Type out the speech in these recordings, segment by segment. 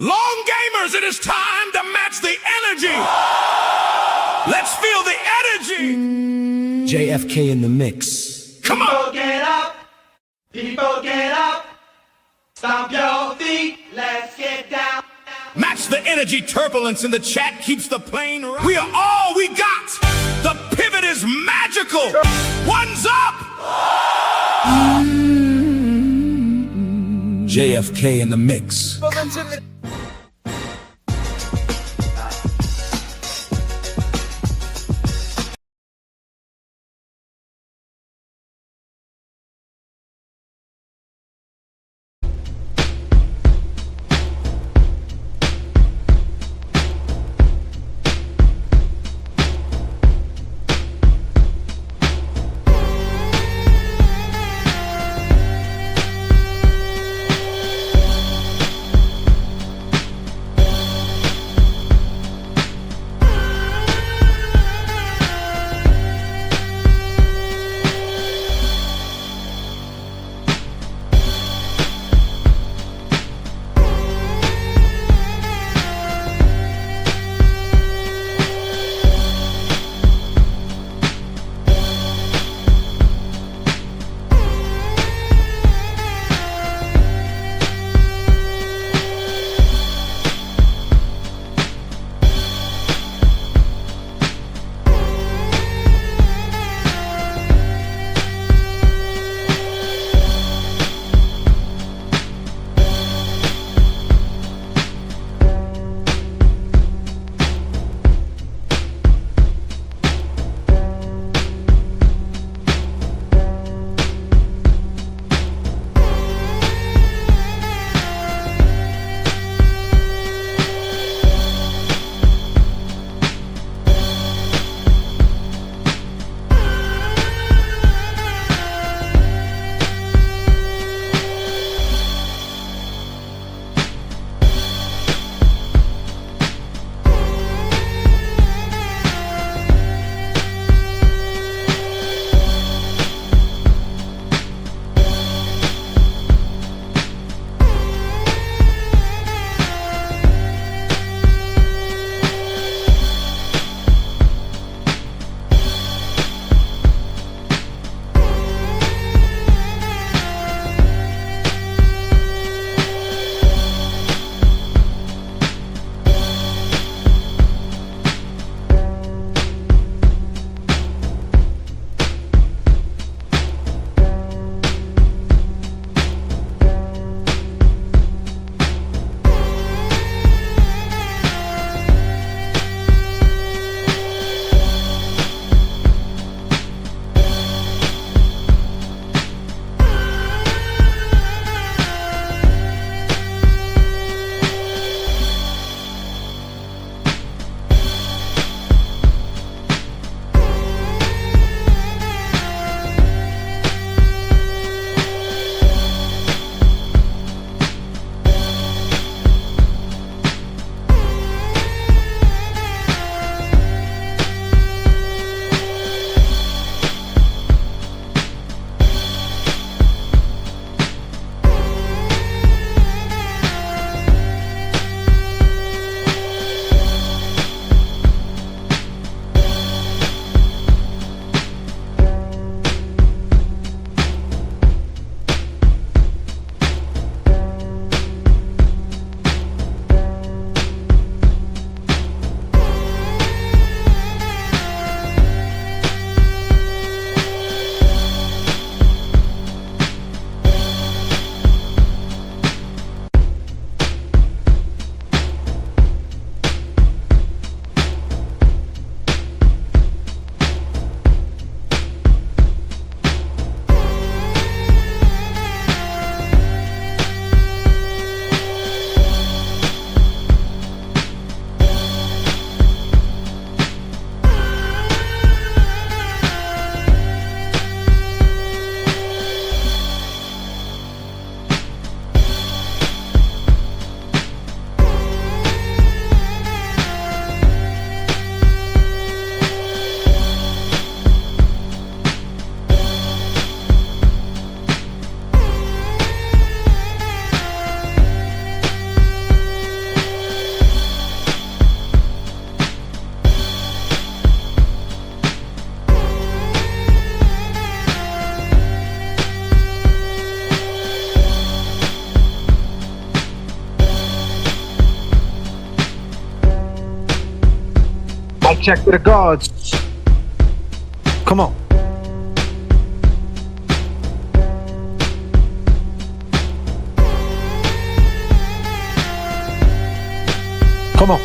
Long gamers, it is time to match the energy. Let's feel the energy. J.F.K. in the mix. Come on. People get up. People get up. Stomp your feet. Let's get down. Match the energy. Turbulence in the chat keeps the plane running. We are all we got. The pivot is magical. One's up. J.F.K. in the mix. Mic check to the guards. Come on. Come on.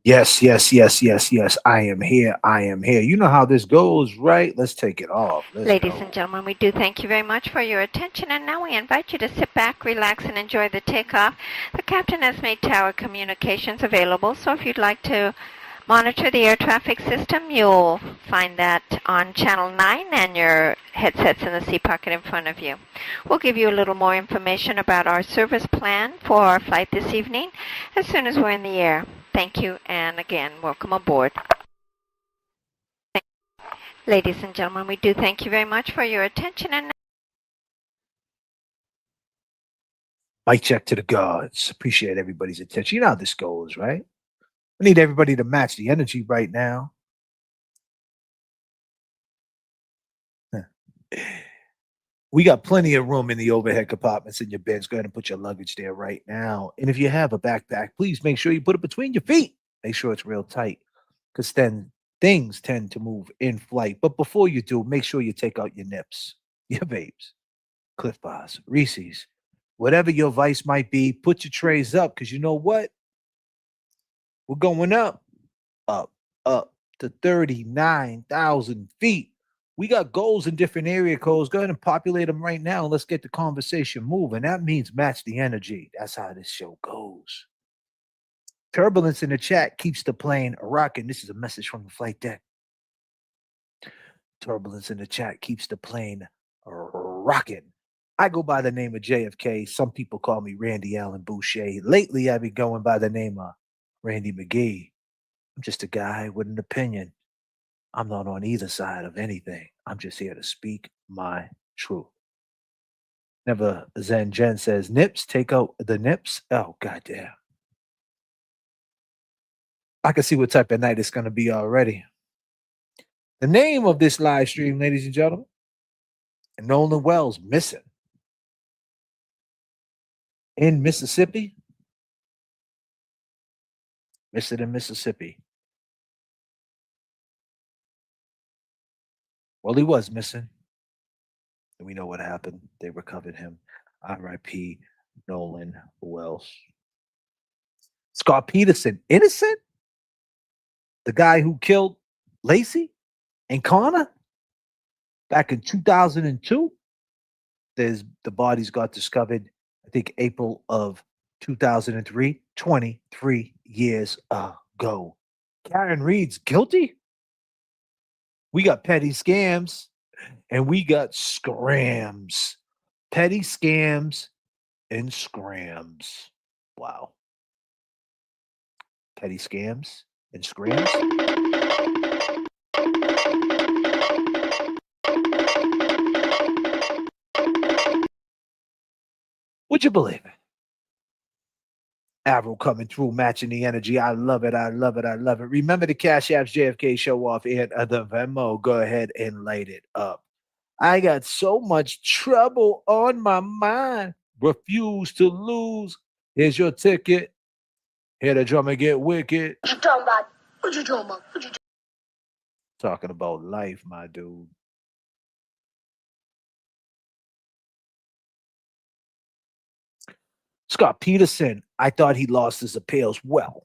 Yes, yes, yes, yes, yes. I am here. I am here. You know how this goes, right? Let's take it off. Ladies and gentlemen, we do thank you very much for your attention, and now we invite you to sit back, relax, and enjoy the takeoff. The captain has made tower communications available, so if you'd like to monitor the air traffic system, you'll find that on Channel 9 and your headsets in the seat pocket in front of you. We'll give you a little more information about our service plan for our flight this evening as soon as we're in the air. Thank you, and again, welcome aboard. Ladies and gentlemen, we do thank you very much for your attention. And mic check to the guards. Appreciate everybody's attention. You know how this goes, right? We need everybody to match the energy right now. We got plenty of room in the overhead compartments in your bins. Go ahead and put your luggage there right now. And if you have a backpack, please make sure you put it between your feet. Make sure it's real tight, because then things tend to move in flight. But before you do, make sure you take out your nips, your vapes, Cliff Bars, Reese's, whatever your vice might be. Put your trays up, because you know what? We're going up to 39,000 feet. We got goals in different area codes. Go ahead and populate them right now. And let's get the conversation moving. That means match the energy. That's how this show goes. Turbulence in the chat keeps the plane rocking. This is a message from the flight deck. Turbulence in the chat keeps the plane rocking. I go by the name of J.F.K. Some people call me Randy Allen Boucher. Lately, I've been going by the name of Randy McGee. I'm just a guy with an opinion. I'm not on either side of anything. I'm just here to speak my truth. Never Zen Jen says, nips, take out the nips. Oh, goddamn. I can see what type of night it's going to be already. The name of this live stream, ladies and gentlemen, Nolan Wells missing in Mississippi. Missing in Mississippi. Well, he was missing. And we know what happened. They recovered him. R.I.P. Nolan Wells. SCOTT Peterson Innocent? The guy who killed Lacey and Connor back in 2002? The bodies got discovered, I think, April of 2003, 23 years ago. Karen Reed's guilty? We got petty scams and we got scrams. Petty scams and scrams. Wow. Petty scams and scrams. Would you believe it? Arrow coming through, matching the energy. I love it. I love it. I love it. Remember the Cash App's JFK show off and the Venmo. Go ahead and light it up. I got so much trouble on my mind. Refuse to lose. Here's your ticket. Hear the drummer get wicked. What you talking about? What you talking about? What you Talking about life, my dude. SCOTT Peterson, I thought he lost his appeals. Well,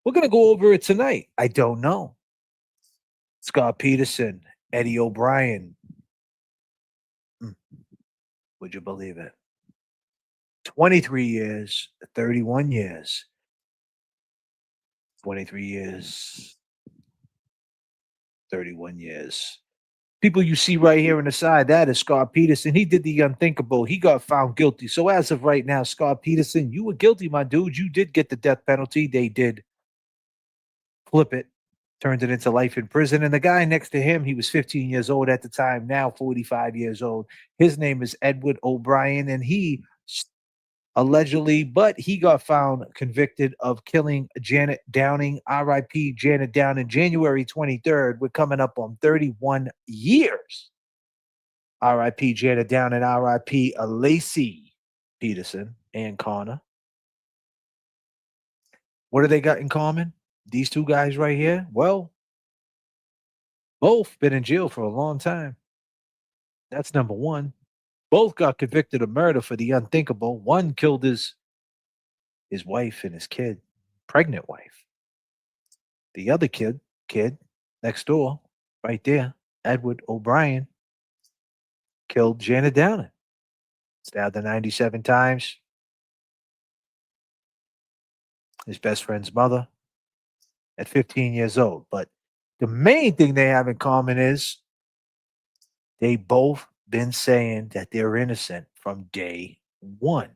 we're going to go over it tonight. I don't know. SCOTT Peterson, Eddie O'Brien. Would you believe it? 23 years, 31 years. 23 years, 31 years. People you see right here on the side, that is Scott Peterson. He did the unthinkable. He got found guilty. So as of right now, Scott Peterson, you were guilty, my dude. You did get the death penalty. They did flip it, turned it into life in prison. And the guy next to him, he was 15 years old at the time, now 45 years old. His name is Edward O'Brien, and he allegedly, but he got found convicted of killing Janet Downing, RIP Janet Downing, January 23rd. We're coming up on 31 years. RIP Janet Downing, RIP Lacey Peterson and Connor. What do they got in common? These two guys right here? Well, both been in jail for a long time. That's number one. Both got convicted of murder for the unthinkable. One killed his wife and his kid, pregnant wife. The other kid next door, right there, Edward O'Brien, killed Janet Downing. Stabbed her 97 times. His best friend's mother at 15 years old. But the main thing they have in common is they both been saying that they're innocent from day one.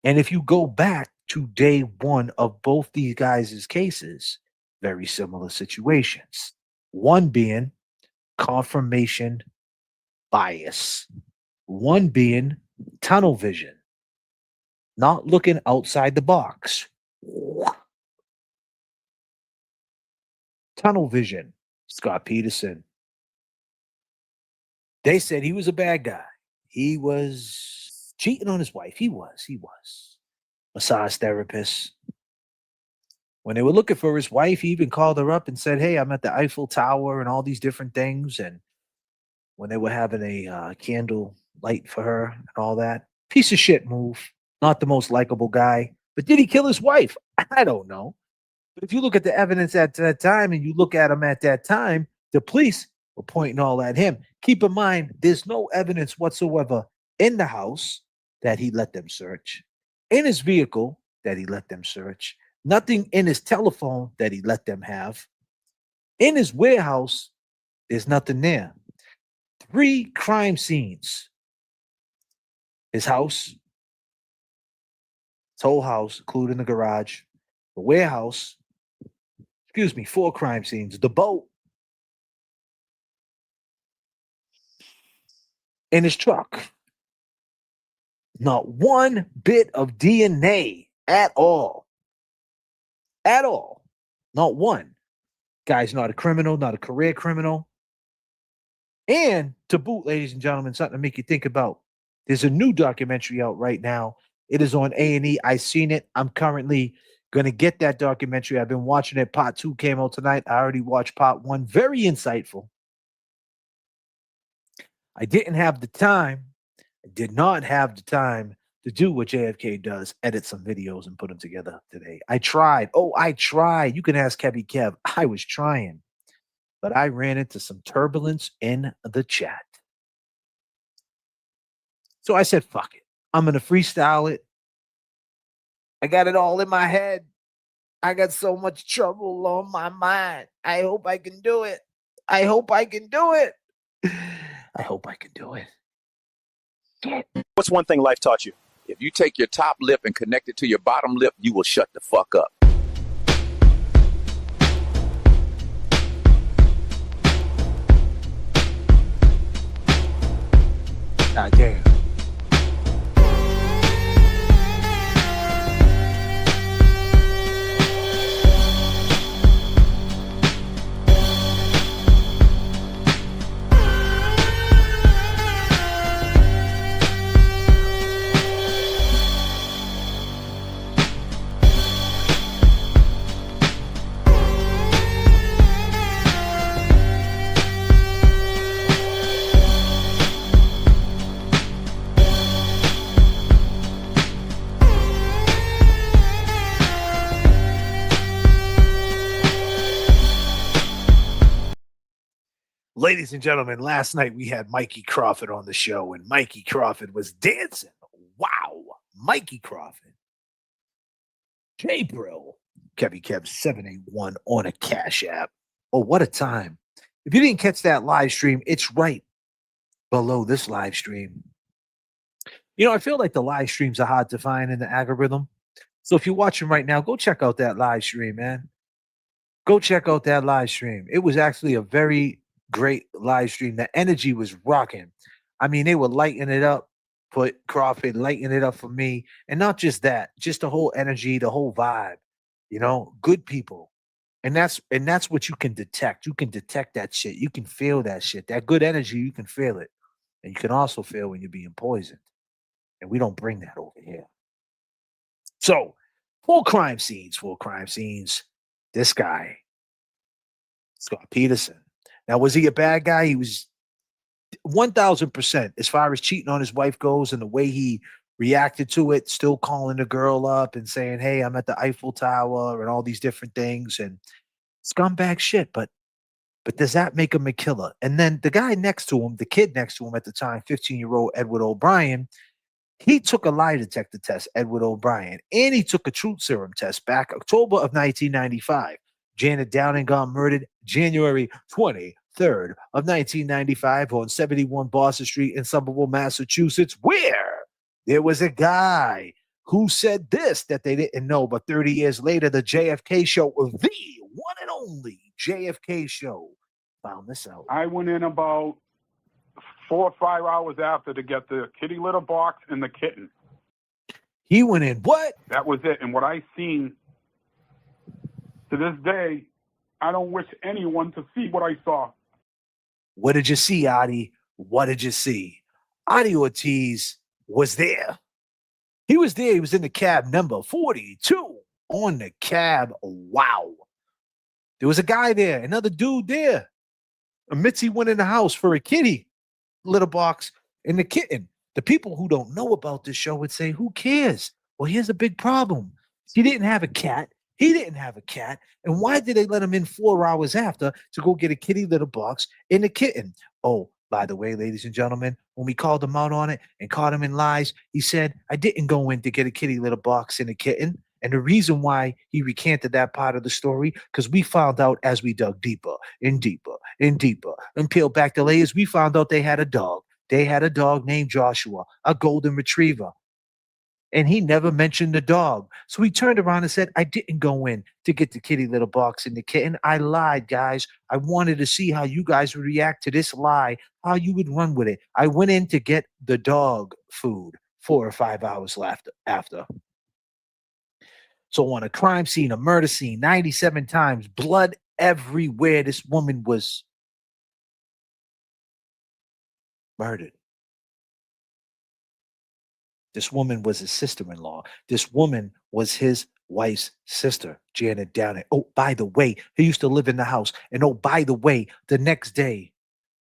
And if you go back to day one of both these guys' cases, very similar situations. One being confirmation bias. One being tunnel vision. Not looking outside the box. Tunnel vision. Scott Peterson. They said he was a bad guy. He was cheating on his wife. He was. Massage therapist. When they were looking for his wife, he even called her up and said, hey, I'm at the Eiffel Tower and all these different things. And when they were having a candle light for her and all that. Piece of shit move. Not the most likable guy. But did he kill his wife? I don't know. But if you look at the evidence at that time and you look at him at that time, the police were pointing all at him. Keep in mind, there's no evidence whatsoever in the house that he let them search, in his vehicle that he let them search, nothing in his telephone that he let them have. In his warehouse, there's nothing there. 3 crime scenes. His house, his whole house, including the garage, the warehouse, 4 crime scenes, the boat, in his truck. Not one bit of DNA at all. At all. Not one. Guy's not a criminal, not a career criminal. And to boot, ladies and gentlemen, something to make you think about. There's a new documentary out right now. It is on A&E. I seen it. I'm currently going to get that documentary. I've been watching it. Part 2 came out tonight. I already watched part 1. Very insightful. I didn't have the time. I did not have the time to do what J.F.K. does, edit some videos and put them together today. I tried. I tried. You can ask Kevy Kev. I was trying. But I ran into some turbulence in the chat. So I said, fuck it. I'm going to freestyle it. I got it all in my head. I got so much trouble on my mind. I hope I can do it. I hope I can do it. I hope I can do it. What's one thing life taught you? If you take your top lip and connect it to your bottom lip, you will shut the fuck up. God damn. Ladies and gentlemen, last night we had Mikey Crawford on the show, and Mikey Crawford was dancing. Wow. Mikey Crawford. J Brill. Kevy Kev 781 on a Cash App. Oh, what a time. If you didn't catch that live stream, it's right below this live stream. You know, I feel like the live streams are hard to find in the algorithm. So if you're watching right now, go check out that live stream, man. Go check out that live stream. It was actually a very great live stream. The energy was rocking. I mean, they were lighting it up. Put Crawford lighting it up for me. And not just that, just the whole energy, the whole vibe, you know, good people. And that's what you can detect. You can detect that shit. You can feel that shit. That good energy, you can feel it. And you can also feel when you're being poisoned. And we don't bring that over here. So, full crime scenes. This guy, Scott Peterson. Now, was he a bad guy? He was 1000% as far as cheating on his wife goes, and the way he reacted to it, still calling the girl up and saying, hey, I'm at the Eiffel Tower and all these different things, and scumbag shit. But does that make him a killer? And then the guy next to him, the kid next to him at the time, 15-year-old Edward O'Brien, he took a lie detector test, Edward O'Brien, and he took a truth serum test back October of 1995. Janet Downing got murdered January 23rd of 1995 on 71 Boston Street in Somerville, Massachusetts, where there was a guy who said this that they didn't know, but 30 years later, the J.F.K. show, the one and only J.F.K. show, found this out. I went in about 4 or 5 hours after to get the kitty litter box and the kitten. He went in what? That was it. And what I seen, to this day, I don't wish anyone to see what I saw. What did you see, Adi? What did you see? Adi Ortiz was there. He was there. He was in the cab number 42 on the cab. Wow. There was a guy there, another dude there. Mitzi went in the house for a kitty litter box and the kitten. The people who don't know about this show would say, who cares? Well, here's a big problem. He didn't have a cat. He didn't have a cat. And why did they let him in 4 hours after to go get a kitty litter box and a kitten? Oh, by the way, ladies and gentlemen, when we called him out on it and caught him in lies, he said, I didn't go in to get a kitty litter box and a kitten. And the reason why he recanted that part of the story, because we found out as we dug deeper and deeper and deeper and peeled back the layers, we found out they had a dog. They had a dog named Joshua, a golden retriever. And he never mentioned the dog. So he turned around and said, I didn't go in to get the kitty litter box and the kitten. I lied, guys. I wanted to see how you guys would react to this lie, how you would run with it. I went in to get the dog food 4 or 5 hours after. So on a crime scene, a murder scene, 97 times, blood everywhere, this woman was murdered. This woman was his sister-in-law. This woman was his wife's sister, Janet Downing. Oh, by the way, he used to live in the house. And oh, by the way, the next day,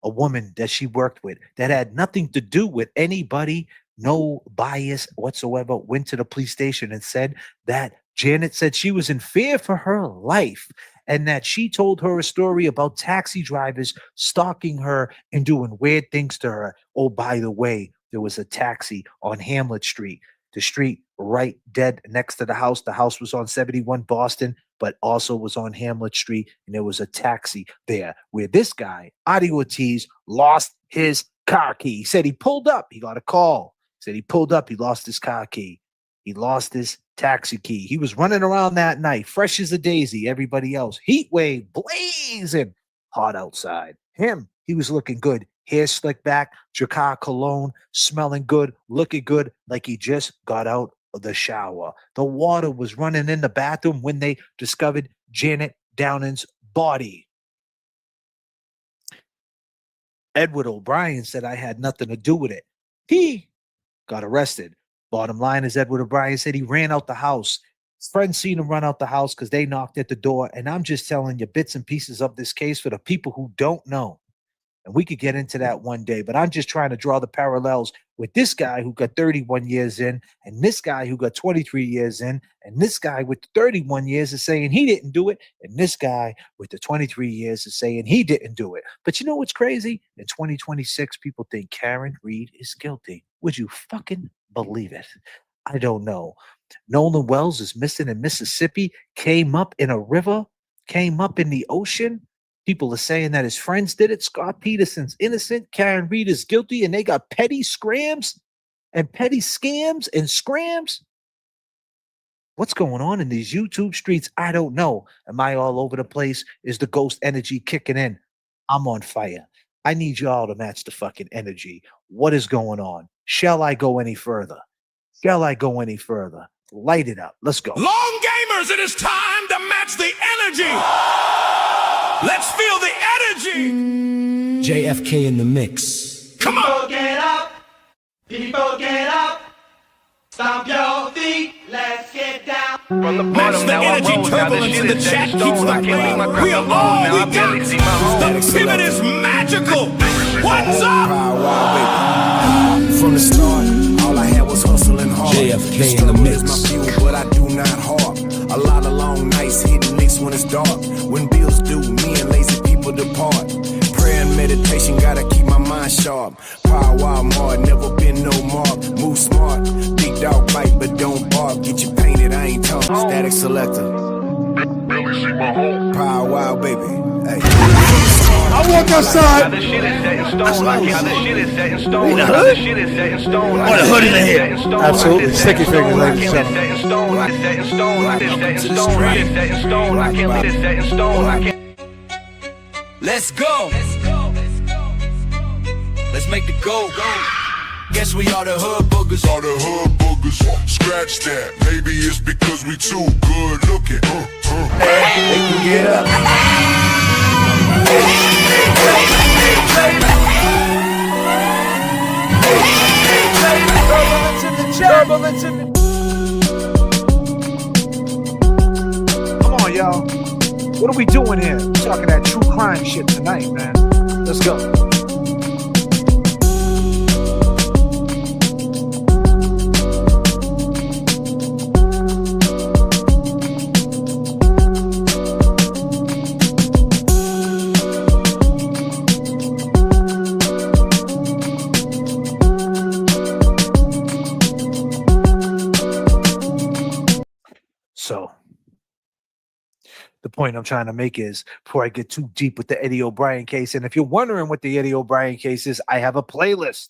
a woman that she worked with that had nothing to do with anybody, no bias whatsoever, went to the police station and said that Janet said she was in fear for her life and that she told her a story about taxi drivers stalking her and doing weird things to her. Oh, by the way, there was a taxi on Hamlet Street, the street right dead next to the house. The house was on 71 Boston, but also was on Hamlet Street. And there was a taxi there where this guy, Adi Ortiz, lost his car key. He said he pulled up. He got a call. He said he pulled up. He lost his car key. He lost his taxi key. He was running around that night, fresh as a daisy. Everybody else, heat wave, blazing hot outside. Him, he was looking good. Hair slicked back, Jacquard cologne, smelling good, looking good, like he just got out of the shower. The water was running in the bathroom when they discovered Janet Downing's body. Edward O'Brien said I had nothing to do with it. He got arrested. Bottom line is Edward O'Brien said he ran out the house. His friends seen him run out the house because they knocked at the door. And I'm just telling you bits and pieces of this case for the people who don't know. And we could get into that one day, but I'm just trying to draw the parallels with this guy who got 31 years in, and this guy who got 23 years in, and this guy with 31 years is saying he didn't do it, and this guy with the 23 years is saying he didn't do it. But you know what's crazy? In 2026, people think Karen Reed is guilty. Would you fucking believe it? I don't know. Nolan Wells is missing in Mississippi, came up in a river, came up in the ocean. People are saying that his friends did it. Scott Peterson's innocent. Karen Reed is guilty, and they got petty scrams and petty scams and scrams. What's going on in these YouTube streets? I don't know. Am I all over the place? Is the ghost energy kicking in? I'm on fire. I need y'all to match the fucking energy. What is going on? Shall I go any further? Shall I go any further? Light it up. Let's go. Long gamers, it is time to match the energy. Let's feel the energy. J.F.K. in the mix. Come on. People get up. People get up. Stomp your feet. Let's get down. From the Match bottom, the now I energy rose. Now the turbulence shit in the is set chat in keeps stone. the I can't leave my flame. crib We are alone. all Now we I barely got. see my home. The pivot is magical. What's up? From the start, all I had was hustling hard. JFK in the mix. My fuel, but I do not harp. A lot of long nights hitting licks when it's dark. When bills due, me and lazy people depart. Prayer and meditation, gotta keep my mind sharp. Power wild mark, never been no mark. Move smart, big dog bite, but don't bark. Get you painted, I ain't talking. Static selector. Barely see my home. Power wild, baby. Hey. I walk outside. Now the shit is set in stone. I can't. Now the shit is set in stone. Now the shit is set in stone. I want a hood in the head. Absolutely. Sticky fingers, ladies and It's set in stone. It's set in stone. It's set in stone. It's set in stone. I can't let it set in stone. I can't. Let's go. Let's make the go. Guess we are the hood boogers. All the hood boogers, scratch that. Maybe it's because we too good looking. Get up. Come on, y'all. What are we doing here? We're talking that true crime shit tonight, man. Let's go. So the point I'm trying to make is, before I get too deep with the Eddie O'Brien case, and if you're wondering what the Eddie O'Brien case is, I have a playlist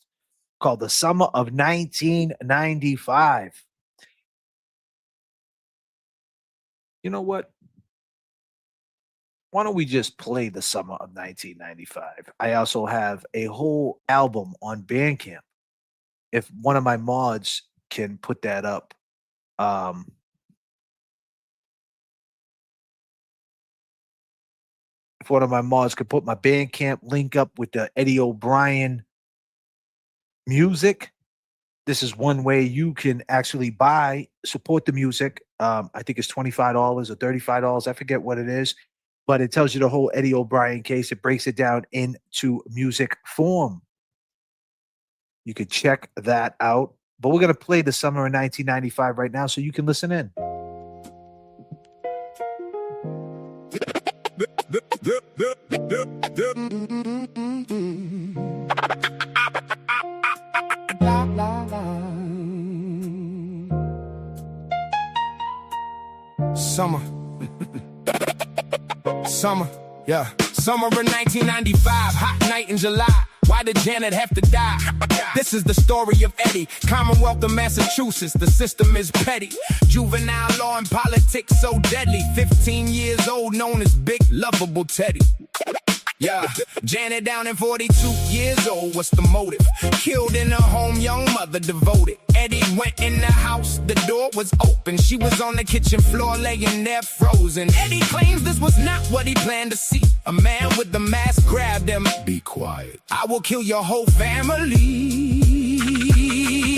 called The Summer of 1995. You know what? Why don't we just play The Summer of 1995? I also have a whole album on Bandcamp. If one of my mods can put that up, if one of my mods could put my Bandcamp link up with the Eddie O'Brien music, this is one way you can actually support the music. I think it's $25 or $35. I forget what it is, but it tells you the whole Eddie O'Brien case. It breaks it down into music form. You could check that out. But we're going to play The Summer of 1995 right now so you can listen in. Summer. Summer, yeah. Summer of 1995, hot night in July. Why did Janet have to die? This is the story of Eddie, Commonwealth of Massachusetts. The system is petty. Juvenile law and politics so deadly. 15 years old, known as Big Lovable Teddy. Yeah, Janet down at 42 years old, what's the motive? Killed in her home, young mother devoted. Eddie went in the house, the door was open. She was on the kitchen floor laying there frozen. Eddie claims this was not what he planned to see. A man with the mask grabbed him. Be quiet. I will kill your whole family.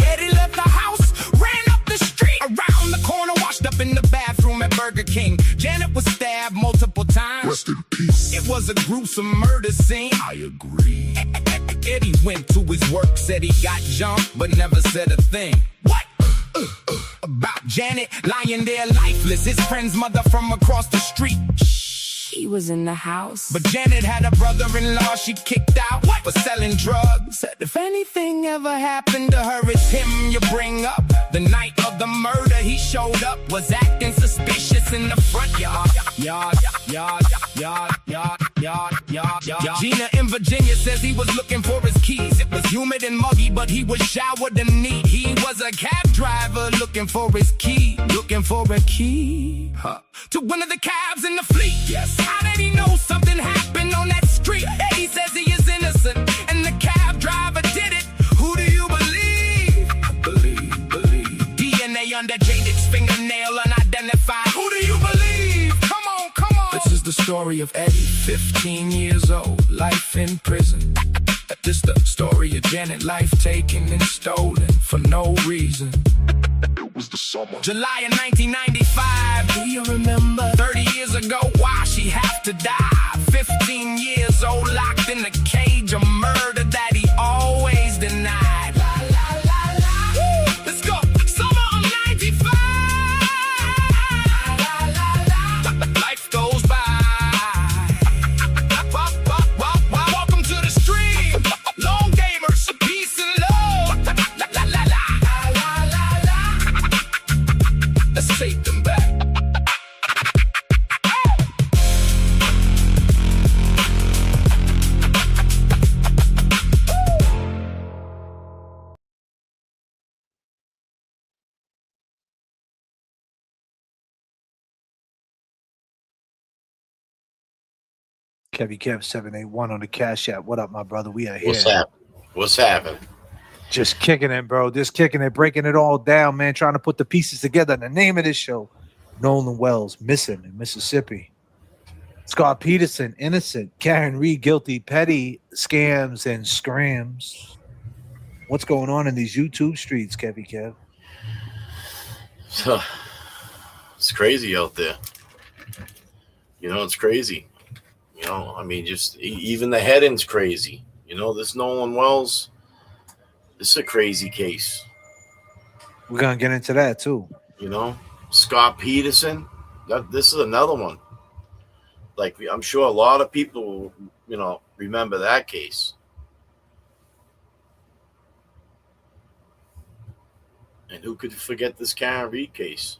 Eddie left the house, ran up the street, around the corner, washed up in the bathroom at Burger King. Janet was stabbed multiple times. Rest in peace. It was a gruesome murder scene. I agree. Eddie went to his work, said he got jumped, but never said a thing. What? About Janet lying there lifeless. His friend's mother from across the street. He was in the house. But Janet had a brother-in-law she kicked out for selling drugs. Said if anything ever happened to her, it's him you bring up. The night of the murder, he showed up, was acting suspicious in the front yard. Yard. Gina in Virginia says he was looking for his keys. It was humid and muggy, but he was showered and neat. He was a cab driver looking for his key. Looking for a key to one of the cabs in the fleet. Yes. How did he know something happened on that street? He says he is innocent, and the cab driver did it. Who do you believe? Believe. DNA under Jadic's fingernail, unidentified. Who do you believe? Come on. This is the story of Eddie, 15 years old, life in prison. This the story of Janet, life taken and stolen for no reason. It was the summer. July of 1995, do you remember? 30 years ago, why she have to die? 15 years old, locked in a cage, a murder that he always denied. La, la, la, la. Woo! Let's go. Summer of 95. La, la, la. Life goes by. Welcome to the stream. Long gamers, peace and love. La, la, la, la. Let's take them back. Kevy Kev 781 on the Cash App. What up, my brother? We are here. What's happening? Just kicking it, bro. Just kicking it, breaking it all down, man. Trying to put the pieces together. The name of this show, Nolan Wells, missing in Mississippi. SCOTT Peterson, innocent. Karen Reed, guilty. Petty scams and scrams. What's going on in these YouTube streets, Kevy Kev? It's crazy out there. It's crazy. I mean, just even the heading's crazy. This Nolan Wells, this is a crazy case. We're going to get into that, too. SCOTT Peterson, this is another one. Like, I'm sure a lot of people, remember that case. And who could forget this Karen Reed case?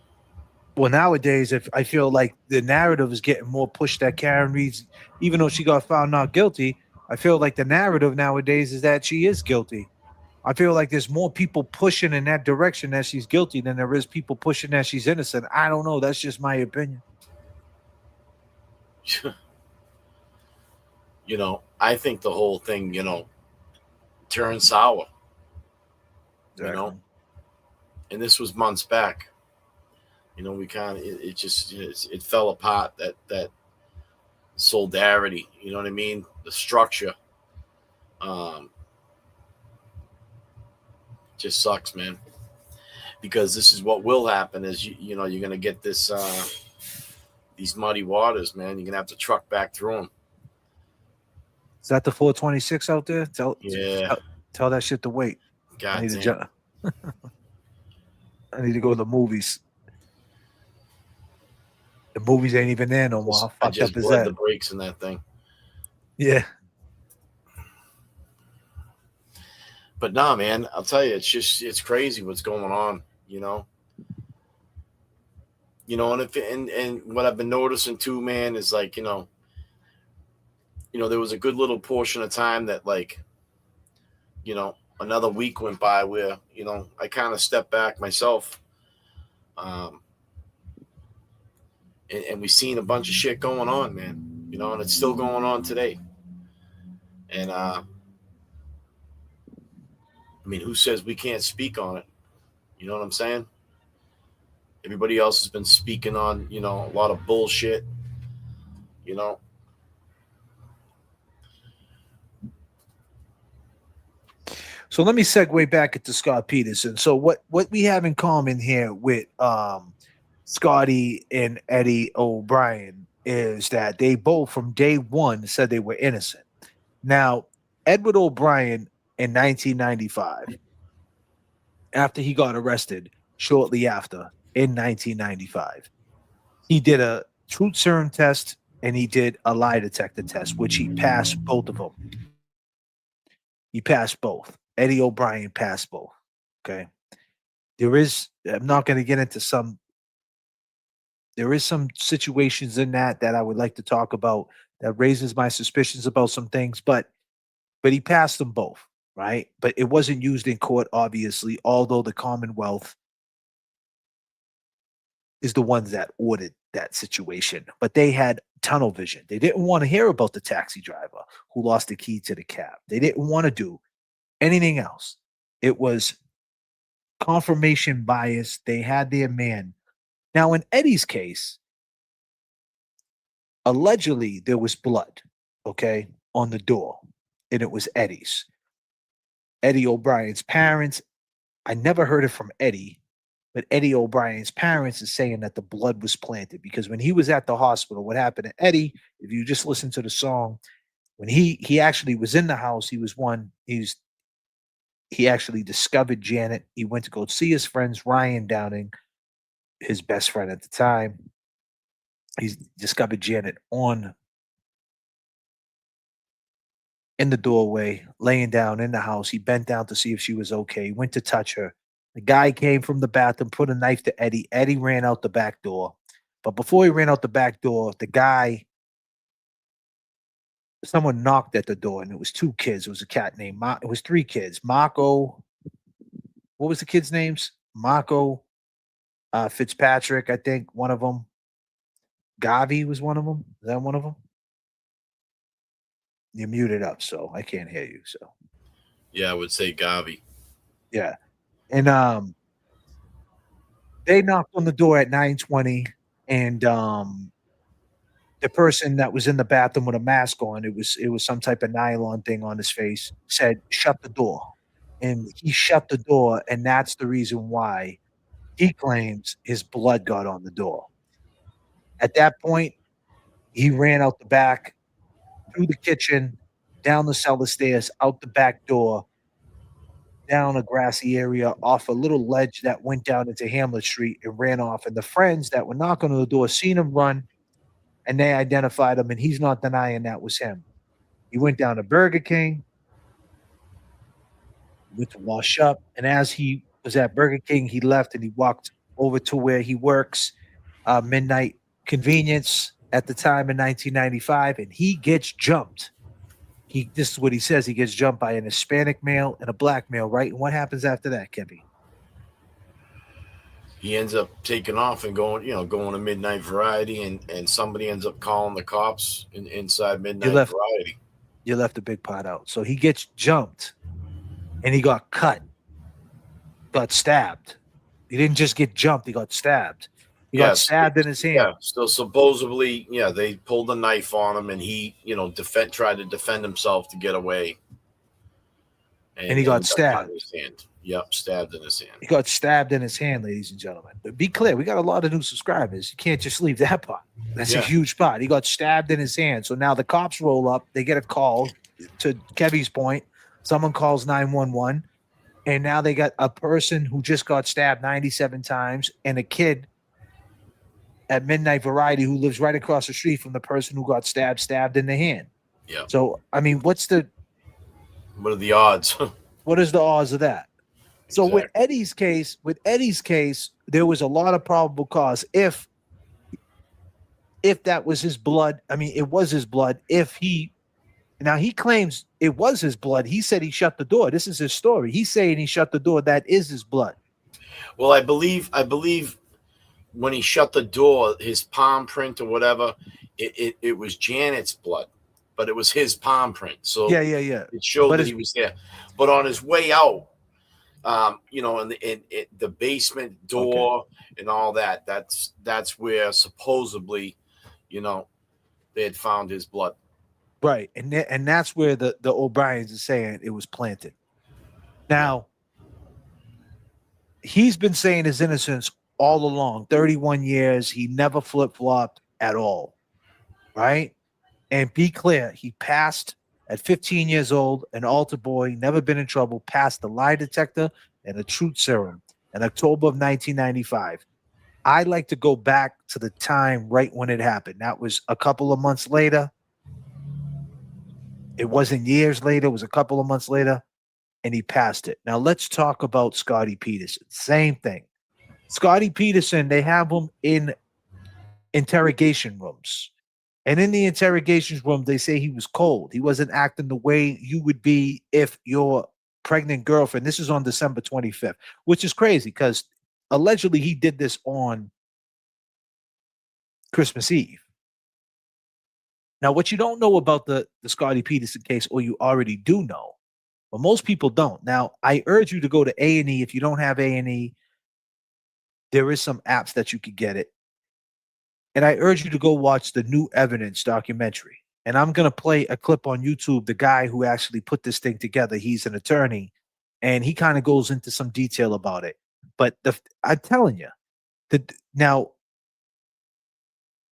Well, nowadays, if I feel like the narrative is getting more pushed that Karen Reed's, even though she got found not guilty, I feel like the narrative nowadays is that she is guilty. I feel like there's more people pushing in that direction that she's guilty than there is people pushing that she's innocent. I don't know. That's just my opinion. I think the whole thing, turned sour. Exactly. And this was months back. We kind of it fell apart, that solidarity, you know what I mean? The structure. Just sucks, man. Because this is what will happen is you're going to get this these muddy waters, man. You're going to have to truck back through them. Is that the 426 out there? Tell that shit to wait. God I need damn. I need to go to the movies. The movies ain't even there no more. How I fucked just up is bled that? the brakes in that thing. Yeah. But nah, man, I'll tell you, it's crazy what's going on, and and what I've been noticing too, man, is like, there was a good little portion of time that, like, another week went by where, I kind of stepped back myself. And we've seen a bunch of shit going on, man, and it's still going on today. And, I mean, who says we can't speak on it? You know what I'm saying? Everybody else has been speaking on, a lot of bullshit, So let me segue back into SCOTT Peterson. So what we have in common here with Scotty and Eddie O'Brien is that they both from day one said they were innocent. Now, Edward O'Brien in 1995, after he got arrested, shortly after in 1995, he did a truth serum test and he did a lie detector test, which he passed both of them. He passed both. Eddie O'Brien passed both. Okay. I'm not going to get into there is some situations in that I would like to talk about That raises my suspicions about some things, but he passed them both, right? But it wasn't used in court, obviously, although the Commonwealth is the ones that ordered that situation. But they had tunnel vision. They didn't want to hear about the taxi driver who lost the key to the cab. They didn't want to do anything else. It was confirmation bias. They had their man. Now, in Eddie's case, allegedly there was blood, okay, on the door, and it was Eddie's. Eddie O'Brien's parents, I never heard it from Eddie, but Eddie O'Brien's parents is saying that the blood was planted because when he was at the hospital, what happened to Eddie, if you just listen to the song, when he actually was in the house, he actually discovered Janet. He went to go see his friends, Ryan Downing, his best friend at the time. He discovered Janet in the doorway, laying down in the house. He bent down to see if she was okay. He went to touch her. The guy came from the bathroom, put a knife to Eddie. Eddie ran out the back door. But before he ran out the back door, someone knocked at the door, and it was two kids. It was a cat named it was three kids. Marco, what was the kids' names? Marco Fitzpatrick, I think, one of them. Gavi was one of them. Is that one of them? You're muted up, so I can't hear you. So Yeah, I would say Gavi. yeah. And they knocked on the door at 9:20, and the person that was in the bathroom with a mask on, it was some type of nylon thing on his face, said, "Shut the door." And he shut the door, and that's the reason why he claims his blood got on the door. At that point, he ran out the back, through the kitchen, down the cellar stairs, out the back door, down a grassy area, off a little ledge that went down into Hamlet Street and ran off. And the friends that were knocking on the door seen him run, and they identified him, and he's not denying that was him. He went down to Burger King, went to wash up, and as he was at Burger King, he left and he walked over to where he works, Midnight Convenience at the time in 1995, and he gets jumped. This is what he says. He gets jumped by an Hispanic male and a black male, right? And what happens after that, Kevin? He ends up taking off and going to Midnight Variety, and somebody ends up calling the cops inside Midnight Variety. You left a big part out. So he gets jumped, and he got cut, got stabbed. He didn't just get jumped; he got stabbed. He got stabbed in his hand. Yeah. So supposedly, they pulled a knife on him, and he, tried to defend himself to get away. And he got stabbed. In his hand. Yep, stabbed in his hand. He got stabbed in his hand, ladies and gentlemen. But be clear, we got a lot of new subscribers. You can't just leave that part. That's a huge part. He got stabbed in his hand. So now the cops roll up. They get a call. To Kevy's point, someone calls 911, and now they got a person who just got stabbed 97 times and a kid at Midnight Variety who lives right across the street from the person who got stabbed in the hand. Yeah. So, I mean, what are the odds? What is the odds of that? So Exactly. with Eddie's case, there was a lot of probable cause. If that was his blood, I mean, it was his blood. Now he claims it was his blood. He said he shut the door. This is his story. He's saying he shut the door. That is his blood. Well, I believe when he shut the door, his palm print or whatever, it was Janet's blood, but it was his palm print. So yeah. It showed that he was there. But on his way out, in the basement door and all that, that's where supposedly, they had found his blood. Right, and that's where the O'Briens is saying it was planted. Now, he's been saying his innocence all along, 31 years. He never flip-flopped at all, right? And be clear, he passed at 15 years old, an altar boy, never been in trouble, passed the lie detector and a truth serum in October of 1995. I like to go back to the time right when it happened. That was a couple of months later. It wasn't years later. It was a couple of months later, and he passed it. Now, let's talk about Scotty Peterson. Same thing. Scotty Peterson, they have him in interrogation rooms. And in the interrogations room, they say he was cold. He wasn't acting the way you would be if your pregnant girlfriend. This is on December 25th, which is crazy because allegedly he did this on Christmas Eve. Now, what you don't know about the Scotty Peterson case, or you already do know, but most people don't. Now, I urge you to go to A&E. If you don't have A&E, there is some apps that you could get it. And I urge you to go watch the New Evidence documentary. And I'm going to play a clip on YouTube. The guy who actually put this thing together, he's an attorney, and he kind of goes into some detail about it. But I'm telling you, now,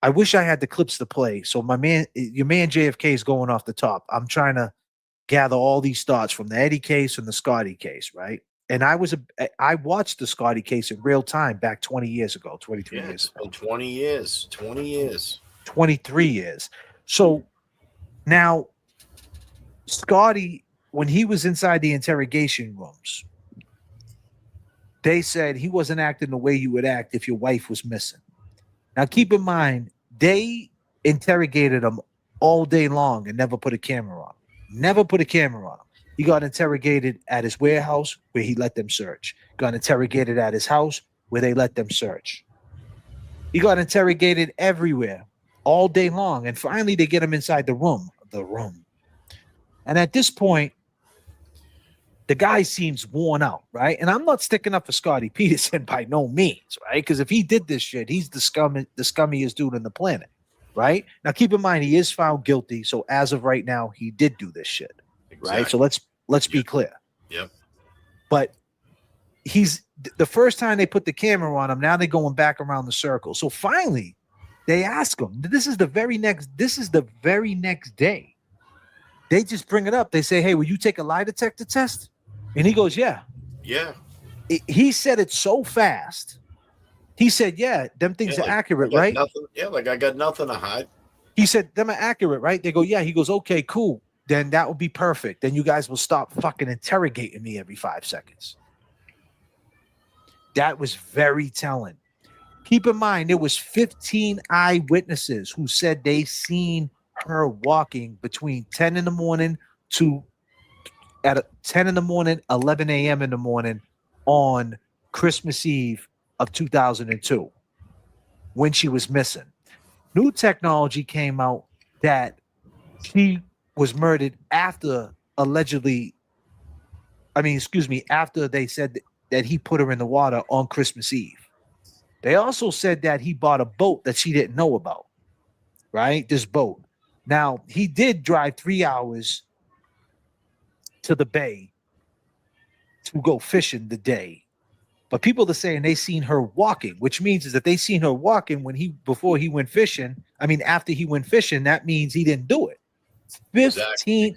I wish I had the clips to play. So your man J.F.K. is going off the top. I'm trying to gather all these thoughts from the Eddie case and the Scotty case, right? And I watched the Scotty case in real time back 20 years ago, 23 years ago. 20 years. 23 years. So now, Scotty, when he was inside the interrogation rooms, they said he wasn't acting the way you would act if your wife was missing. Now, keep in mind, they interrogated him all day long and never put a camera on him. Never put a camera on him. He got interrogated at his warehouse where he let them search. Got interrogated at his house where they let them search. He got interrogated everywhere all day long. And finally, they get him inside the room. And at this point, the guy seems worn out, right? And I'm not sticking up for Scotty Peterson by no means, right? Because if he did this shit, he's the scummiest dude on the planet, right? Now, keep in mind, he is found guilty. So as of right now, he did do this shit, right? So let's be clear. Yep. But he's the first time they put the camera on him, now they're going back around the circle. So finally, they ask him. This is the very next day. They just bring it up. They say, "Hey, will you take a lie detector test?" And he goes, "Yeah." Yeah. He said it so fast. He said, "Yeah, them things are accurate, right?" I got nothing to hide. He said, "Them are accurate, right?" They go, "Yeah." He goes, "Okay, cool. Then that would be perfect. Then you guys will stop fucking interrogating me every 5 seconds." That was very telling. Keep in mind, there was 15 eyewitnesses who said they seen her walking between 10 in the morning to 10 in the morning, 11 a.m. in the morning on Christmas Eve of 2002 when she was missing. New technology came out that she was murdered after after they said that he put her in the water on Christmas Eve. They also said that he bought a boat that she didn't know about, right? This boat. Now, he did drive 3 hours to the bay to go fishing the day. But people are saying they seen her walking, which means is that they seen her walking after he went fishing, that means he didn't do it. 15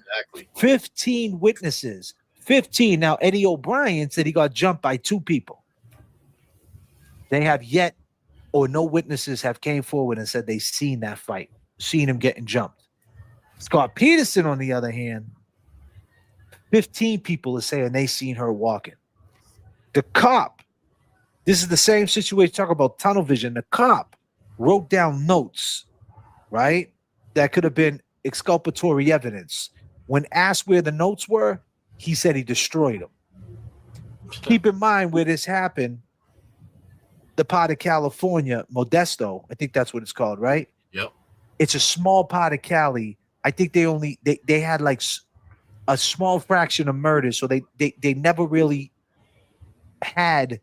witnesses. 15. Now, Eddie O'Brien said he got jumped by 2 people. They have yet, or no witnesses have came forward and said they seen that fight, seen him getting jumped. Scott Peterson, on the other hand, 15 people are saying they seen her walking. The cop, this is the same situation, talk about tunnel vision. The cop wrote down notes, right? That could have been exculpatory evidence. When asked where the notes were, he said he destroyed them. Keep in mind where this happened, the part of California, Modesto, I think that's what it's called, right? Yep. It's a small part of Cali. I think they had like a small fraction of murders, so they never really had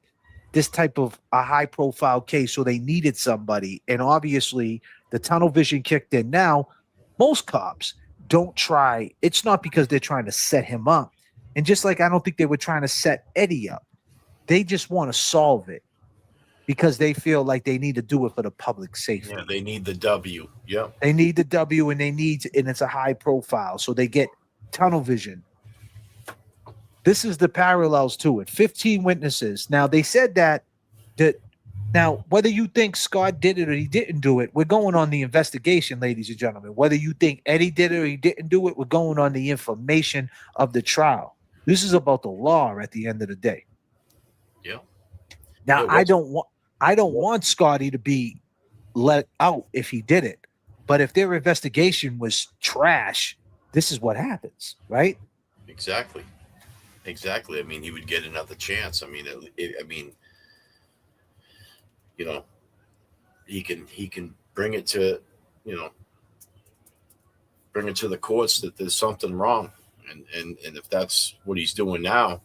this type of a high profile case, so they needed somebody. And obviously the tunnel vision kicked in. Now, most cops don't try. It's not because they're trying to set him up. And just like I don't think they were trying to set Eddie up, they just want to solve it because they feel like they need to do it for the public safety. Yeah, they need the W. Yep. They need the W, and and it's a high profile, so they get tunnel vision. This is the parallels to it. 15 witnesses. Now, they said that now, whether you think Scott did it or he didn't do it, we're going on the investigation, ladies and gentlemen. Whether you think Eddie did it or he didn't do it, we're going on the information of the trial. This is about the law at the end of the day. Yeah. Now, I don't want Scotty to be let out if he did it. But if their investigation was trash, this is what happens, right? Exactly. I mean, he would get another chance. I mean, I mean, you know, he can bring it to, you know, bring it to the courts that there's something wrong, and if that's what he's doing now,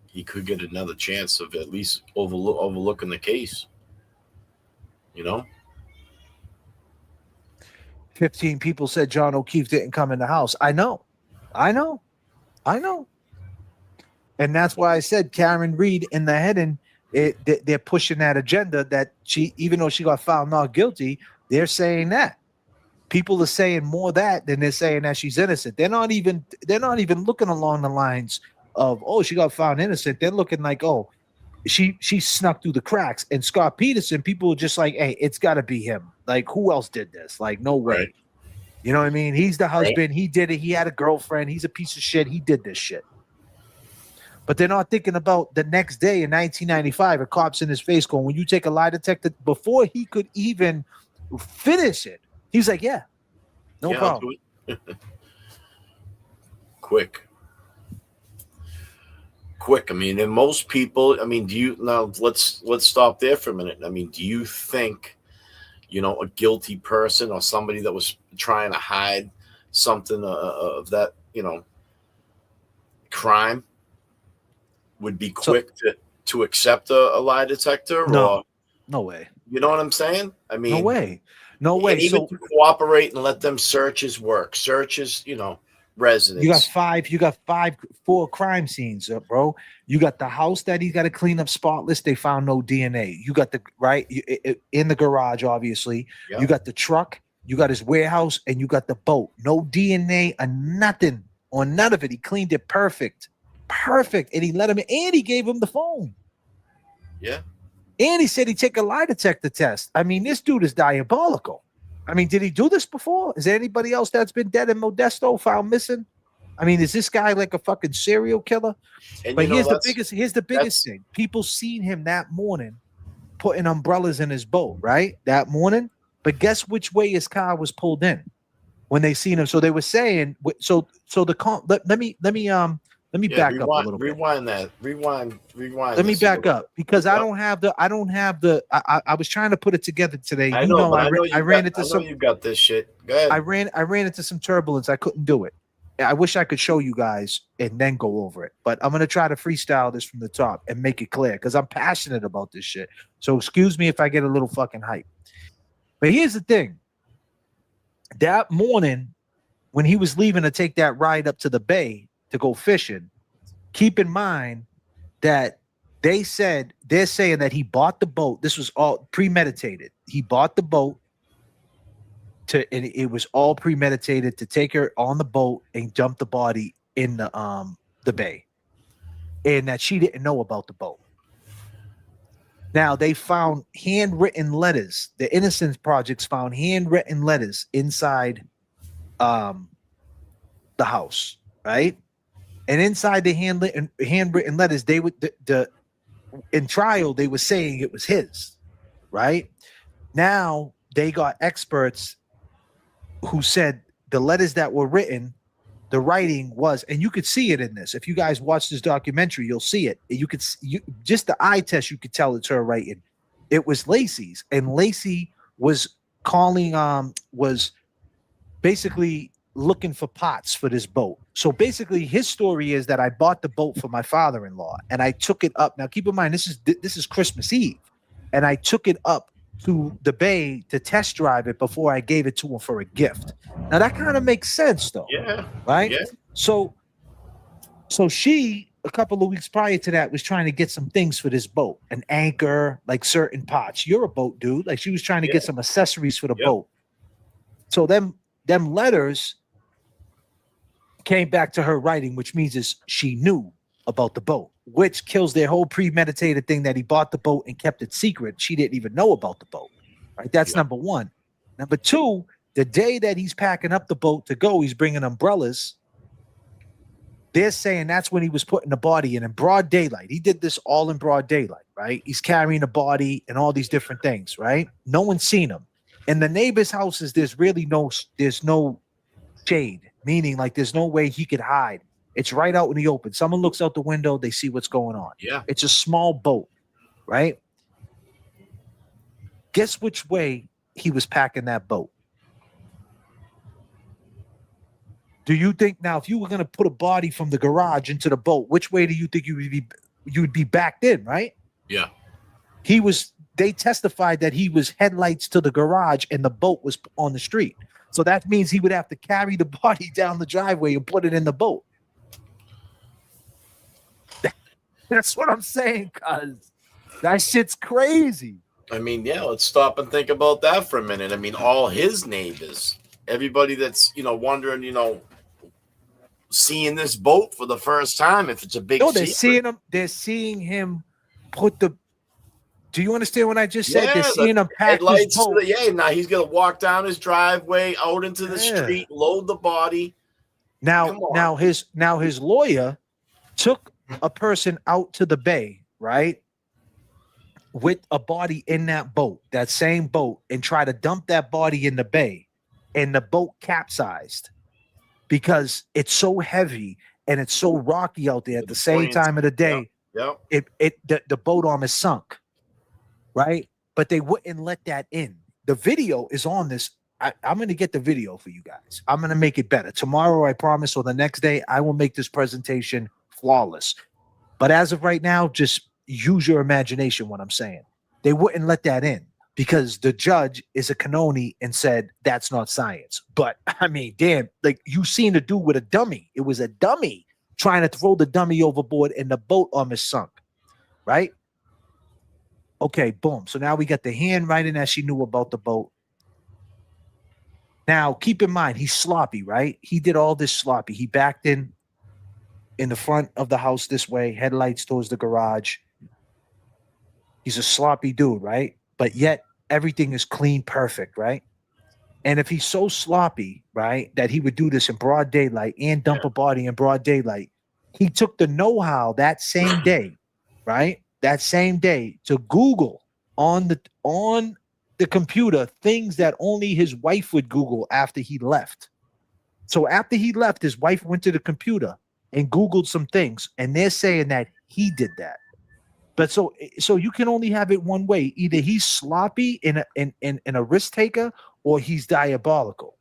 he could get another chance of at least overlooking the case. You know, 15 people said John O'Keefe didn't come in the house. I know. And that's why I said Karen Reed in the heading, they're pushing that agenda that she, even though she got found not guilty, they're saying that. People are saying more that than they're saying that she's innocent. They're not even looking along the lines of, oh, she got found innocent. They're looking like, oh, she snuck through the cracks. And Scott Peterson, people are just like, hey, it's got to be him. Like, who else did this? Like, no way. Right. You know what I mean? He's the husband. Right. He did it. He had a girlfriend. He's a piece of shit. He did this shit. But they're not thinking about the next day in 1995, a cop's in his face going, when you take a lie detector, before he could even finish it, he's like, yeah, no problem. Quick. I mean, and most people, I mean, let's stop there for a minute. I mean, do you think, you know, a guilty person or somebody that was trying to hide something of that, you know, crime would be quick to accept a lie detector? No way. You know what I'm saying? I mean, no way. And even to cooperate and let them search his work, search his, you know, residence. You got four crime scenes, bro. You got the house that he's got to clean up spotless. They found no DNA. You got in the garage, obviously. Yep. You got the truck. You got his warehouse, and you got the boat. No DNA or nothing on none of it. He cleaned it perfect, and he let him in, and he gave him the phone. Yeah. And he said he'd take a lie detector test. I mean, this dude is diabolical. I mean, did he do this before? Is there anybody else that's been dead in Modesto found missing? I mean, is this guy like a fucking serial killer? And but here's the biggest thing. People seen him that morning putting umbrellas in his boat, right? That morning. But guess which way his car was pulled in when they seen him? So they were saying, let me back up a little bit. Rewind that. Rewind. Let me back up because I don't have the. I was trying to put it together today. I ran into some. You got this shit. Go ahead. I ran into some turbulence. I couldn't do it. I wish I could show you guys and then go over it, but I'm gonna try to freestyle this from the top and make it clear because I'm passionate about this shit. So excuse me if I get a little fucking hype. But here's the thing. That morning, when he was leaving to take that ride up to the bay to go fishing, keep in mind that they're saying that he bought the boat. This was all premeditated. He bought the boat and it was all premeditated to take her on the boat and dump the body in the bay, and that she didn't know about the boat. Now they found handwritten letters. The Innocence Projects found handwritten letters inside the house, right? And inside the handwritten letters, they would in trial they were saying it was his, right? Now they got experts who said the letters that were written, the writing was, and you could see it in this. If you guys watch this documentary, you'll see it. Just the eye test, you could tell it's her writing. It was Lacey's, and Lacey was was basically looking for pots for this boat. So basically his story is that I bought the boat for my father-in-law and I took it up. Now keep in mind, this is Christmas Eve, and I took it up to the bay to test drive it before I gave it to him for a gift. Now that kind of makes sense though. Yeah. Right? Yeah. So she, a couple of weeks prior to that, was trying to get some things for this boat, an anchor, like certain pots. You're a boat dude. Like she was trying to get some accessories for the boat. So them letters came back to her writing, which means is she knew about the boat, which kills their whole premeditated thing that he bought the boat and kept it secret. She didn't even know about the boat, right? That's number one. Number two, the day that he's packing up the boat to go, he's bringing umbrellas. They're saying that's when he was putting the body in broad daylight. He did this all in broad daylight, right? He's carrying a body and all these different things, right? No one's seen him. In the neighbor's houses, there's no shade, meaning like there's no way he could hide. It's right out in the open. Someone looks out the window, they see what's going on. Yeah. It's a small boat, right? Guess which way he was packing that boat? Do you think now, if you were going to put a body from the garage into the boat, which way do you think you would be backed in, right? Yeah. They testified that he was headlights to the garage and the boat was on the street. So that means he would have to carry the body down the driveway and put it in the boat. That's what I'm saying, cuz that shit's crazy. I mean, yeah, let's stop and think about that for a minute. I mean, all his neighbors, everybody that's, wondering, seeing this boat for the first time, if it's a big secret. They're seeing him put the. Do you understand what I just said? Yeah, they're seeing him pack his boat. Now he's gonna walk down his driveway out into the street, load the body. Now his lawyer took a person out to the bay, right? With a body in that boat, that same boat, and try to dump that body in the bay, and the boat capsized because it's so heavy and it's so rocky out there at the same time of the day. Yep. The boat arm is sunk, right? But they wouldn't let that in. The video is on this. I'm going to get the video for you guys. I'm going to make it better. Tomorrow, I promise, or the next day, I will make this presentation flawless. But as of right now, just use your imagination what I'm saying. They wouldn't let that in because the judge is a Canoni and said that's not science. But I mean, damn, like you seen the dude with a dummy. It was a dummy trying to throw the dummy overboard and the boat arm is sunk, right? Okay, boom. So now we got the handwriting that she knew about the boat. Now, keep in mind, he's sloppy, right? He did all this sloppy. He backed in the front of the house this way, headlights towards the garage. He's a sloppy dude, right? But yet everything is clean, perfect, right? And if he's so sloppy, right, that he would do this in broad daylight and dump a body in broad daylight, he took the know-how that same day, right? That same day to Google on the computer things that only his wife would Google after he left. So after he left, his wife went to the computer and Googled some things, and they're saying that he did that. But so you can only have it one way. Either he's sloppy in a risk taker, or he's diabolical.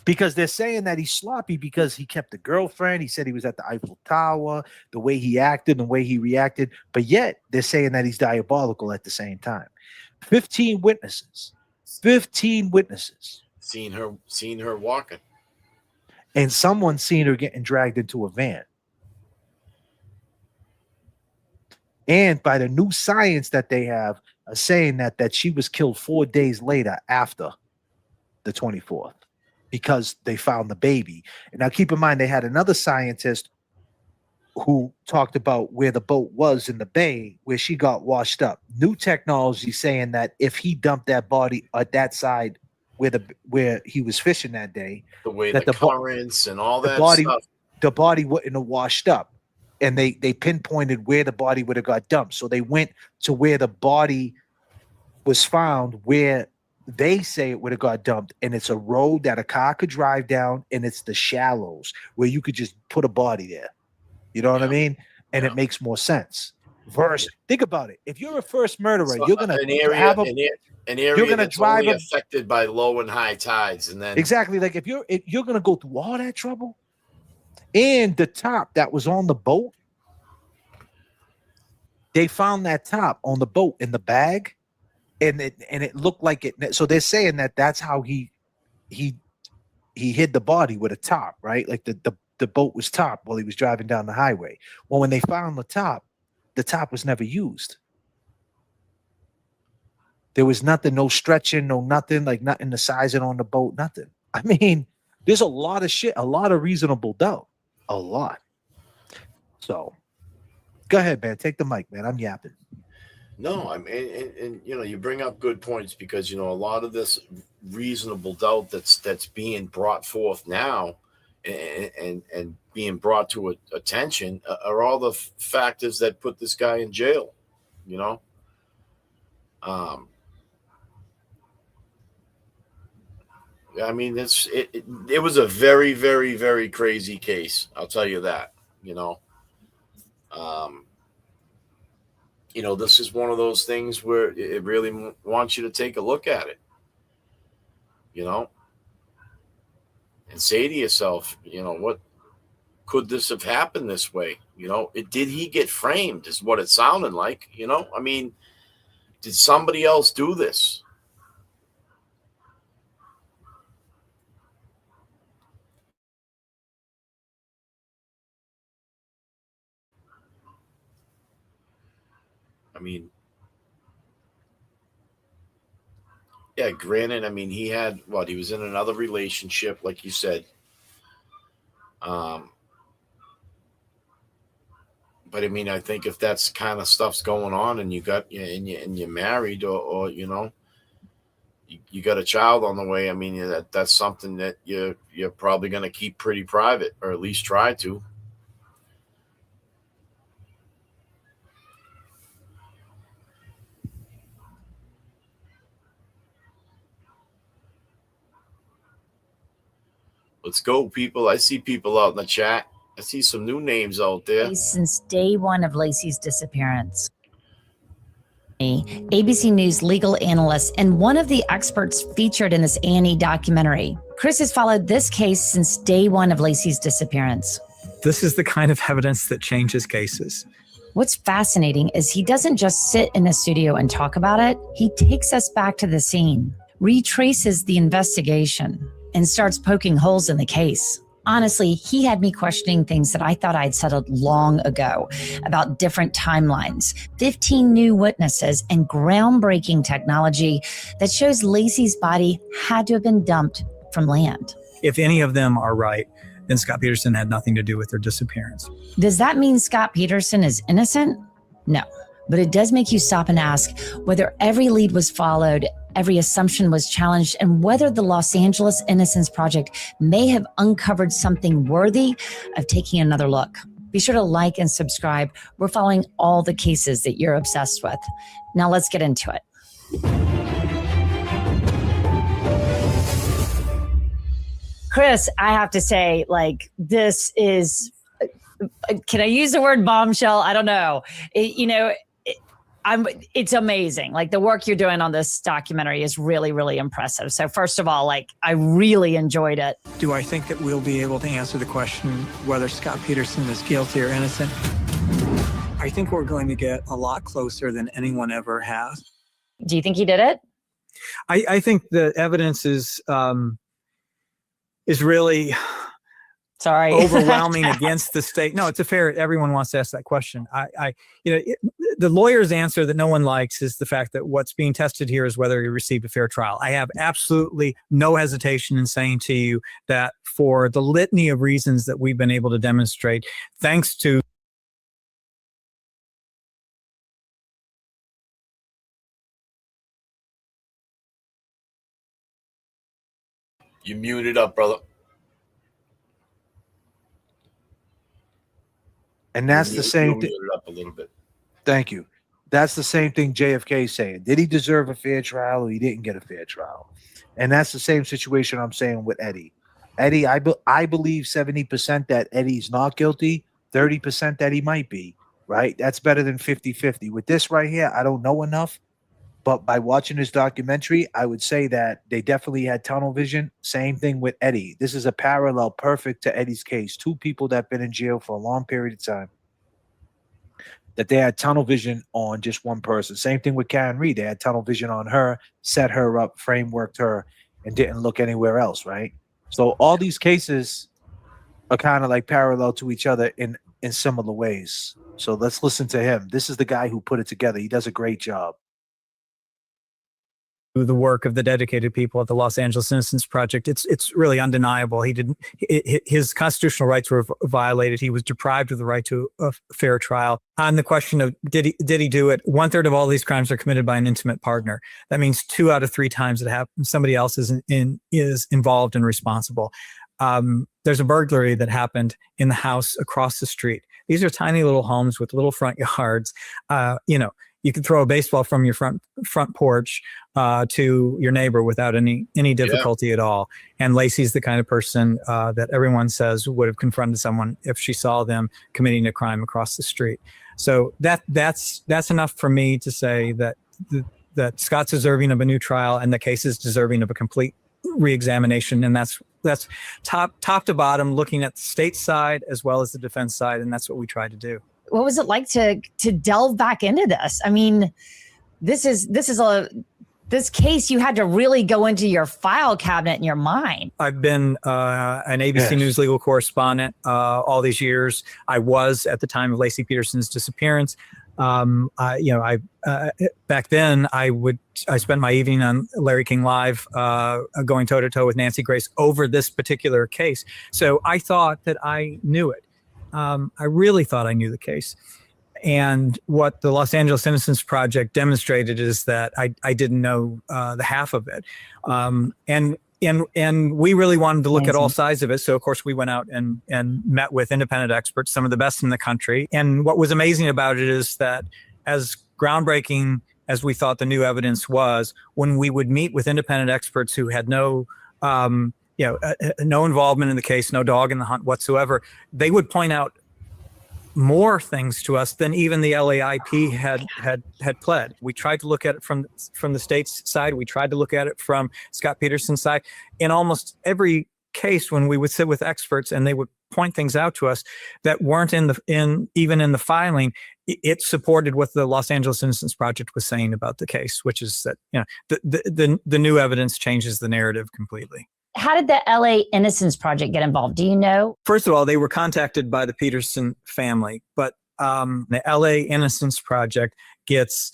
Because they're saying that he's sloppy because he kept a girlfriend. He said he was at the Eiffel Tower, the way he acted, the way he reacted. But yet they're saying that he's diabolical at the same time. 15 witnesses. 15 witnesses. Seen her walking. And someone seen her getting dragged into a van. And by the new science that they have, saying that she was killed 4 days later after the 24th because they found the baby. And now keep in mind, they had another scientist who talked about where the boat was in the bay where she got washed up. New technology saying that if he dumped that body at that side where he was fishing that day, the way that the currents and all that stuff, the body wouldn't have washed up. And they pinpointed where the body would have got dumped. So they went to where the body was found, where they say it would have got dumped. And it's a road that a car could drive down, and it's the shallows where you could just put a body there. You know what I mean? And it makes more sense. Think about it. If you're a first murderer, so you're gonna an area you're gonna that's drive only affected by low and high tides, and then exactly like if you're gonna go through all that trouble. And the top that was on the boat, they found that top on the boat in the bag, and it looked like it. So they're saying that that's how he hid the body with a top, right? Like the boat was top while he was driving down the highway. Well, when they found the top was never used. There was nothing, no stretching, no nothing, like nothing to size it on the boat, nothing. I mean, there's a lot of shit, a lot of reasonable doubt. A lot. So go ahead, man. Take the mic, man. I'm yapping. No, I mean, and you bring up good points because a lot of this reasonable doubt that's being brought forth now and being brought to attention are all the factors that put this guy in jail. I mean, it was a very, very, very crazy case. I'll tell you that. This is one of those things where it really wants you to take a look at it, and say to yourself, what could this have happened this way? Did he get framed is what it sounded like, I mean, did somebody else do this? I mean, yeah, granted, I mean, he was in another relationship, like you said. But I mean, I think if that's kind of stuff's going on and you're married or you got a child on the way, I mean, that's something that you're probably going to keep pretty private, or at least try to. Let's go, people. I see people out in the chat. I see some new names out there. Since day one of Lacey's disappearance. ABC News legal analyst and one of the experts featured in this Annie documentary. Chris has followed this case since day one of Lacey's disappearance. This is the kind of evidence that changes cases. What's fascinating is he doesn't just sit in a studio and talk about it. He takes us back to the scene, retraces the investigation, and starts poking holes in the case. Honestly, he had me questioning things that I thought I'd settled long ago about different timelines, 15 new witnesses, and groundbreaking technology that shows Lacey's body had to have been dumped from land. If any of them are right, then Scott Peterson had nothing to do with her disappearance. Does that mean Scott Peterson is innocent? No, but it does make you stop and ask whether every lead was followed, every assumption was challenged, and whether the Los Angeles Innocence Project may have uncovered something worthy of taking another look. Be sure to like and subscribe. We're following all the cases that you're obsessed with. Now let's get into it. Chris, I have to say, this is, can I use the word bombshell? I don't know. It's amazing. The work you're doing on this documentary is really, really impressive. So first of all, I really enjoyed it. Do I think that we'll be able to answer the question whether Scott Peterson is guilty or innocent? I think we're going to get a lot closer than anyone ever has. Do you think he did it? I think the evidence is really overwhelming against the state. No, it's a fair. Everyone wants to ask that question. The lawyer's answer that no one likes is the fact that what's being tested here is whether he received a fair trial. I have absolutely no hesitation in saying to you that for the litany of reasons that we've been able to demonstrate, thanks to You muted up, brother. And that's the same thing. Up a little bit. Thank you. That's the same thing J.F.K. is saying. Did he deserve a fair trial or he didn't get a fair trial? And that's the same situation I'm saying with Eddie. Eddie, I believe 70% that Eddie's not guilty, 30% that he might be, right? That's better than 50-50. With this right here, I don't know enough. But by watching this documentary, I would say that they definitely had tunnel vision. Same thing with Eddie. This is a parallel perfect to Eddie's case. Two people that have been in jail for a long period of time, that they had tunnel vision on just one person. Same thing with Karen Reed. They had tunnel vision on her, set her up, frameworked her, and didn't look anywhere else, right? So all these cases are kind of parallel to each other in similar ways. So let's listen to him. This is the guy who put it together. He does a great job. The work of the dedicated people at the Los Angeles Innocence Project, it's really undeniable. His constitutional rights were violated. He was deprived of the right to a fair trial. On the question of did he do it, 1/3 of all these crimes are committed by an intimate partner. That means 2 out of 3 times it happens, somebody else is involved and responsible. There's a burglary that happened in the house across the street. These are tiny little homes with little front yards. you could throw a baseball from your front porch to your neighbor without any difficulty at all. And Lacey's the kind of person that everyone says would have confronted someone if she saw them committing a crime across the street. So that's enough for me to say that that Scott's deserving of a new trial and the case is deserving of a complete reexamination. And that's top to bottom, looking at the state side as well as the defense side, and that's what we try to do. What was it like to delve back into this? I mean, this case, you had to really go into your file cabinet in your mind. I've been an ABC News legal correspondent all these years. I was at the time of Laci Peterson's disappearance. Back then I spent my evening on Larry King Live, going toe to toe with Nancy Grace over this particular case. So I thought that I knew it. I really thought I knew the case. And what the Los Angeles Innocence Project demonstrated is that I didn't know the half of it. And we really wanted to look at all sides of it. So, of course, we went out and met with independent experts, some of the best in the country. And what was amazing about it is that as groundbreaking as we thought the new evidence was, when we would meet with independent experts who had no involvement in the case, no dog in the hunt whatsoever, they would point out more things to us than even the LAIP had pled. We tried to look at it from the state's side. We tried to look at it from Scott Peterson's side. In almost every case, when we would sit with experts and they would point things out to us that weren't even in the filing, it supported what the Los Angeles Innocence Project was saying about the case, which is that the new evidence changes the narrative completely. How did the LA Innocence Project get involved? Do you know? First of all, they were contacted by the Peterson family, but the LA Innocence Project gets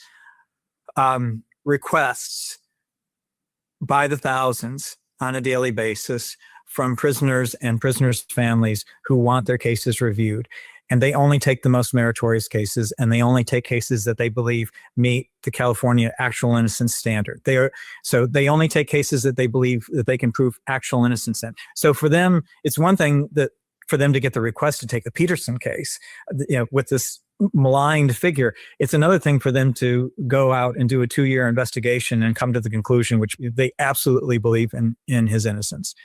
requests by the thousands on a daily basis from prisoners and prisoners' families who want their cases reviewed. And they only take the most meritorious cases, and they only take cases that they believe meet the California actual innocence standard. So they only take cases that they believe that they can prove actual innocence in. So for them, it's one thing that for them to get the request to take the Peterson case, with this maligned figure. It's another thing for them to go out and do a 2-year investigation and come to the conclusion, which they absolutely believe in his innocence.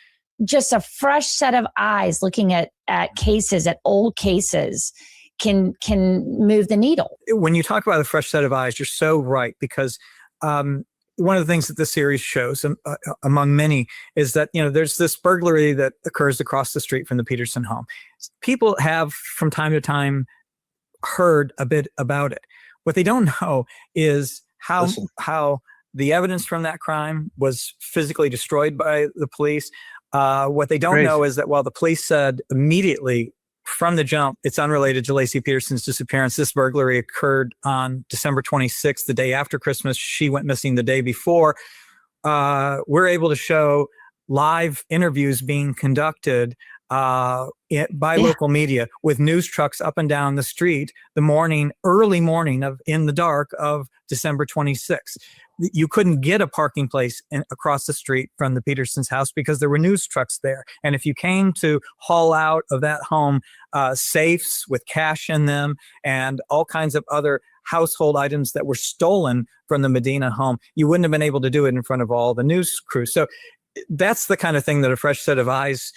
Just a fresh set of eyes looking at cases, at old cases, can move the needle. When you talk about a fresh set of eyes, you're so right, because one of the things that the series shows, among many, is that there's this burglary that occurs across the street from the Peterson home. People have, from time to time, heard a bit about it. What they don't know is how the evidence from that crime was physically destroyed by the police. What they don't know is that while the police said immediately from the jump, it's unrelated to Laci Peterson's disappearance, this burglary occurred on December 26th, the day after Christmas. She went missing the day before. We're able to show live interviews being conducted by local media with news trucks up and down the street early morning in the dark of December 26th. You couldn't get a parking place across the street from the Peterson's house because there were news trucks there. And if you came to haul out of that home safes with cash in them and all kinds of other household items that were stolen from the Medina home, you wouldn't have been able to do it in front of all the news crew. So that's the kind of thing that a fresh set of eyes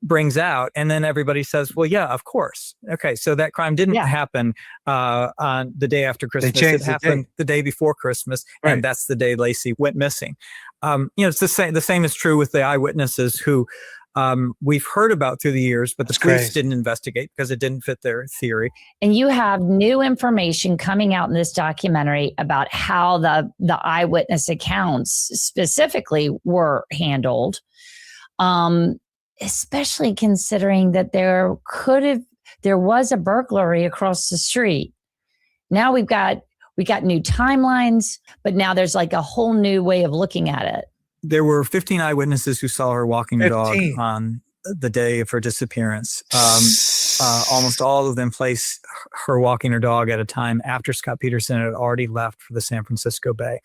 brings out. And then everybody says, well, yeah, of course. Okay, so that crime didn't happen on the day after Christmas. It happened the day before Christmas, and that's the day Laci went missing. It's the same. The same is true with the eyewitnesses who we've heard about through the years, but the police didn't investigate because it didn't fit their theory. And you have new information coming out in this documentary about how the eyewitness accounts specifically were handled. Especially considering that there was a burglary across the street. Now we got new timelines, but now there's like a whole new way of looking at it. There were 15 eyewitnesses who saw her walking her dog on the day of her disappearance. Almost all of them place her walking her dog at a time after Scott Peterson had already left for the San Francisco Bay.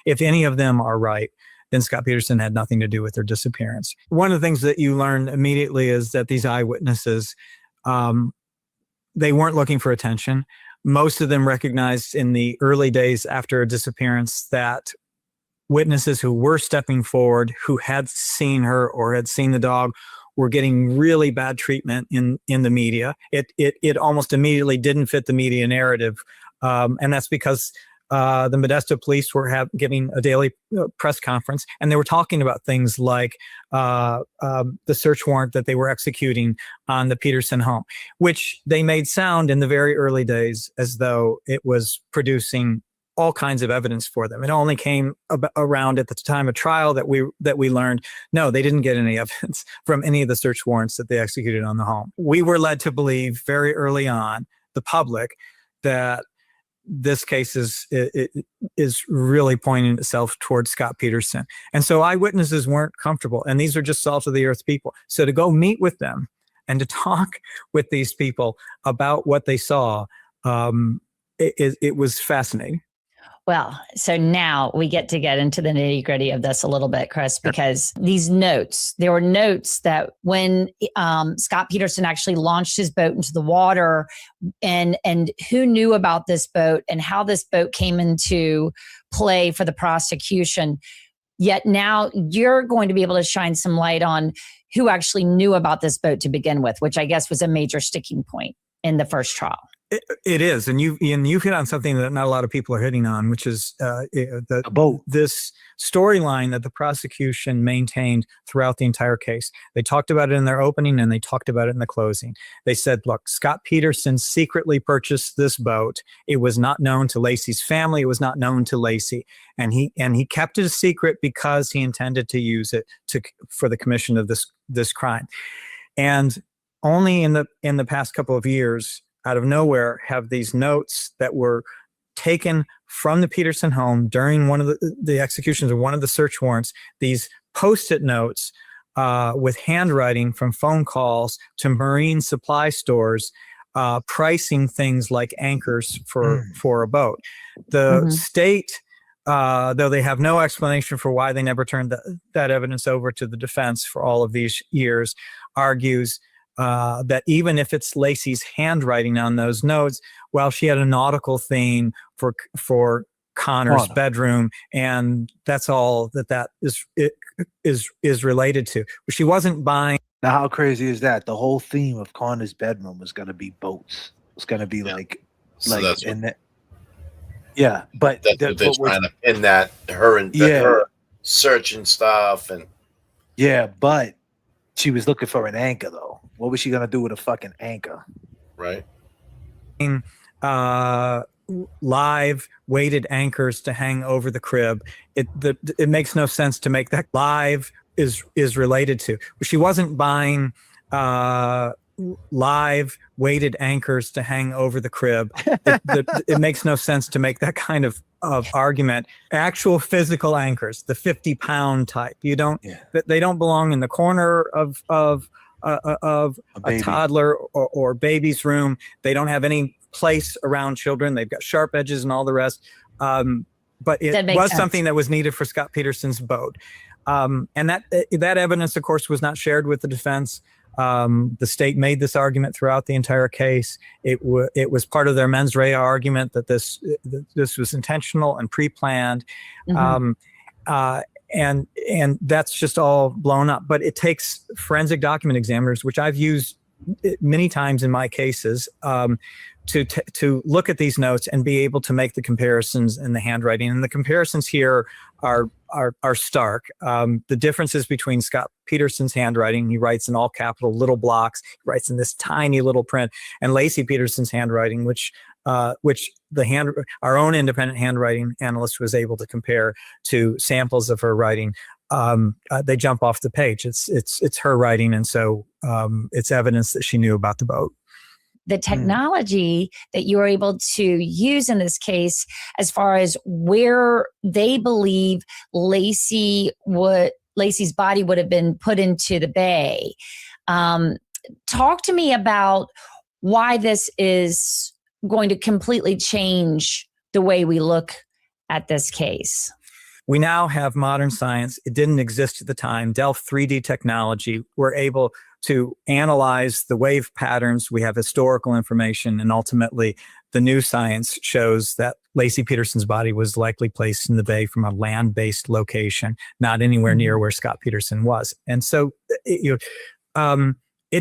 If any of them are right, then Scott Peterson had nothing to do with her disappearance. One of the things that you learn immediately is that these eyewitnesses, they weren't looking for attention. most of them recognized in the early days after a disappearance that witnesses who were stepping forward, who had seen her or had seen the dog, were getting really bad treatment in the media. It almost immediately didn't fit the media narrative. And that's because the Modesto police were giving a daily press conference, and they were talking about things like the search warrant that they were executing on the Peterson home, which they made sound in the very early days as though it was producing all kinds of evidence for them. It only came around at the time of trial that we learned, no, they didn't get any evidence from any of the search warrants that they executed on the home. We were led to believe very early on, the public, that this case is really pointing itself towards Scott Peterson. And so eyewitnesses weren't comfortable, and these are just salt of the earth people. So to go meet with them and to talk with these people about what they saw, it was fascinating. Well, so now we get into the nitty gritty of this a little bit, Chris, because these notes, there were notes that when Scott Peterson actually launched his boat into the water, and who knew about this boat and how this boat came into play for the prosecution. Yet now you're going to be able to shine some light on who actually knew about this boat to begin with, which I guess was a major sticking point in the first trial. It is, and you've hit on something that not a lot of people are hitting on, which is the boat. This storyline that the prosecution maintained throughout the entire case. They talked about it in their opening, and they talked about it in the closing. They said, "Look, Scott Peterson secretly purchased this boat. It was not known to Lacey's family. It was not known to Lacey, and he kept it a secret because he intended to use it for the commission of this crime." And only in the past couple of years, out of nowhere, have these notes that were taken from the Peterson home during one of the executions of one of the search warrants, these Post-it notes with handwriting from phone calls to marine supply stores, pricing things like anchors for a boat. The state, though they have no explanation for why they never turned that evidence over to the defense for all of these years, argues that even if it's Lacey's handwriting on those notes, well, she had a nautical theme for Connor's bedroom, and that's all that is related to. She wasn't buying. Now, how crazy is that? The whole theme of Connor's bedroom was going to be boats. It's going to be yeah, but that's what they're trying to pin that her search and stuff, and but she was looking for an anchor though. What was she gonna do with a fucking anchor? Right. Live weighted anchors to hang over the crib. It makes no sense to make that. Live is related to. She wasn't buying live weighted anchors to hang over the crib. It makes no sense to make that kind of argument. Actual physical anchors, the 50-pound type. They don't belong in the corner of a toddler or baby's room. They don't have any place around children. They've got sharp edges and all the rest. But it was something that was needed for Scott Peterson's boat. And that evidence, of course, was not shared with the defense. The state made this argument throughout the entire case. It was part of their mens rea argument that this was intentional and pre-planned. And that's just all blown up. But it takes forensic document examiners, which I've used many times in my cases, to look at these notes and be able to make the comparisons in the handwriting. And the comparisons here are stark. The differences between Scott Peterson's handwriting, he writes in all capital little blocks, he writes in this tiny little print, and Lacey Peterson's handwriting, which our own independent handwriting analyst was able to compare to samples of her writing. They jump off the page. It's her writing, and so it's evidence that she knew about the boat. The technology that you were able to use in this case, as far as where they believe Lacey's body would have been put into the bay. Talk to me about why this is going to completely change the way we look at this case. We now have modern science. It didn't exist at the time. Delft 3D technology. We're able to analyze the wave patterns. We have historical information, and ultimately the new science shows that Laci Peterson's body was likely placed in the bay from a land-based location, not anywhere near where Scott Peterson was. And so it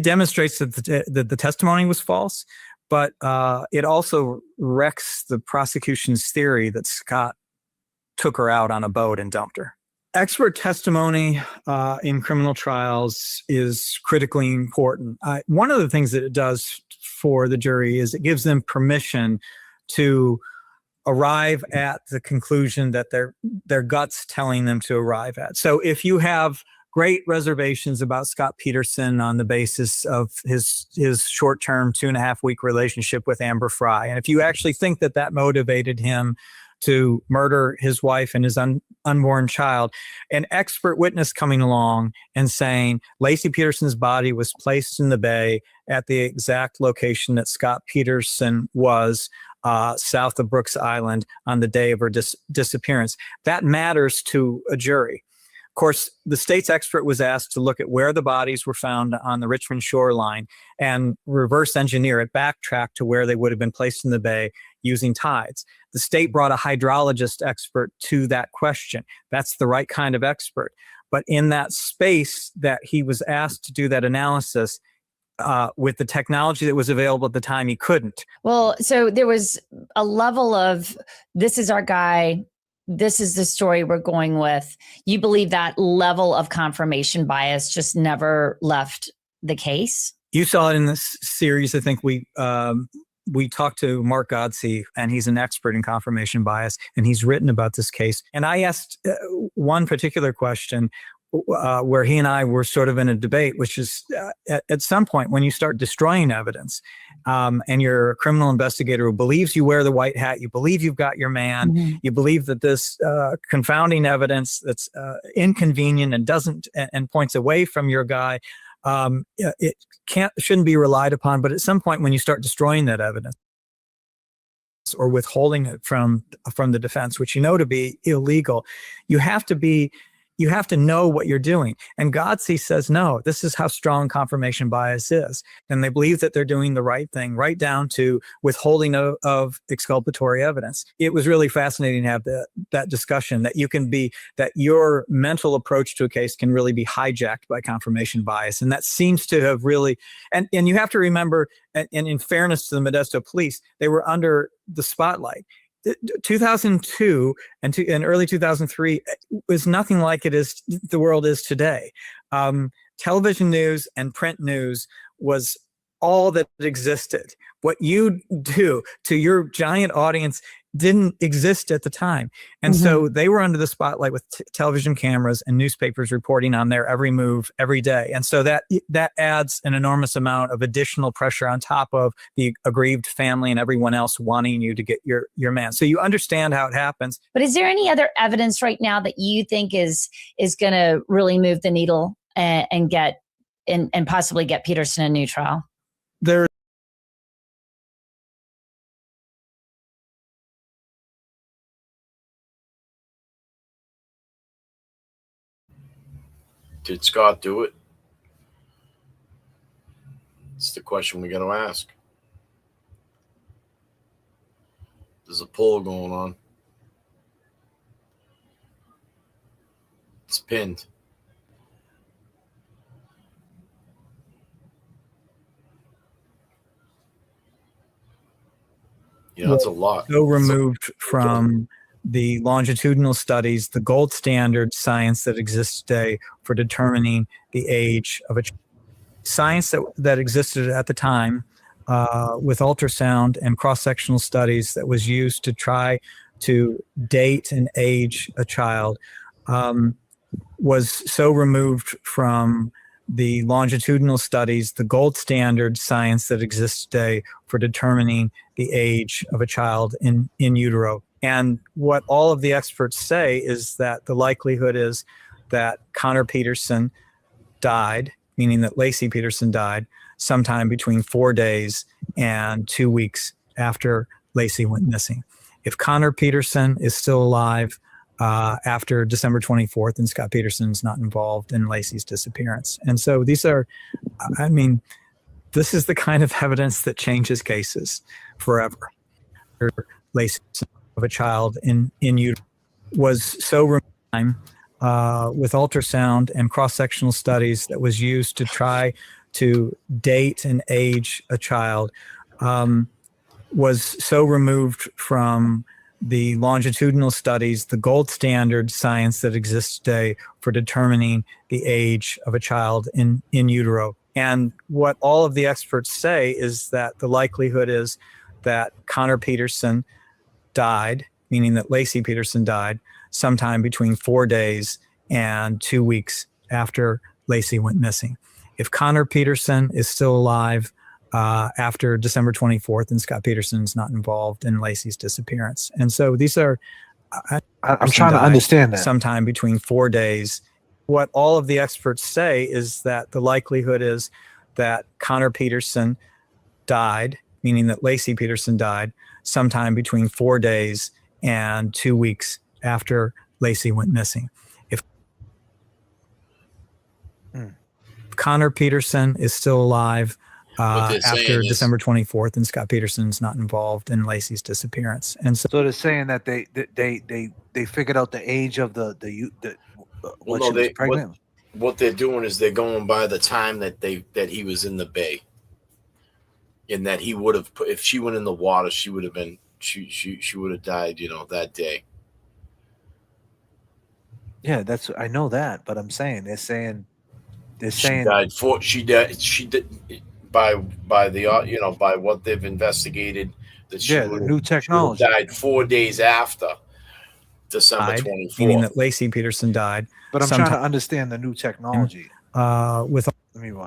demonstrates that the testimony was false, but it also wrecks the prosecution's theory that Scott took her out on a boat and dumped her. Expert testimony in criminal trials is critically important. One of the things that it does for the jury is it gives them permission to arrive at the conclusion that their gut's telling them to arrive at. So if you have great reservations about Scott Peterson on the basis of his short-term 2.5-week relationship with Amber Fry, and if you actually think that motivated him to murder his wife and his unborn child, an expert witness coming along and saying Laci Peterson's body was placed in the bay at the exact location that Scott Peterson was south of Brooks Island on the day of her disappearance, that matters to a jury. Of course, the state's expert was asked to look at where the bodies were found on the Richmond shoreline and reverse engineer it, backtrack to where they would have been placed in the bay using tides. The state brought a hydrologist expert to that question. That's the right kind of expert. But in that space that he was asked to do that analysis, with the technology that was available at the time, he couldn't. Well, so there was a level of, this is our guy, this is the story we're going with. You believe that level of confirmation bias just never left the case? You saw it in this series. I think we talked to Mark Godsey, and he's an expert in confirmation bias, and he's written about this case. And I asked one particular question where he and I were sort of in a debate, which is at some point when you start destroying evidence and you're a criminal investigator who believes you wear the white hat, you believe you've got your man, you believe that this confounding evidence that's inconvenient and and points away from your guy, it shouldn't be relied upon. But at some point when you start destroying that evidence or withholding it from the defense, which you know to be illegal, you have to know what you're doing. And Godsey says, no, this is how strong confirmation bias is. And they believe that they're doing the right thing, right down to withholding of exculpatory evidence. It was really fascinating to have that discussion, that that your mental approach to a case can really be hijacked by confirmation bias. And that seems to have really, and you have to remember, and in fairness to the Modesto police, they were under the spotlight. 2002 and early 2003 was nothing like the world is today. Television news and print news was all that existed. What you do to your giant audience didn't exist at the time. And so they were under the spotlight with television cameras and newspapers reporting on their every move every day. And so that adds an enormous amount of additional pressure on top of the aggrieved family and everyone else wanting you to get your man. So you understand how it happens. But is there any other evidence right now that you think is going to really move the needle and get and possibly get Peterson a new trial? There Did Scott do it? It's the question we got to ask. There's a poll going on. It's pinned. Yeah, that's a lot. So removed from the longitudinal studies, the gold standard science that exists today for determining the age of a science that existed at the time with ultrasound and cross-sectional studies that was used to try to date and age a child was so removed from the longitudinal studies, the gold standard science that exists today for determining the age of a child in utero. And what all of the experts say is that the likelihood is that Connor Peterson died, meaning that Laci Peterson died, sometime between 4 days and 2 weeks after Laci went missing. If Connor Peterson is still alive, after December 24th, and Scott Peterson's not involved in Lacey's disappearance. And so these are, I mean, this is the kind of evidence that changes cases forever. Lacey of a child in utero was so removed with ultrasound and cross-sectional studies that was used to try to date and age a child, was so removed from the longitudinal studies, the gold standard science that exists today for determining the age of a child in utero. And what all of the experts say is that the likelihood is that Connor Peterson died, meaning that Lacey Peterson died, sometime between 4 days and 2 weeks after Lacey went missing. If Connor Peterson is still alive after December 24th, and Scott Peterson's not involved in Lacey's disappearance. And so these are... I'm trying to understand that. Sometime between 4 days. What all of the experts say is that the likelihood is that Connor Peterson died, meaning that Lacey Peterson died, sometime between 4 days and 2 weeks after Lacey went missing. If Connor Peterson is still alive after December 24th, and Scott Peterson's not involved in Lacey's disappearance. And so they're saying that they figured out the age of the when she was pregnant. What they're doing is they're going by the time that he was in the bay, and that he would have, if she went in the water, she would have been she would have died, that day. Yeah, I know that, but I'm saying they're saying she died by the by what they've investigated, that she the new technology died 4 days after December 24th, meaning that Lacey Peterson died. But I'm trying to understand the new technology. With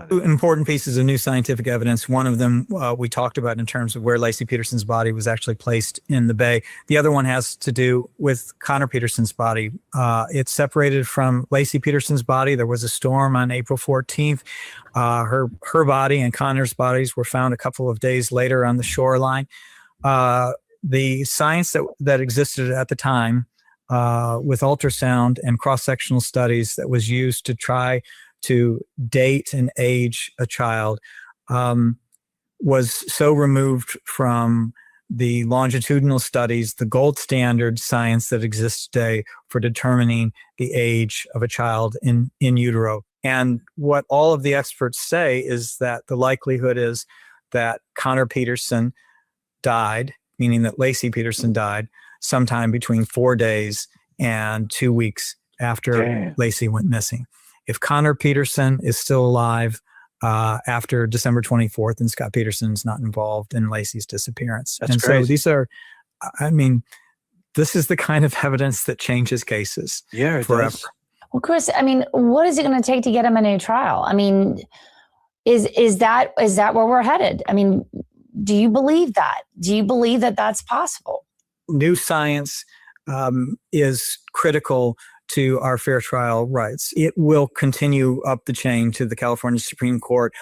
two important pieces of new scientific evidence. One of them we talked about in terms of where Lacey Peterson's body was actually placed in the bay. The other one has to do with Connor Peterson's body. It's separated from Lacey Peterson's body. There was a storm on April 14th. Her body and Connor's bodies were found a couple of days later on the shoreline. The science that existed at the time with ultrasound and cross-sectional studies that was used to try to date and age a child was so removed from the longitudinal studies, the gold standard science that exists today for determining the age of a child in utero. And what all of the experts say is that the likelihood is that Connor Peterson died, meaning that Lacey Peterson died, sometime between 4 days and 2 weeks after Lacey went missing. If Connor Peterson is still alive after December 24th, and Scott Peterson's not involved in Lacey's disappearance. That's crazy. So these are, I mean, this is the kind of evidence that changes cases forever. Does. Well, Chris, I mean, what is it going to take to get him a new trial? I mean, is that where we're headed? I mean, do you believe that? Do you believe that that's possible? New science is critical to our fair trial rights. It will continue up the chain to the California Supreme Court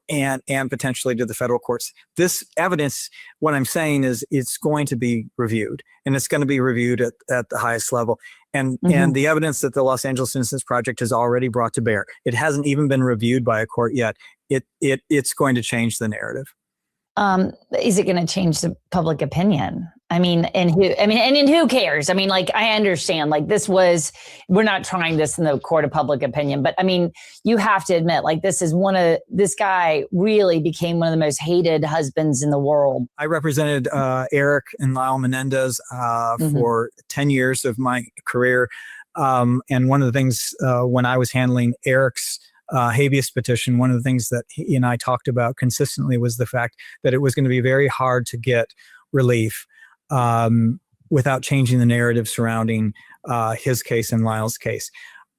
and potentially to the federal courts. This evidence, what I'm saying is it's going to be reviewed, and it's going to be reviewed at the highest level. And the evidence that the Los Angeles Innocence Project has already brought to bear, it hasn't even been reviewed by a court yet. It's going to change the narrative. Is it going to change the public opinion? And who cares? I mean, like, I understand, like, we're not trying this in the court of public opinion, but I mean, you have to admit, like, this guy really became one of the most hated husbands in the world. I represented Eric and Lyle Menendez for 10 years of my career. And one of the things when I was handling Eric's habeas petition, one of the things that he and I talked about consistently was the fact that it was going to be very hard to get relief without changing the narrative surrounding his case and Lyle's case.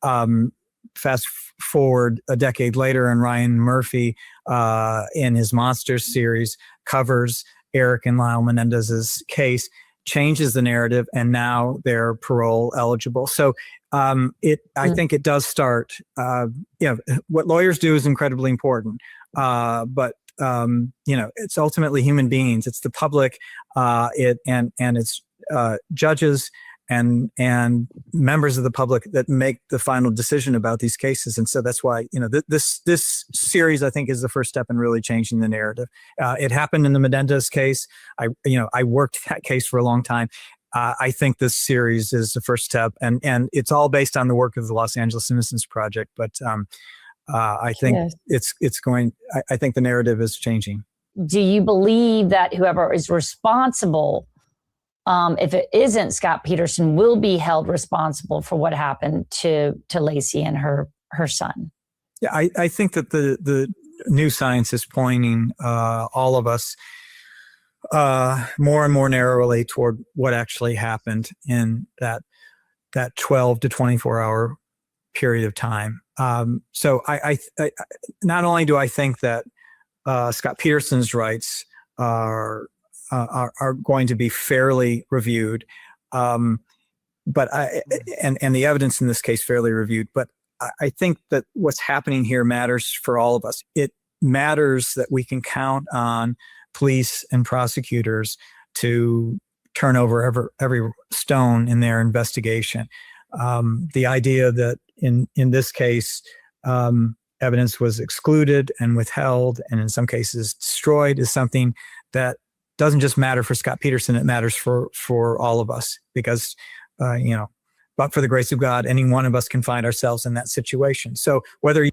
Fast forward a decade later, and Ryan Murphy in his Monsters series covers Eric and Lyle Menendez's case, changes the narrative, and now they're parole eligible. So I think it does start. What lawyers do is incredibly important, but it's ultimately human beings. It's the public, and it's judges and members of the public that make the final decision about these cases. And so that's why, this series, I think, is the first step in really changing the narrative. It happened in the Menendez case. I worked that case for a long time. I think this series is the first step, and it's all based on the work of the Los Angeles Innocence Project. But I think it's going. I think the narrative is changing. Do you believe that whoever is responsible, if it isn't Scott Peterson, will be held responsible for what happened to Lacey and her son? Yeah, I think that the new science is pointing all of us more and more narrowly toward what actually happened in that 12 to 24 hour period of time. So I not only do I think that Scott Peterson's rights are going to be fairly reviewed, but and the evidence in this case fairly reviewed, but I think that what's happening here matters for all of us. It matters that we can count on police and prosecutors to turn over every stone in their investigation. The idea that in this case, evidence was excluded and withheld, and in some cases destroyed, is something that doesn't just matter for Scott Peterson. It matters for all of us, because, but for the grace of God, any one of us can find ourselves in that situation. So whether you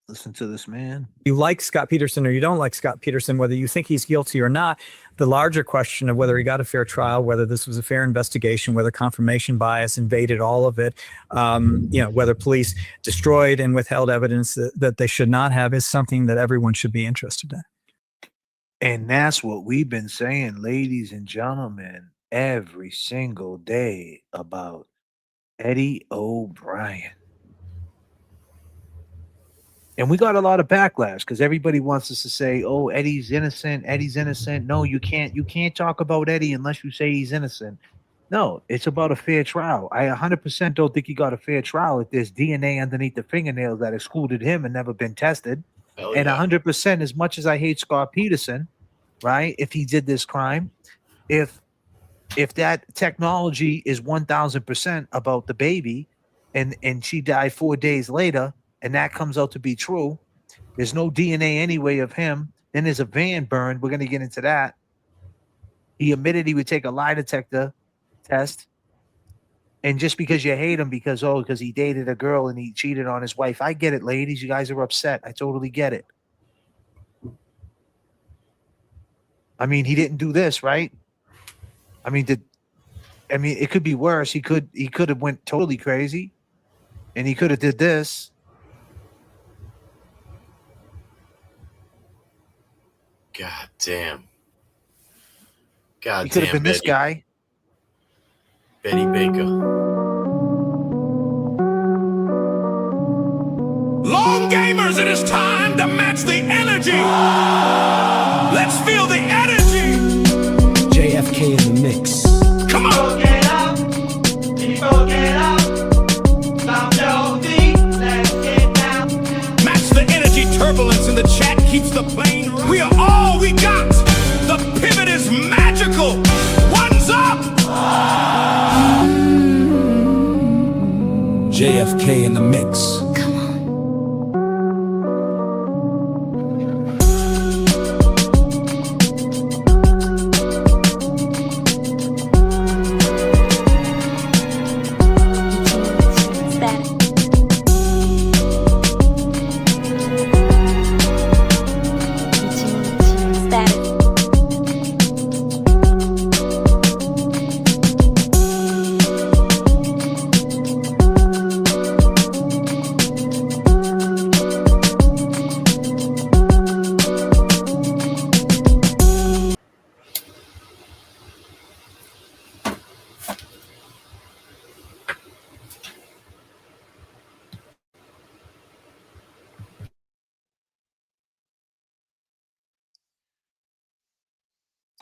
listen to this man, you like Scott Peterson or you don't like Scott Peterson, whether you think he's guilty or not, the larger question of whether he got a fair trial, whether this was a fair investigation, whether confirmation bias invaded all of it, whether police destroyed and withheld evidence that they should not have, is something that everyone should be interested in. And that's what we've been saying, ladies and gentlemen, every single day about Eddie O'Brien. And we got a lot of backlash because everybody wants us to say, "Oh, Eddie's innocent. Eddie's innocent." No, you can't talk about Eddie unless you say he's innocent. No, it's about a fair trial. I 100% don't think he got a fair trial if there's DNA underneath the fingernails that excluded him and never been tested. And 100%, as much as I hate Scott Peterson, right? If he did this crime, if that technology is 1,000% about the baby, and she died 4 days later, and that comes out to be true, there's no DNA anyway of him. Then there's a van burned. We're going to get into that. He admitted he would take a lie detector test. And just because you hate him because he dated a girl and he cheated on his wife. I get it, ladies. You guys are upset. I totally get it. I mean, he didn't do this, right? I mean, it could be worse. He could have went totally crazy, and he could have did this. God damn. He could have been this guy. Betty Baker. Long gamers, it is time to match the energy. Let's feel the energy. J.F.K. in the mix. Come on. Get up. People get up. Stomp your feet. Let's get down. Match the energy turbulence in the chat keeps the plane. We are all we got. The pivot is magical. One's up. J.F.K. in the mix.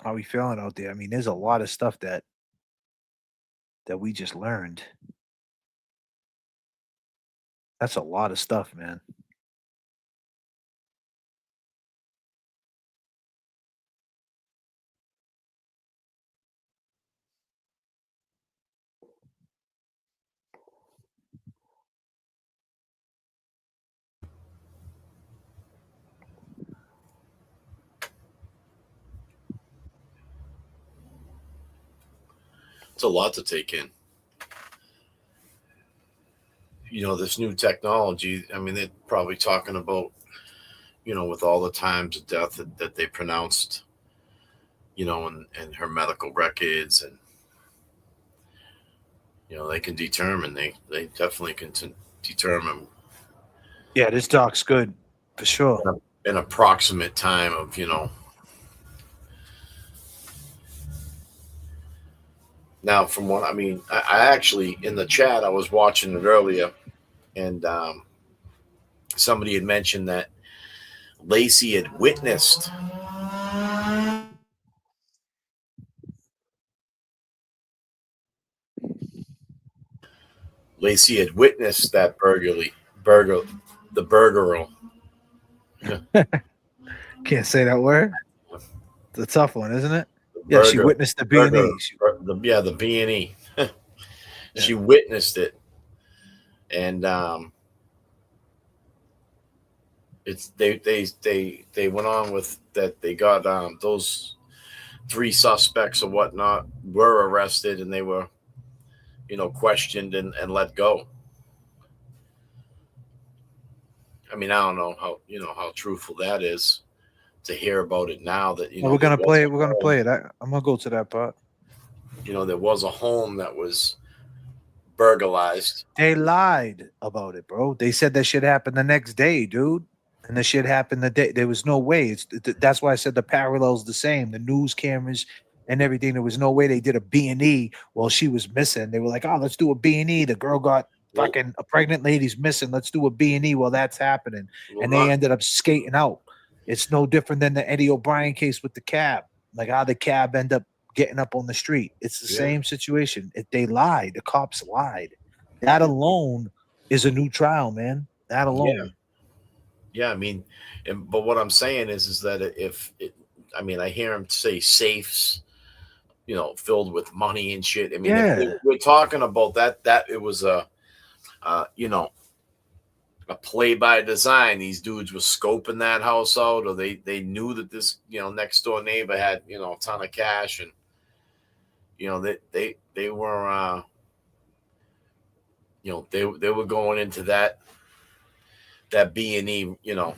How we feeling out there? I mean, there's a lot of stuff that we just learned. That's a lot of stuff, man. It's a lot to take in. You know, this new technology, I mean, they're probably talking about, you know, with all the times of death that they pronounced, you know, and her medical records, and, you know, they can determine, they definitely can determine. Yeah, this doc's good for sure. An approximate time of, you know. Now, from what I mean, I actually, in the chat, I was watching it earlier, and somebody had mentioned that Lacey had witnessed that the burglary. Can't say that word. It's a tough one, isn't it? Yeah, she witnessed the B&E. The B&E. She witnessed it, and it's they went on with that. They got those 3 suspects or whatnot were arrested, and they were, you know, questioned and let go. I mean, I don't know how truthful that is to hear about it now that, you know, we're gonna play it. We're gonna play it. I'm gonna go to that part. You know, there was a home that was burglarized. They lied about it, bro. They said that shit happened the next day, dude. And the shit happened the day. There was no way. That's why I said the parallel's the same. The news cameras and everything. There was no way they did a B&E while she was missing. They were like, oh, let's do a B&E. The girl got fucking a pregnant lady's missing. Let's do a B&E while that's happening. And they ended up skating out. It's no different than the Eddie O'Brien case with the cab. Like how the cab end up getting up on the street. It's the same situation. They lied. The cops lied. That alone is a new trial, man. That alone. Yeah, I mean, but what I'm saying is that I mean, I hear him say safes, you know, filled with money and shit. I mean, if we're talking about that it was you know, a play by design. These dudes were scoping that house out, or they knew that this, you know, next door neighbor had, you know, a ton of cash, and, you know, they were you know, they were going into that B&E, you know,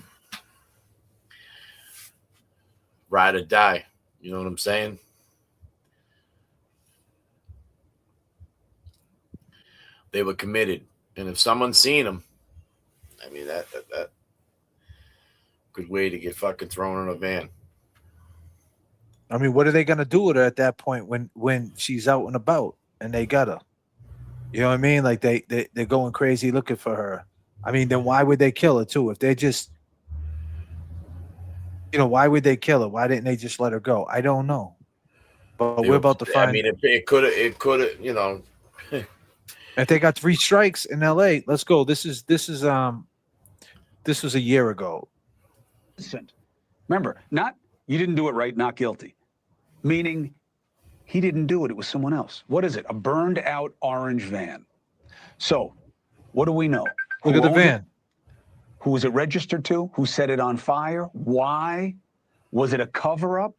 ride or die. You know what I'm saying? They were committed, and if someone's seen them, I mean, that good way to get fucking thrown in a van. I mean, what are they gonna do with her at that point when she's out and about and they got her? You know what I mean? Like they're going crazy looking for her. I mean, then why would they kill her too? If they just, you know, why would they kill her? Why didn't they just let her go? I don't know. But we're about to find. I mean, it could have, you know. If they got 3 strikes in LA, let's go. This was a year ago. Remember, not you didn't do it right, not guilty. Meaning he didn't do it, it was someone else. What is it? A burned out orange van. So, what do we know? Look at the van. Who was it registered to? Who set it on fire? Why? Was it a cover-up?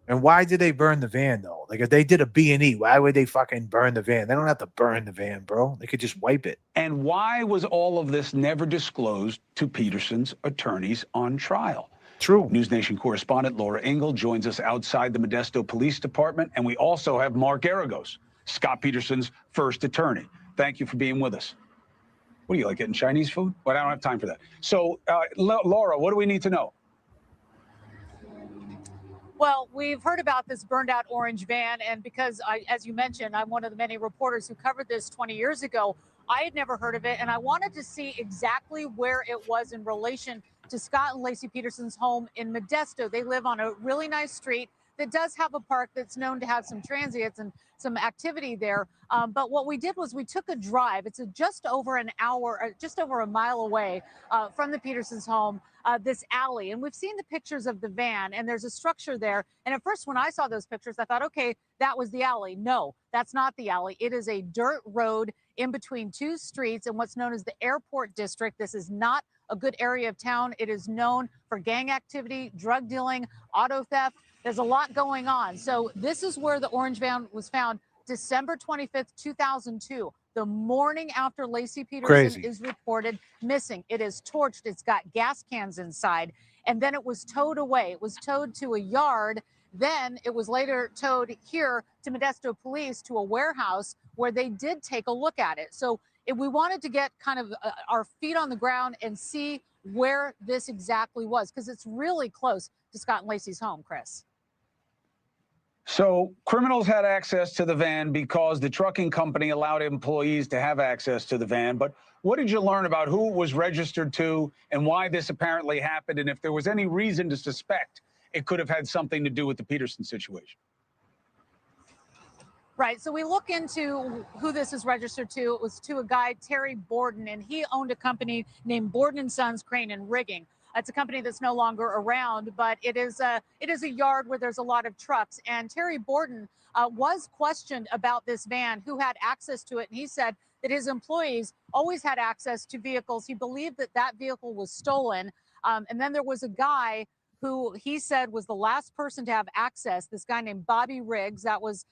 And why did they burn the van, though? Like, if they did a B&E, why would they fucking burn the van? They don't have to burn the van, bro. They could just wipe it. And why was all of this never disclosed to Peterson's attorneys on trial? True. News Nation correspondent Laura Ingle joins us outside the Modesto Police Department, and we also have Mark Aragos, Scott Peterson's first attorney. Thank you for being with us. What do you like, getting Chinese food? Well, I don't have time for that. So, Laura, what do we need to know? Well, we've heard about this burned out orange van, and because as you mentioned, I'm one of the many reporters who covered this 20 years ago, I had never heard of it, and I wanted to see exactly where it was in relation to Scott and Lacey Peterson's home in Modesto. They live on a really nice street that does have a park that's known to have some transients and some activity there. But what we did was we took a drive. It's just over an hour, just over a mile away from the Petersons' home, this alley. And we've seen the pictures of the van, and there's a structure there. And at first, when I saw those pictures, I thought, okay, that was the alley. No, that's not the alley. It is a dirt road in between 2 streets in what's known as the Airport District. This is not a good area of town. It is known for gang activity, drug dealing, auto theft. There's a lot going on. So this is where the orange van was found December 25th, 2002, the morning after Lacey Peterson Crazy. is reported missing. It is torched. It's got gas cans inside. And then it was towed away. It was towed to a yard. Then it was later towed here to Modesto Police to a warehouse where they did take a look at it. So if we wanted to get kind of our feet on the ground and see where this exactly was, because it's really close to Scott and Lacey's home, Chris. So criminals had access to the van because the trucking company allowed employees to have access to the van. But what did you learn about who it was registered to and why this apparently happened, and if there was any reason to suspect it could have had something to do with the Peterson situation? Right. So we look into who this is registered to. It was to a guy, Terry Borden, and he owned a company named Borden & Sons Crane and Rigging. It's a company that's no longer around, but it is a yard where there's a lot of trucks. And Terry Borden was questioned about this van, who had access to it. And he said that his employees always had access to vehicles. He believed that that vehicle was stolen. And then there was a guy who he said was the last person to have access, this guy named Bobby Riggs. That was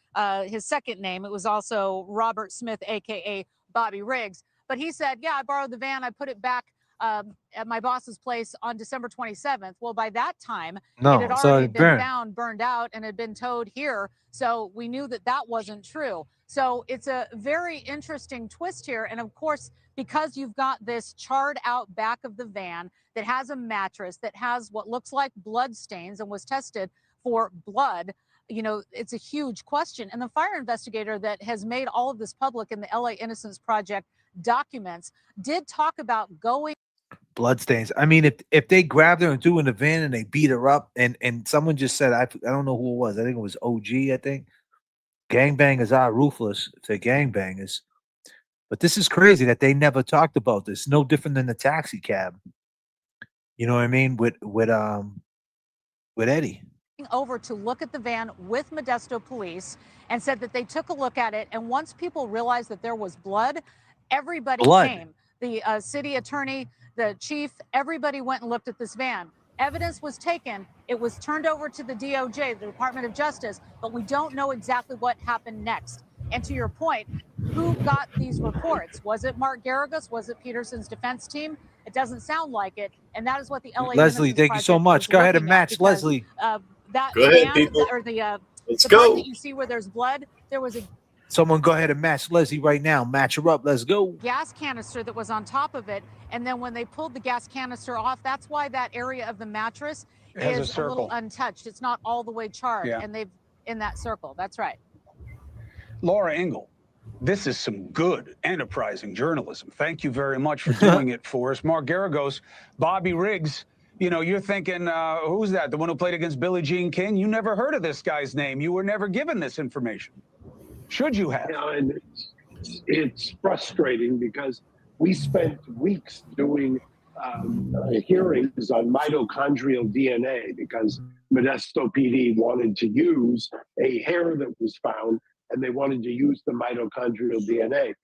his second name. It was also Robert Smith, a.k.a. Bobby Riggs. But he said, yeah, I borrowed the van. I put it back at my boss's place on December 27th. Well, by that time, it had already been found, burned out, and had been towed here. So we knew that that wasn't true. So it's a very interesting twist here. And of course, because you've got this charred out back of the van that has a mattress that has what looks like blood stains and was tested for blood, you know, it's a huge question. And the fire investigator that has made all of this public in the LA Innocence Project documents did talk about going. Bloodstains. I mean, if they grabbed her and threw her in the van and they beat her up, and someone just said, I don't know who it was. I think it was OG. I think gangbangers are ruthless if they're gangbangers. But this is crazy that they never talked about this. No different than the taxi cab. You know what I mean? With Eddie. Over to look at the van with Modesto Police and said that they took a look at it. And once people realized that there was blood, everybody came. The city attorney, the chief, everybody went and looked at this van. Evidence was taken. It was turned over to the DOJ, the Department of Justice, but we don't know exactly what happened next. And to your point, who got these reports? Was it Mark Garagos? Was it Peterson's defense team? It doesn't sound like it. And that is what the LA Leslie, thank you so much. Go ahead and match Leslie. That go ahead, van, people. or the Let's the go. part that you see where there's blood, there was a Someone go ahead and match Leslie right now. Match her up. Let's go. gas canister that was on top of it. And then when they pulled the gas canister off, that's why that area of the mattress is a little untouched. It's not all the way charred. Yeah. And they've in that circle. That's right. Laura Ingle, this is some good, enterprising journalism. Thank you very much for doing it for us. Mark Garagos, Bobby Riggs, you know, you're thinking, who's that? The one who played against Billie Jean King? You never heard of this guy's name. You were never given this information. Should you have? Yeah, and it's frustrating because we spent weeks doing hearings on mitochondrial DNA because Modesto PD wanted to use a hair that was found, and they wanted to use the mitochondrial DNA.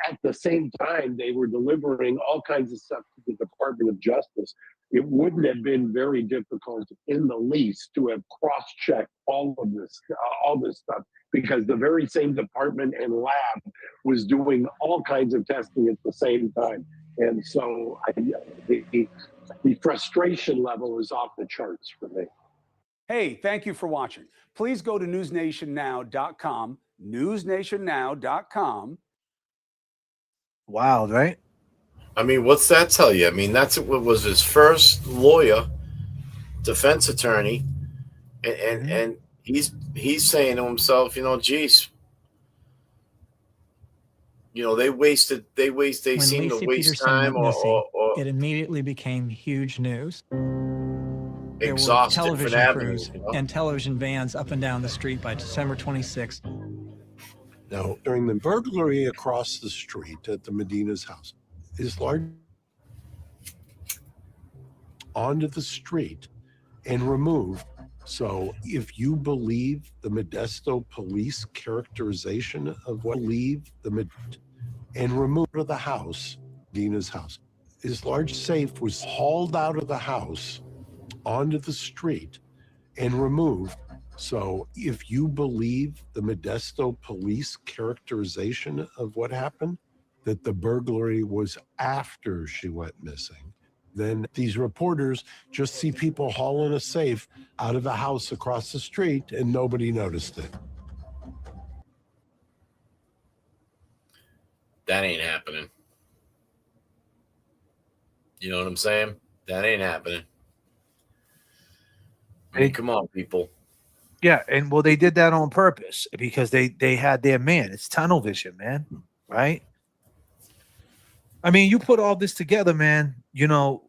At the same time, they were delivering all kinds of stuff to the Department of Justice. It wouldn't have been very difficult in the least to have cross-checked all this stuff, because the very same department and lab was doing all kinds of testing at the same time. And so the frustration level is off the charts for me. Hey, thank you for watching. Please go to newsnationnow.com, newsnationnow.com. Wild, right? I mean, what's that tell you? I mean, that's what was his first lawyer, defense attorney, and he's saying to himself, you know, geez, you know, they seem to waste Peterson time went missing, or it immediately became huge news. There exhausted were for television avenues, crews you know? and television vans up and down the street by December 26th. Now, during the burglary across the street at the Medina's house, is large onto the street and removed. So if you believe the Modesto police characterization of what and removed out of the house, Dina's house, his large safe was hauled out of the house onto the street and removed. So if you believe the Modesto police characterization of what happened, that the burglary was after she went missing, then these reporters just see people hauling a safe out of a house across the street and nobody noticed it. That ain't happening. You know what I'm saying? That ain't happening. I mean, come on, people. Yeah, and well, they did that on purpose because they had their man. It's tunnel vision, man. Right? I mean, you put all this together, man. You know,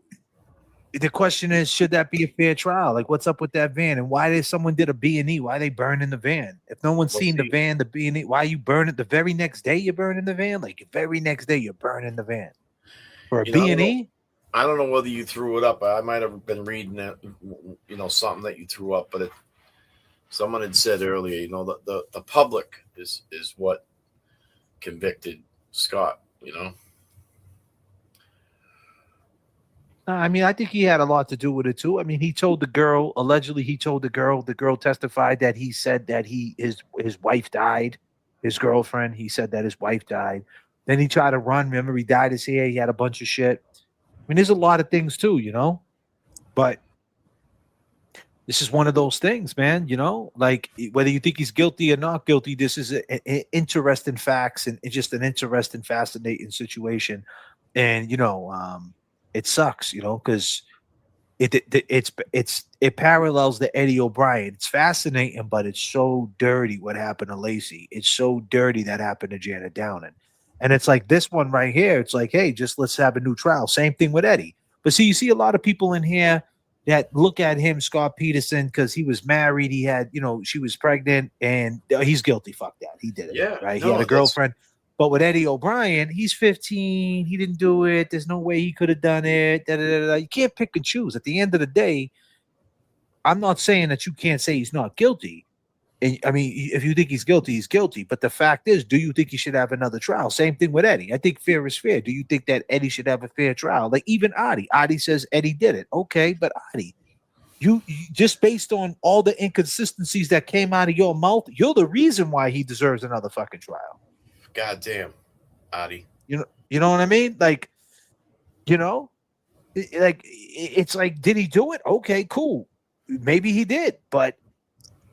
the question is, should that be a fair trial? Like, what's up with that van, and why did someone did a B&E? Why they burning the van? If no one's seen the van, the B&E, why you burn it the very next day? You're burning the van, like the very next day you're burning the van for a B&E. I don't know whether you threw it up. I might have been reading it, something that you threw up, but someone had said earlier, the public is what convicted Scott, I mean, I think he had a lot to do with it too. I mean, he told the girl, allegedly he told the girl testified that he said that his wife died, his girlfriend. He said that his wife died. Then he tried to run. Remember, he dyed his hair. He had a bunch of shit. I mean, there's a lot of things too, but this is one of those things, man, like whether you think he's guilty or not guilty, this is an interesting facts and it's just an interesting, fascinating situation. And, it sucks, because it parallels the Eddie O'Brien. It's fascinating, but it's so dirty what happened to Lacey. It's so dirty that happened to Janet Downing. And it's like this one right here. It's like, hey, just let's have a new trial. Same thing with Eddie. But see, you see a lot of people in here that look at him, Scott Peterson, because he was married. He had, she was pregnant, and he's guilty. Fuck that. He did it. Yeah, right. He had a girlfriend. But with Eddie O'Brien, he's 15. He didn't do it. There's no way he could have done it. You can't pick and choose. At the end of the day, I'm not saying that you can't say he's not guilty. And I mean, if you think he's guilty, he's guilty. But the fact is, do you think he should have another trial? Same thing with Eddie. I think fair is fair. Do you think that Eddie should have a fair trial? Like even Adi. Adi says Eddie did it. Okay, but Adi, you just based on all the inconsistencies that came out of your mouth, you're the reason why he deserves another fucking trial. God damn, Adi. You know what I mean? Like, it's like, did he do it? Okay, cool. Maybe he did, but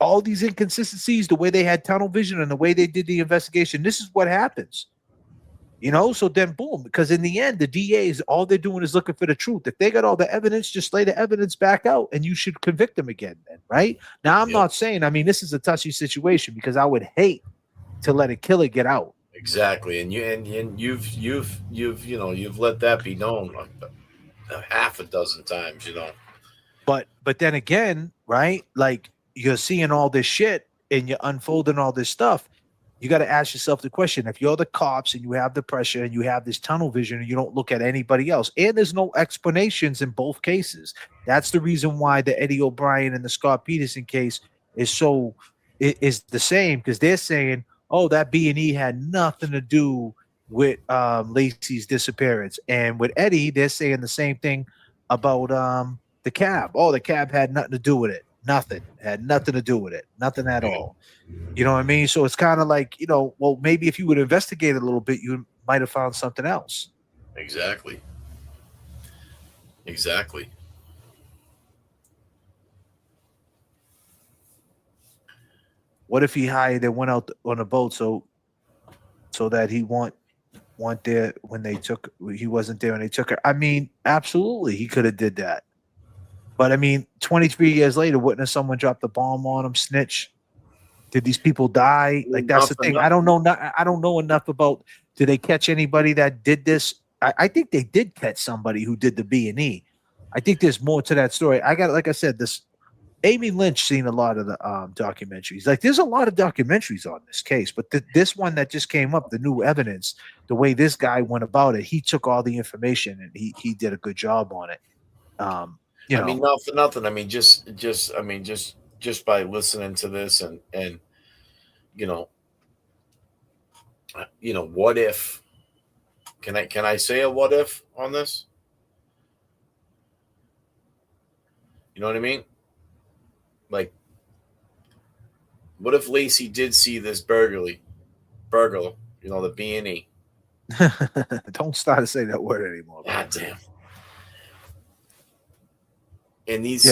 all these inconsistencies, the way they had tunnel vision and the way they did the investigation, this is what happens. So then boom, because in the end, the DAs, all they're doing is looking for the truth. If they got all the evidence, just lay the evidence back out and you should convict them again then, right? Now, I'm not saying, I mean, this is a touchy situation because I would hate to let a killer get out. Exactly. And you've let that be known a half a dozen times, But then again, right? Like you're seeing all this shit and you're unfolding all this stuff. You got to ask yourself the question: if you're the cops and you have the pressure and you have this tunnel vision and you don't look at anybody else, and there's no explanations in both cases, that's the reason why the Eddie O'Brien and the Scott Peterson case is the same, because they're saying, oh, that B&E had nothing to do with Lacey's disappearance. And with Eddie, they're saying the same thing about the cab. Oh, the cab had nothing to do with it. Nothing. Had nothing to do with it. Nothing at all. You know what I mean? So it's kind of like, well, maybe if you would investigate a little bit, you might have found something else. Exactly. Exactly. What if he hired and went out on a boat so that he weren't there when he wasn't there when they took her? I mean, absolutely, he could have did that. But I mean, 23 years later, wouldn't have someone dropped the bomb on him, snitch? Did these people die? Like that's the thing. I don't know. I don't know enough about. Did they catch anybody that did this? I think they did catch somebody who did the B&E. I think there's more to that story. Like I said, this Amy Lynch seen a lot of the documentaries. Like there's a lot of documentaries on this case, but this one that just came up, the new evidence, the way this guy went about it, he took all the information and he did a good job on it. I mean, not for nothing. I mean, just by listening to this and what if? Can I say a what if on this? You know what I mean? Like, What if Lacey did see this burglar, the B&E? Don't start to say that word anymore. God damn. And these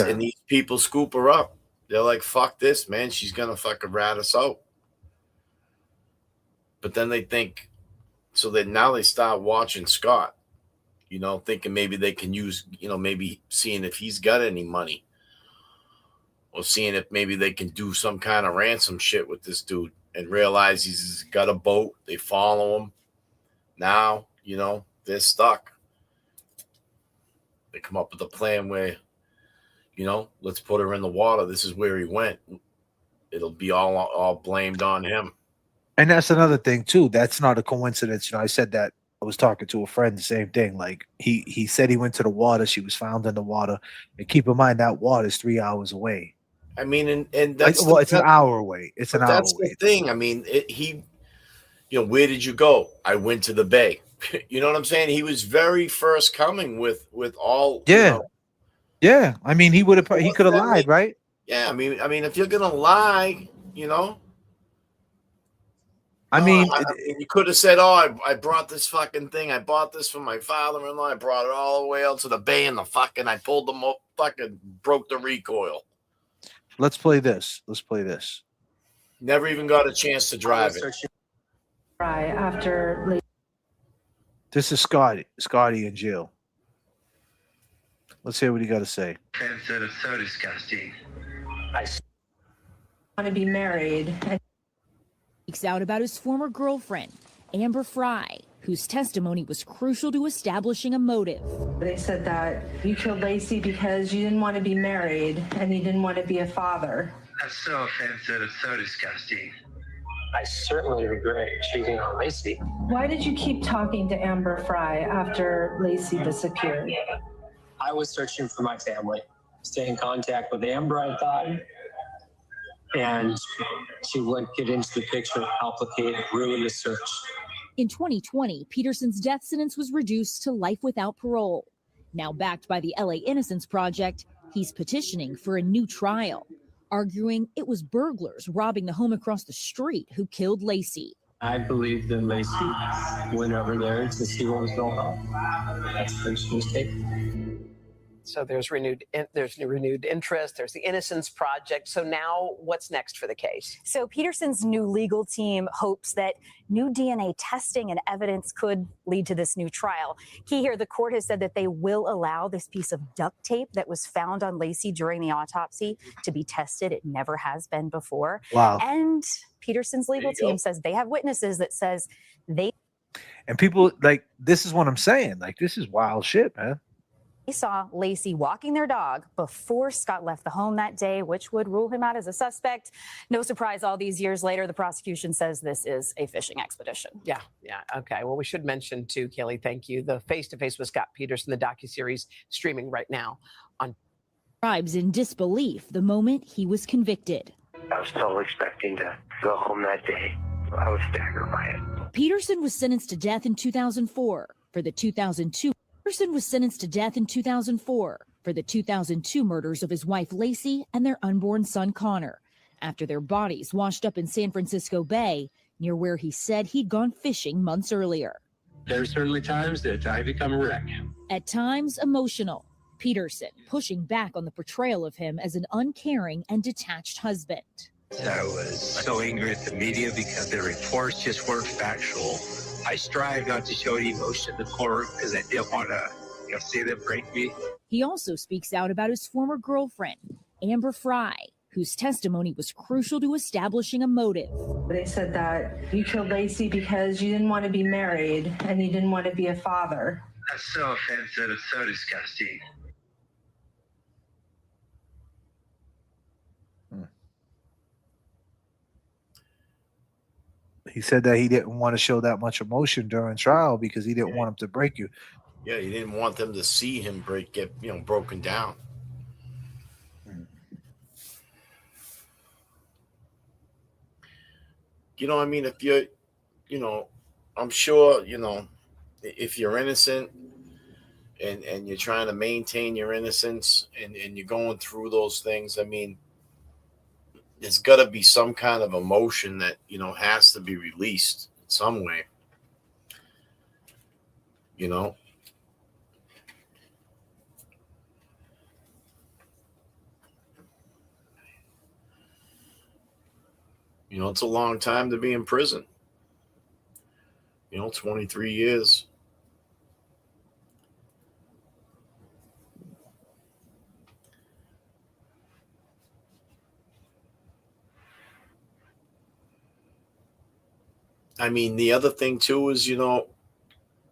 people scoop her up. They're like, fuck this, man. She's going to fucking rat us out. But then they think, so that now they start watching Scott, thinking maybe they can use, maybe seeing if he's got any money or seeing if maybe they can do some kind of ransom shit with this dude and realize he's got a boat. They follow him. Now, they're stuck. They come up with a plan where, let's put her in the water. This is where he went. It'll be all blamed on him. And that's another thing too. That's not a coincidence. I said that I was talking to a friend, the same thing. Like he said he went to the water. She was found in the water. And keep in mind that water is 3 hours away. I mean, and that's it's an hour away. It's an hour away. That's the thing. I mean, where did you go? I went to the bay. You know what I'm saying? He was very first coming with all. Yeah. Yeah. I mean, he could have lied, right? Yeah. I mean, if you're gonna lie, I mean, you could have said, "Oh, I brought this fucking thing. I bought this from my father-in-law. I brought it all the way out to the bay and I pulled them up, fucking broke the recoil." Let's play this. Never even got a chance to drive it. After this is Scotty in jail. Let's hear what he got to say. That is so disgusting. I want to be married. Speaks out about his former girlfriend, Amber Fry, whose testimony was crucial to establishing a motive. They said that you killed Lacey because you didn't want to be married and you didn't want to be a father. That's so offensive. It's so disgusting. I certainly regret cheating on Lacey. Why did you keep talking to Amber Fry after Lacey disappeared? I was searching for my family, stay in contact with Amber, I thought. And she wouldn't get into the picture, complicate, ruin the search. In 2020, Peterson's death sentence was reduced to life without parole. Now backed by the LA Innocence Project, he's petitioning for a new trial, arguing it was burglars robbing the home across the street who killed Lacey. I believe that Lacey went over there to see what was going on. That's her mistake. So there's renewed interest. There's the Innocence Project. So now what's next for the case? So Peterson's new legal team hopes that new DNA testing and evidence could lead to this new trial. Key here, the court has said that they will allow this piece of duct tape that was found on Lacey during the autopsy to be tested. It never has been before. Wow. And Peterson's legal team says they have witnesses that says they... And people, like, this is what I'm saying. Like, this is wild shit, man. They saw Lacey walking their dog before Scott left the home that day, which would rule him out as a suspect. No surprise, all these years later, the prosecution says this is a fishing expedition. Yeah. Okay. Well, we should mention too, Kelly, thank you, the Face-to-Face with Scott Peterson, the docuseries streaming right now on. Describes in disbelief the moment he was convicted. I was still expecting to go home that day. I was staggered by it. Peterson was sentenced to death in 2004 for the 2002. Peterson was sentenced to death in 2004 for the 2002 murders of his wife Lacey and their unborn son Connor, after their bodies washed up in San Francisco Bay, near where he said he'd gone fishing months earlier. There are certainly times that I become a wreck. At times emotional, Peterson pushing back on the portrayal of him as an uncaring and detached husband. I was so angry at the media because the reports just weren't factual. I strive not to show emotion to the court because I didn't want to see them break me. He also speaks out about his former girlfriend, Amber Fry, whose testimony was crucial to establishing a motive. They said that you killed Lacey because you didn't want to be married and you didn't want to be a father. That's so offensive. It's so disgusting. He said that he didn't want to show that much emotion during trial because he didn't want him to break you. Yeah, he didn't want them to see him get broken down. I mean, if you're, I'm sure, if you're innocent and you're trying to maintain your innocence and you're going through those things, I mean, there's got to be some kind of emotion that, you know, has to be released in some way. You know, it's a long time to be in prison. 23 years. I mean, the other thing too is,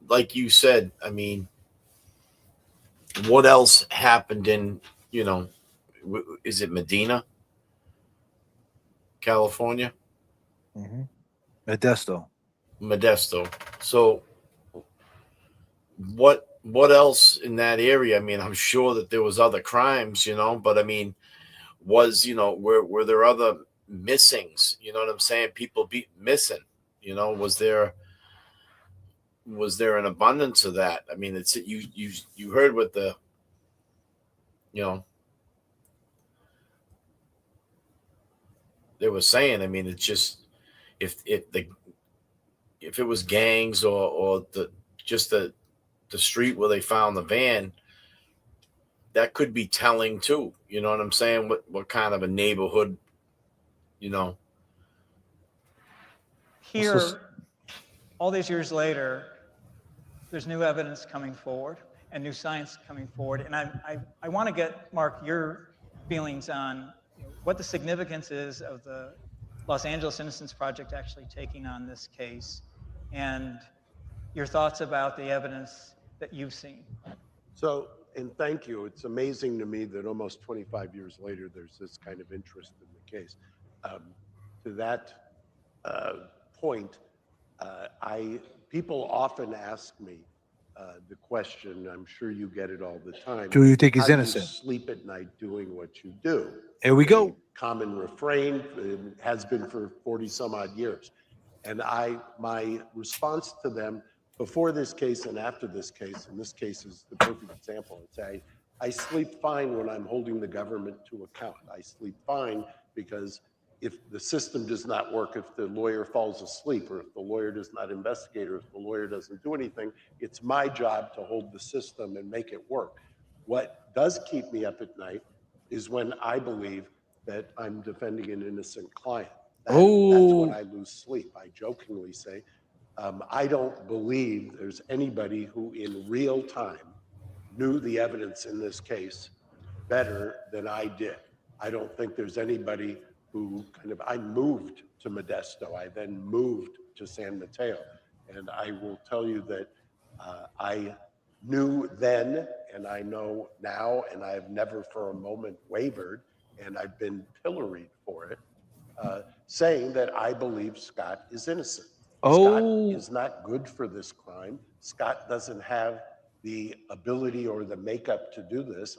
like you said, I mean, what else happened in, is it Medina, California? Mm-hmm. Modesto. So what else in that area? I mean, I'm sure that there was other crimes, but I mean, were there other missings? You know what I'm saying? People be missing, was there an abundance of that? I mean, it's you heard what the, they were saying. I mean, it's just, if it was gangs or the street where they found the van, that could be telling too. You know what I'm saying? What kind of a neighborhood, Here, all these years later, there's new evidence coming forward and new science coming forward. And I want to get, Mark, your feelings on what the significance is of the Los Angeles Innocence Project actually taking on this case, and your thoughts about the evidence that you've seen. So, and thank you. It's amazing to me that almost 25 years later, there's this kind of interest in the case. To that point, people often ask me the question, I'm sure you get it all the time. Do you think he's how innocent? Do you sleep at night doing what you do? Here we go. Common refrain, has been for 40 some odd years. And my response to them before this case and after this case, and this case is the perfect example, it's I sleep fine when I'm holding the government to account. I sleep fine because if the system does not work, if the lawyer falls asleep, or if the lawyer does not investigate, or if the lawyer doesn't do anything, it's my job to hold the system and make it work. What does keep me up at night is when I believe that I'm defending an innocent client. That's when I lose sleep. I jokingly say, I don't believe there's anybody who in real time knew the evidence in this case better than I did. I don't think there's anybody who I moved to Modesto. I then moved to San Mateo. And I will tell you that I knew then, and I know now, and I've never for a moment wavered, and I've been pilloried for it, saying that I believe Scott is innocent. Scott is not good for this crime. Scott doesn't have the ability or the makeup to do this.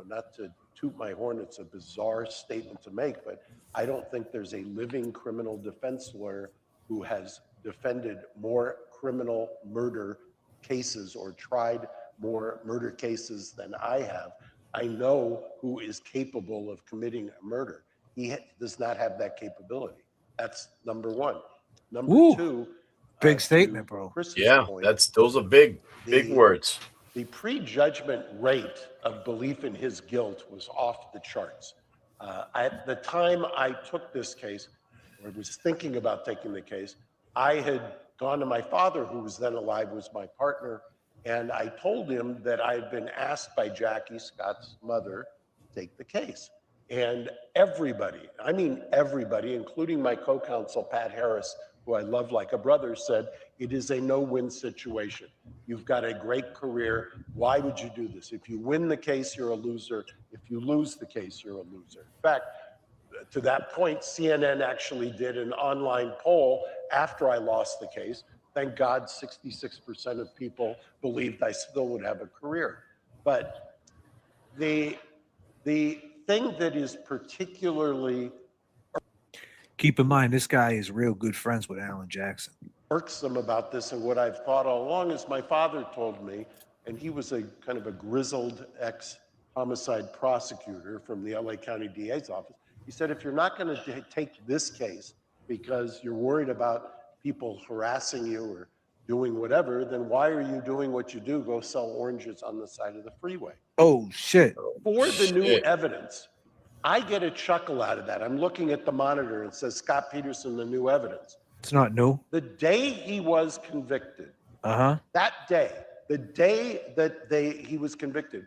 Not to toot my horn, it's a bizarre statement to make, but I don't think there's a living criminal defense lawyer who has defended more criminal murder cases or tried more murder cases than I have. I know who is capable of committing a murder. He does not have that capability. That's number one. Number two, big statement, bro. Yeah, those are big words. The prejudgment rate of belief in his guilt was off the charts. At the time I took this case, or was thinking about taking the case, I had gone to my father, who was then alive, was my partner, and I told him that I had been asked by Jackie, Scott's mother, to take the case. And everybody, I mean everybody, including my co-counsel, Pat Harris, who I love like a brother, said, it is a no-win situation. You've got a great career. Why would you do this? If you win the case, you're a loser. If you lose the case, you're a loser. In fact, to that point, CNN actually did an online poll after I lost the case. Thank God, 66% of people believed I still would have a career. But the thing that is particularly keep in mind, this guy is real good friends with Alan Jackson. Irksome about this, and what I've thought all along is my father told me, and he was a kind of a grizzled ex-homicide prosecutor from the LA County DA's office. He said, if you're not going to take this case because you're worried about people harassing you or doing whatever, then why are you doing what you do? Go sell oranges on the side of the freeway. Oh, shit. For the new evidence, I get a chuckle out of that. I'm looking at the monitor and it says Scott Peterson, the new evidence. It's not new. The day he was convicted, Uh-huh. that day, the day that he was convicted,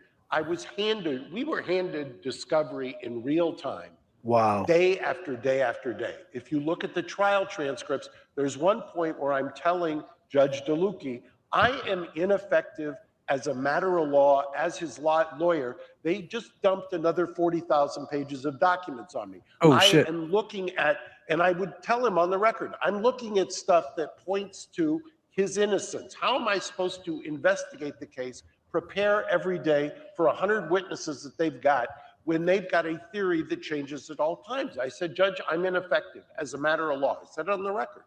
we were handed discovery in real time. Wow. Day after day after day. If you look at the trial transcripts, there's one point where I'm telling Judge DeLucchi, I am ineffective as a matter of law, as his lawyer. They just dumped another 40,000 pages of documents on me. Oh, shit. I am looking at, and I would tell him on the record, I'm looking at stuff that points to his innocence. How am I supposed to investigate the case, prepare every day for 100 witnesses that they've got when they've got a theory that changes at all times? I said, Judge, I'm ineffective as a matter of law. I said it on the record.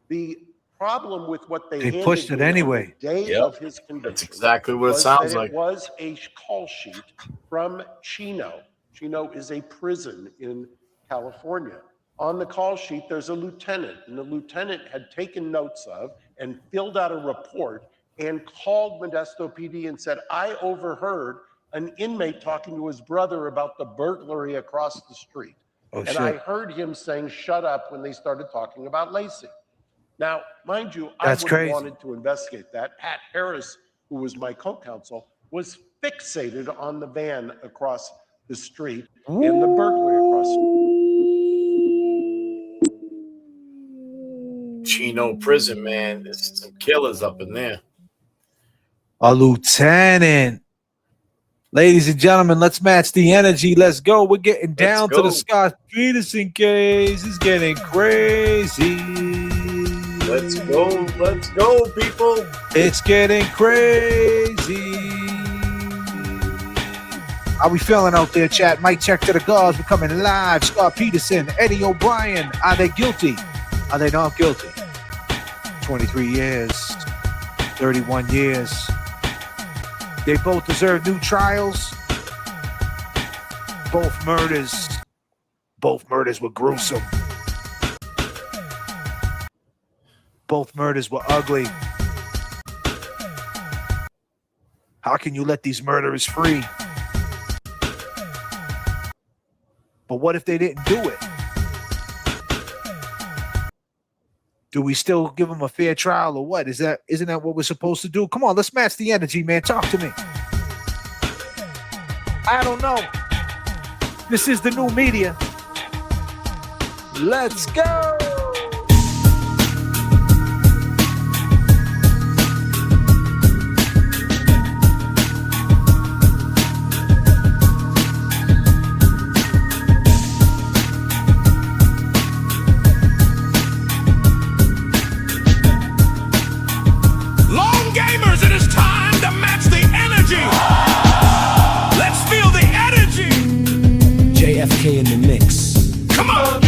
The problem with what they pushed it anyway. The day of his conviction. That's exactly what it sounds like. It was a call sheet from Chino. Chino is a prison in California. On the call sheet, there's a lieutenant, and the lieutenant had taken notes of and filled out a report and called Modesto PD and said, I overheard an inmate talking to his brother about the burglary across the street. Oh, and shit. I heard him saying, shut up, when they started talking about Lacey. Now, mind you, That's I would crazy. have wanted to investigate that. Pat Harris, who was my co-counsel, was fixated on the van across the street and the burglary across the street. Chino prison, man. There's some killers up in there. A lieutenant. Ladies and gentlemen, let's match the energy. Let's go. We're getting down to the Scott Peterson case. It's getting crazy. Let's go, people. It's getting crazy. How we feeling out there, chat? Mic check to the gods. We're coming live. Scott Peterson, Eddie O'Brien. Are they guilty? Are they not guilty? 23 years, 31 years. They both deserve new trials. Both murders were gruesome. Both murders were ugly. How can you let these murderers free? But what if they didn't do it? Do we still give them a fair trial or what? Isn't that what we're supposed to do? Come on, let's match the energy, man. Talk to me. I don't know. This is the new media. Let's go. Long gamers, it is time to match the energy. Let's feel the energy. J.F.K. in the mix. Come on.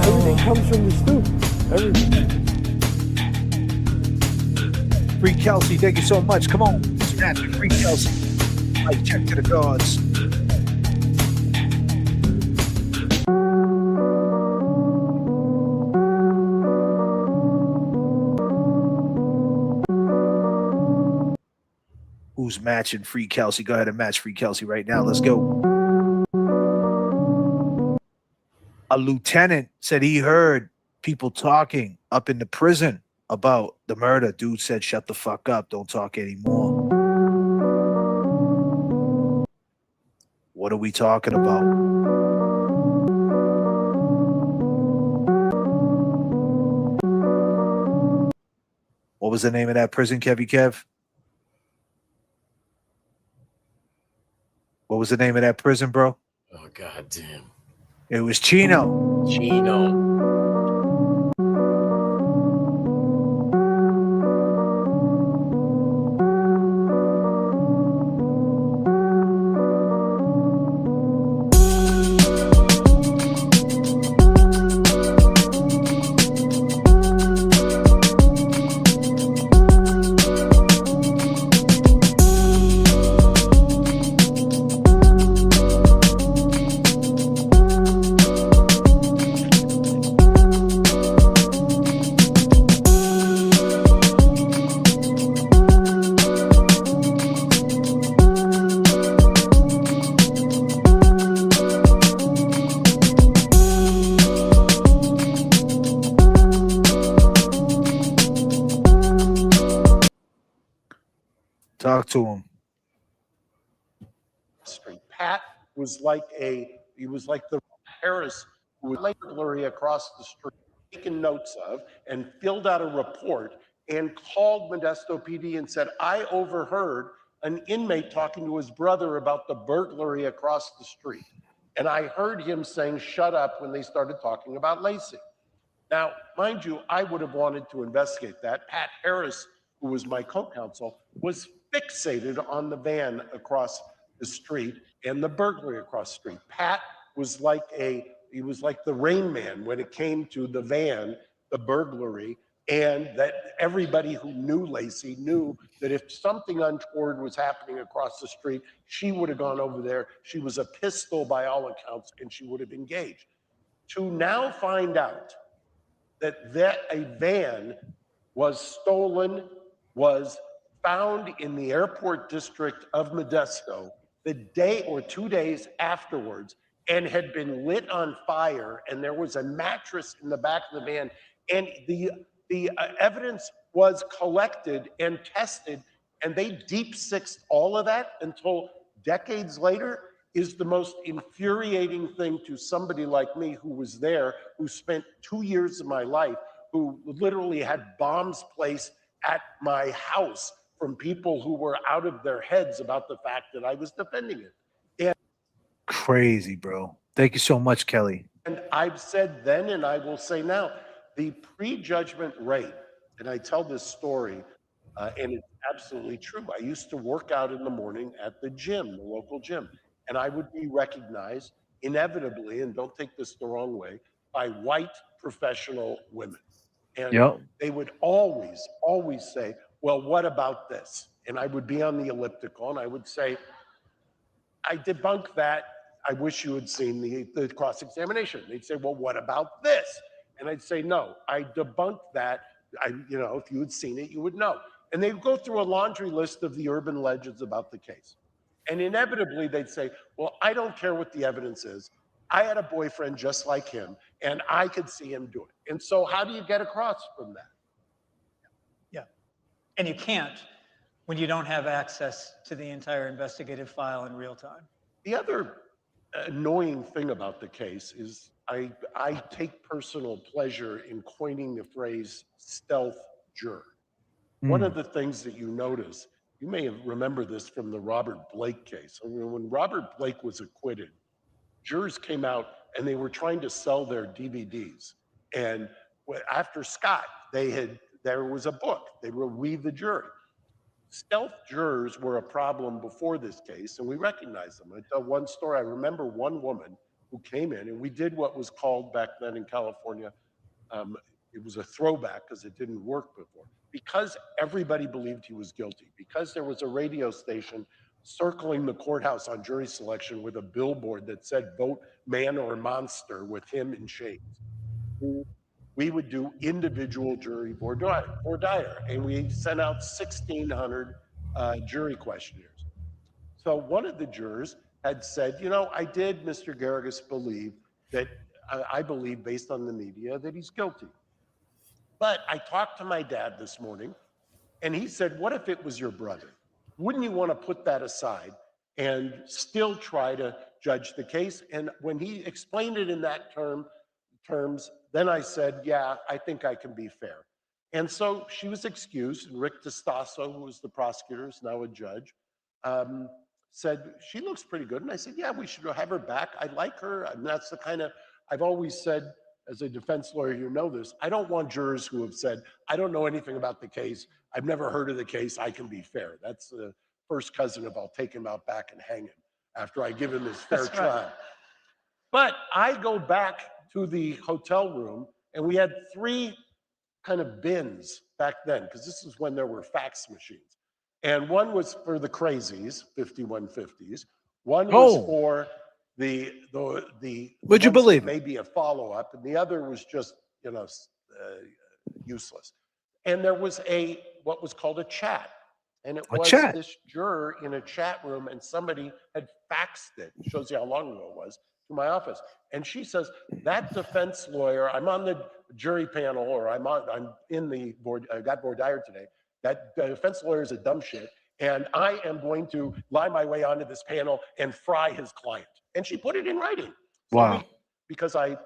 Everything comes from the stoop. Everything. Free Kelsey, thank you so much. Come on. Snatch it, Free Kelsey. Mic check to the gods. Who's matching Free Kelsey? Go ahead and match Free Kelsey right now. Let's go. A lieutenant said he heard people talking up in the prison about the murder. Dude said, shut the fuck up. Don't talk anymore. What are we talking about? What was the name of that prison, Kevy Kev? What was the name of that prison, bro? Oh, god damn. It was Chino. Chino. Talk to him. Street. Pat was like the Harris who was burglary across the street, taken notes of, and filled out a report and called Modesto PD and said, I overheard an inmate talking to his brother about the burglary across the street. And I heard him saying, shut up, when they started talking about Lacey. Now, mind you, I would have wanted to investigate that. Pat Harris, who was my co-counsel, was fixated on the van across the street and the burglary across the street. Pat was like he was like the Rain Man when it came to the van, the burglary, and that everybody who knew Lacey knew that if something untoward was happening across the street, she would have gone over there. She was a pistol by all accounts, and she would have engaged. To now find out that a van was stolen, was found in the airport district of Modesto the day or 2 days afterwards, and had been lit on fire, and there was a mattress in the back of the van, and the evidence was collected and tested, and they deep-sixed all of that until decades later, is the most infuriating thing to somebody like me who was there, who spent 2 years of my life, who literally had bombs placed at my house from people who were out of their heads about the fact that I was defending it. And Crazy, bro. Thank you so much, Kelly. And I've said then, and I will say now, the prejudgment rate, and I tell this story, and it's absolutely true. I used to work out in the morning at the gym, the local gym, and I would be recognized inevitably, and don't take this the wrong way, by white professional women. And they would always say, well, what about this? And I would be on the elliptical, and I would say, I debunk that. I wish you had seen the cross-examination. They'd say, well, what about this? And I'd say, no, I debunked that. If you had seen it, you would know. And they'd go through a laundry list of the urban legends about the case. And inevitably, they'd say, well, I don't care what the evidence is. I had a boyfriend just like him, and I could see him do it. And so how do you get across from that? Yeah. And you can't when you don't have access to the entire investigative file in real time. The other annoying thing about the case is I take personal pleasure in coining the phrase stealth juror. One of the things that you notice, you may remember this from the Robert Blake case. When Robert Blake was acquitted, jurors came out and they were trying to sell their DVDs. And after Scott, there was a book. They were We the Jury. Stealth jurors were a problem before this case, and we recognized them. I tell one story. I remember one woman who came in, and we did what was called back then in California, it was a throwback because it didn't work before. Because everybody believed he was guilty, because there was a radio station circling the courthouse on jury selection with a billboard that said, vote man or monster with him in shades. We would do individual jury voir dire, and we sent out 1,600 jury questionnaires. So one of the jurors had said, I did, Mr. Garrigus, believe that, I believe based on the media that he's guilty. But I talked to my dad this morning, and he said, what if it was your brother? Wouldn't you want to put that aside and still try to judge the case? And when he explained it in that terms, then I said, yeah, I think I can be fair. And so she was excused, and Rick DeStasso, who was the prosecutor, is now a judge, said, she looks pretty good. And I said, yeah, we should have her back. I like her. And that's the kind of, I've always said, as a defense lawyer, you know this, I don't want jurors who have said, I don't know anything about the case. I've never heard of the case. I can be fair. That's the first cousin of I'll take him out back and hang him after I give him his fair trial. But I go back to the hotel room, and we had 3 kind of bins back then, because this is when there were fax machines. And one was for the crazies, 5150s. One was for the Would you believe it? Maybe a follow-up, and the other was just, useless. And there was what was called a chat. And it was this juror in a chat room, and somebody had faxed it. It shows you how long ago it was, to my office. And she says, that defense lawyer, I'm on the jury panel, or I'm in the board, I got voir dire today. That defense lawyer is a dumb shit. and I am going to lie my way onto this panel and fry his client. And she put it in writing. So Wow. because I,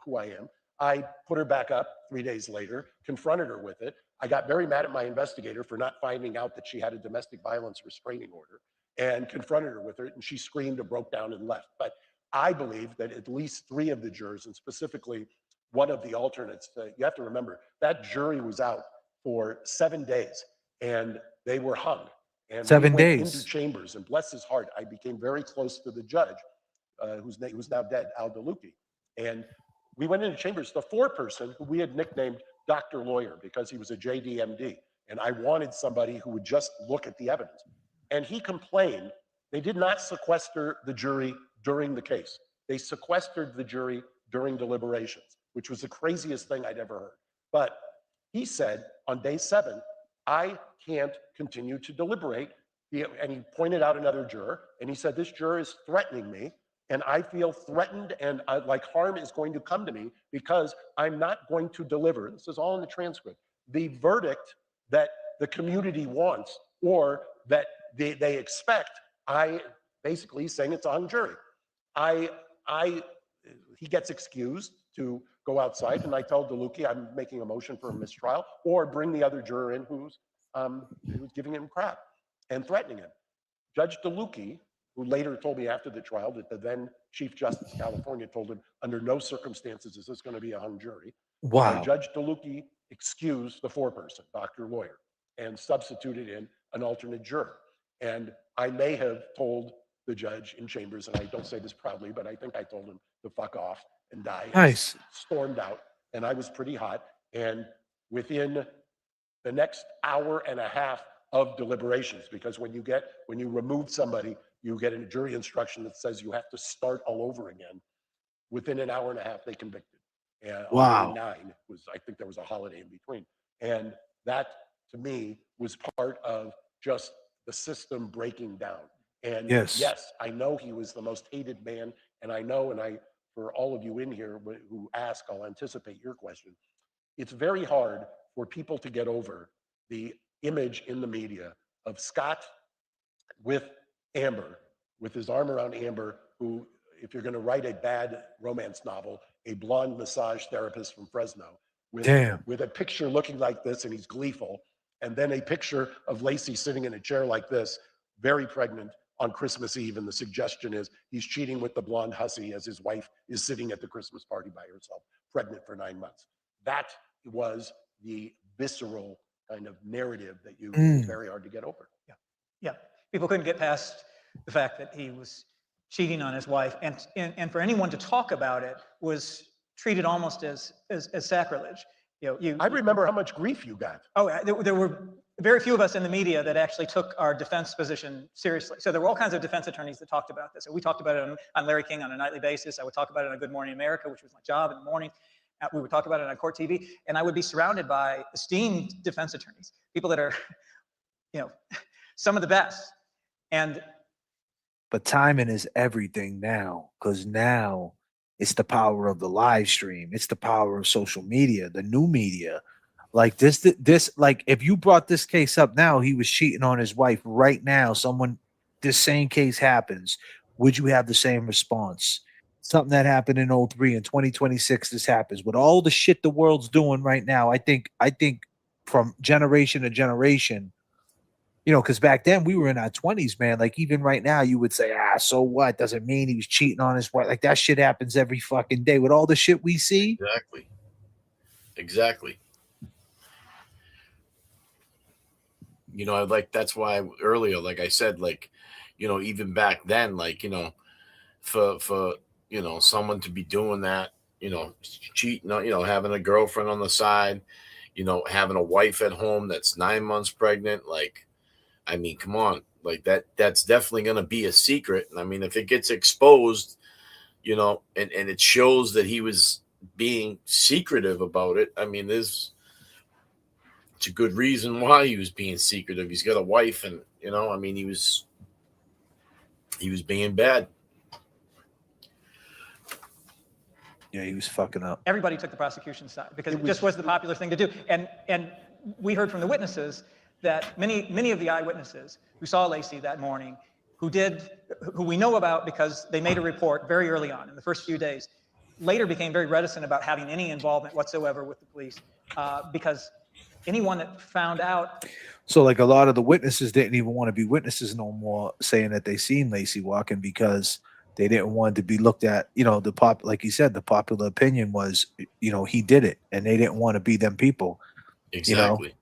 who I am, I put her back up 3 days later, confronted her with it. I got very mad at my investigator for not finding out that she had a domestic violence restraining order, and confronted her with it, and she screamed and broke down and left. But I believe that at least 3 of the jurors, and specifically one of the alternates, you have to remember, that jury was out for 7 days, and they were hung. And 7 we went days. into chambers, and bless his heart, I became very close to the judge, who's now dead, Al DeLucchi. And we went into chambers, the foreperson who we had nicknamed Dr. Lawyer because he was a JDMD, and I wanted somebody who would just look at the evidence. And he complained they did not sequester the jury during the case. They sequestered the jury during deliberations, which was the craziest thing I'd ever heard. But he said on day 7, I can't continue to deliberate. And he pointed out another juror, and he said, this juror is threatening me, and I feel threatened and like harm is going to come to me because I'm not going to deliver, this is all in the transcript, the verdict that the community wants or that they expect. I basically saying it's a hung jury. He gets excused to go outside, and I tell DeLucchi I'm making a motion for a mistrial, or bring the other juror in who's giving him crap and threatening him. Judge DeLucchi, who later told me after the trial that the then Chief Justice of California told him under no circumstances is this going to be a hung jury. Wow. Judge DeLucchi excused the foreperson, Dr. Lawyer, and substituted in an alternate juror. And I may have told the judge in chambers, and I don't say this proudly, but I think I told him to fuck off and die. Nice. And stormed out, and I was pretty hot. And within the next hour and a half of deliberations, because when you remove somebody, you get a jury instruction that says you have to start all over again. Within an hour and a half, they convicted. And Wow. on day 9 I think there was a holiday in between. And that, to me, was part of just the system breaking down. And yes, I know he was the most hated man. And I know, for all of you in here who ask, I'll anticipate your question. It's very hard for people to get over the image in the media of Scott with Amber, with his arm around Amber, who, if you're going to write a bad romance novel, a blonde massage therapist from Fresno, with a picture looking like this, and he's gleeful, and then a picture of Lacey sitting in a chair like this, very pregnant on Christmas Eve, and the suggestion is he's cheating with the blonde hussy as his wife is sitting at the Christmas party by herself, pregnant for 9 months. That was the visceral kind of narrative that it's very hard to get over. Yeah, people couldn't get past the fact that he was cheating on his wife, and for anyone to talk about it was treated almost as sacrilege. I remember how much grief you got. Oh, there were very few of us in the media that actually took our defense position seriously. So there were all kinds of defense attorneys that talked about this. So we talked about it on Larry King on a nightly basis. I would talk about it on Good Morning America, which was my job in the morning. We would talk about it on Court TV, and I would be surrounded by esteemed defense attorneys, people that are, some of the best. But timing is everything now, because now it's the power of the live stream. It's the power of social media, the new media. Like this, like if you brought this case up now, he was cheating on his wife right now. This same case happens. Would you have the same response? Something that happened in 2003 and 2026, this happens. With all the shit the world's doing right now, I think from generation to generation, because back then we were in our 20s, man. Like even right now, you would say, so what? Doesn't mean he was cheating on his wife. Like that shit happens every fucking day with all the shit we see. Exactly. That's why earlier, like I said, even back then, for someone to be doing that, cheating, having a girlfriend on the side, having a wife at home that's 9 months pregnant. I mean, come on, that's definitely going to be a secret. I mean, if it gets exposed, and it shows that he was being secretive about it. I mean, it's a good reason why he was being secretive. He's got a wife, and I mean, he was being bad. Yeah, he was fucking up. Everybody took the prosecution's side because it just was the popular thing to do. And we heard from the witnesses that many of the eyewitnesses who saw Laci that morning, who we know about because they made a report very early on in the first few days, later became very reticent about having any involvement whatsoever with the police because anyone that found out. So like a lot of the witnesses didn't even want to be witnesses no more, saying that they seen Laci walking because they didn't want to be looked at. You know, like you said, the popular opinion was, you know, he did it, and they didn't want to be them people. Exactly. You know?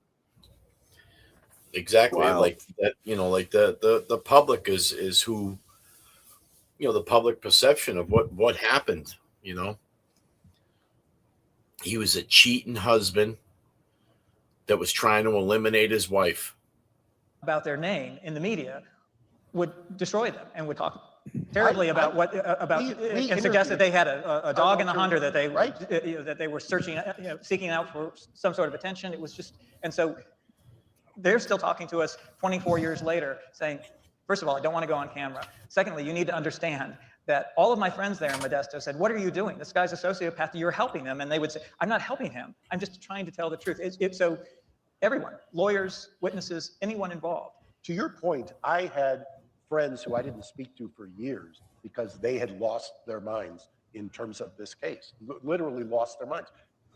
Exactly. Wow. Like that, you know, like the public is who, you know, the public perception of what happened, you know. He was a cheating husband that was trying to eliminate his wife. About their name in the media would destroy them and would talk terribly about and suggest that they had a dog in the hunter, that they that they were searching, seeking out for some sort of attention. It was just, and so they're still talking to us 24 years later, saying, first of all, I don't want to go on camera. Secondly, you need to understand that all of my friends there in Modesto said, what are you doing? This guy's a sociopath. You're helping him. And they would say, I'm not helping him. I'm just trying to tell the truth. So everyone, lawyers, witnesses, anyone involved. To your point, I had friends who I didn't speak to for years because they had lost their minds in terms of this case, literally lost their minds.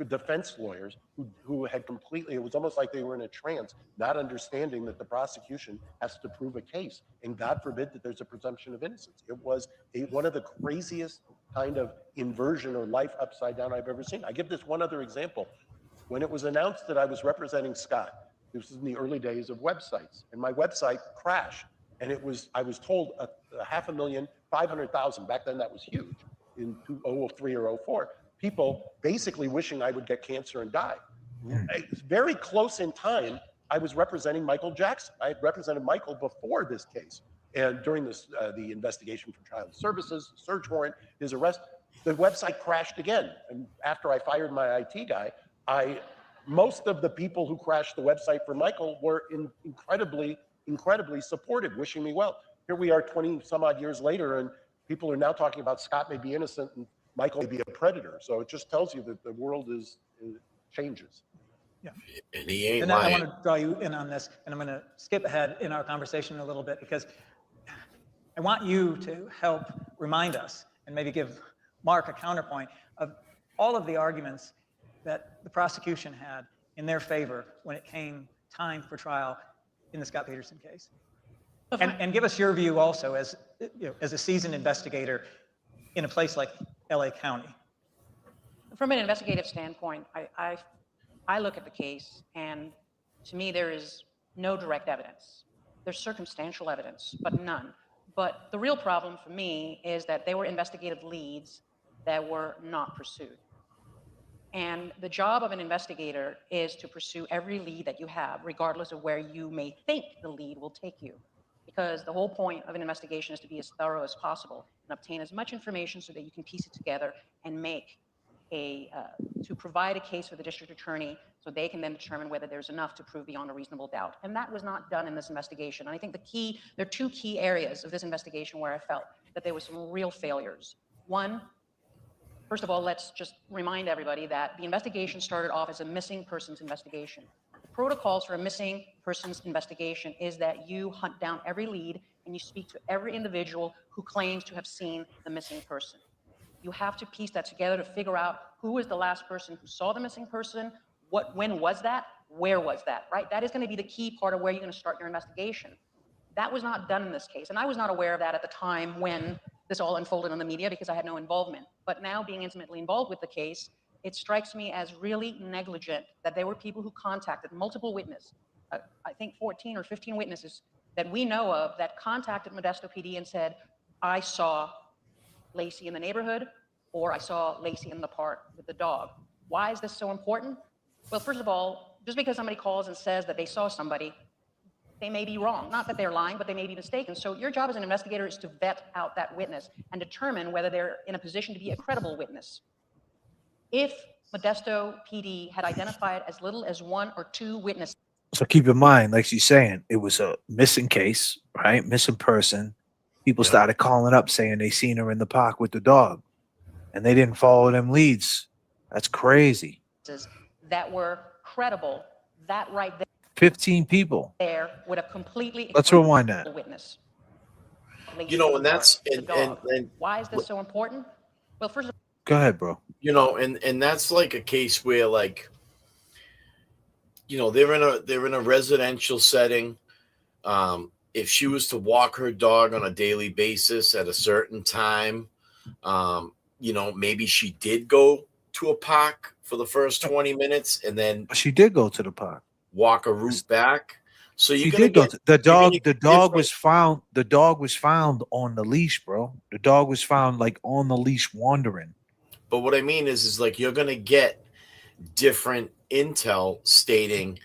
Defense lawyers who had completely, it was almost like they were in a trance, not understanding that the prosecution has to prove a case. And God forbid that there's a presumption of innocence. It was one of the craziest kind of inversion or life upside down I've ever seen. I give this one other example. When it was announced that I was representing Scott, this was in the early days of websites, and my website crashed. And I was told a 500,000, 500,000, back then that was huge, in 2003 or 04, people basically wishing I would get cancer and die. Very close in time, I was representing Michael Jackson. I had represented Michael before this case. And during this, the investigation for child services, the search warrant, his arrest, the website crashed again. And after I fired my IT guy, most of the people who crashed the website for Michael were incredibly supportive, wishing me well. Here we are 20 some odd years later, and people are now talking about Scott may be innocent and Michael may be a predator. So it just tells you that the world changes. Yeah. And he ain't and lying. I want to draw you in on this, and I'm going to skip ahead in our conversation a little bit because I want you to help remind us and maybe give Mark a counterpoint of all of the arguments that the prosecution had in their favor when it came time for trial in the Scott Peterson case. And give us your view also as, as a seasoned investigator in a place like LA County. From an investigative standpoint, I look at the case, and to me there is no direct evidence. There's circumstantial evidence, but none. But the real problem for me is that they were investigative leads that were not pursued. And the job of an investigator is to pursue every lead that you have, regardless of where you may think the lead will take you. Because the whole point of an investigation is to be as thorough as possible and obtain as much information so that you can piece it together and make to provide a case for the district attorney so they can then determine whether there's enough to prove beyond a reasonable doubt. And that was not done in this investigation. And I think there are two key areas of this investigation where I felt that there were some real failures. One, first of all, let's just remind everybody that the investigation started off as a missing persons investigation. The protocols for a missing persons investigation is that you hunt down every lead and you speak to every individual who claims to have seen the missing person. You have to piece that together to figure out who was the last person who saw the missing person, when was that, where was that, right? That is going to be the key part of where you're going to start your investigation. That was not done in this case, and I was not aware of that at the time when this all unfolded on the media because I had no involvement. But now, being intimately involved with the case, it strikes me as really negligent that there were people who contacted multiple witnesses, I think 14 or 15 witnesses that we know of that contacted Modesto PD and said, I saw Laci in the neighborhood, or I saw Laci in the park with the dog. Why is this so important? Well, first of all, just because somebody calls and says that they saw somebody, they may be wrong. Not that they're lying, but they may be mistaken. So your job as an investigator is to vet out that witness and determine whether they're in a position to be a credible witness. If Modesto PD had identified as little as one or two witnesses. So keep in mind, like she's saying, it was a missing case, right? Missing person. People started calling up saying they seen her in the park with the dog, and they didn't follow them leads. That's crazy. That were credible, that right there. 15 people. there would have completely Let's rewind that. witness. You know, and that's The and dog. and Why is this so important? Well, first of Go ahead, bro. you know, and that's like a case where, like, you know, they're in a residential setting. If she was to walk her dog on a daily basis at a certain time, you know, maybe she did go to a park for the first 20 minutes and then She did go to the park. Walk a route back. So She you're gonna did go get to the you're gonna dog. get The dog different- was found. The dog was found on the leash, bro. The dog was found like on the leash wandering. But what I mean is like you're gonna get different intel stating,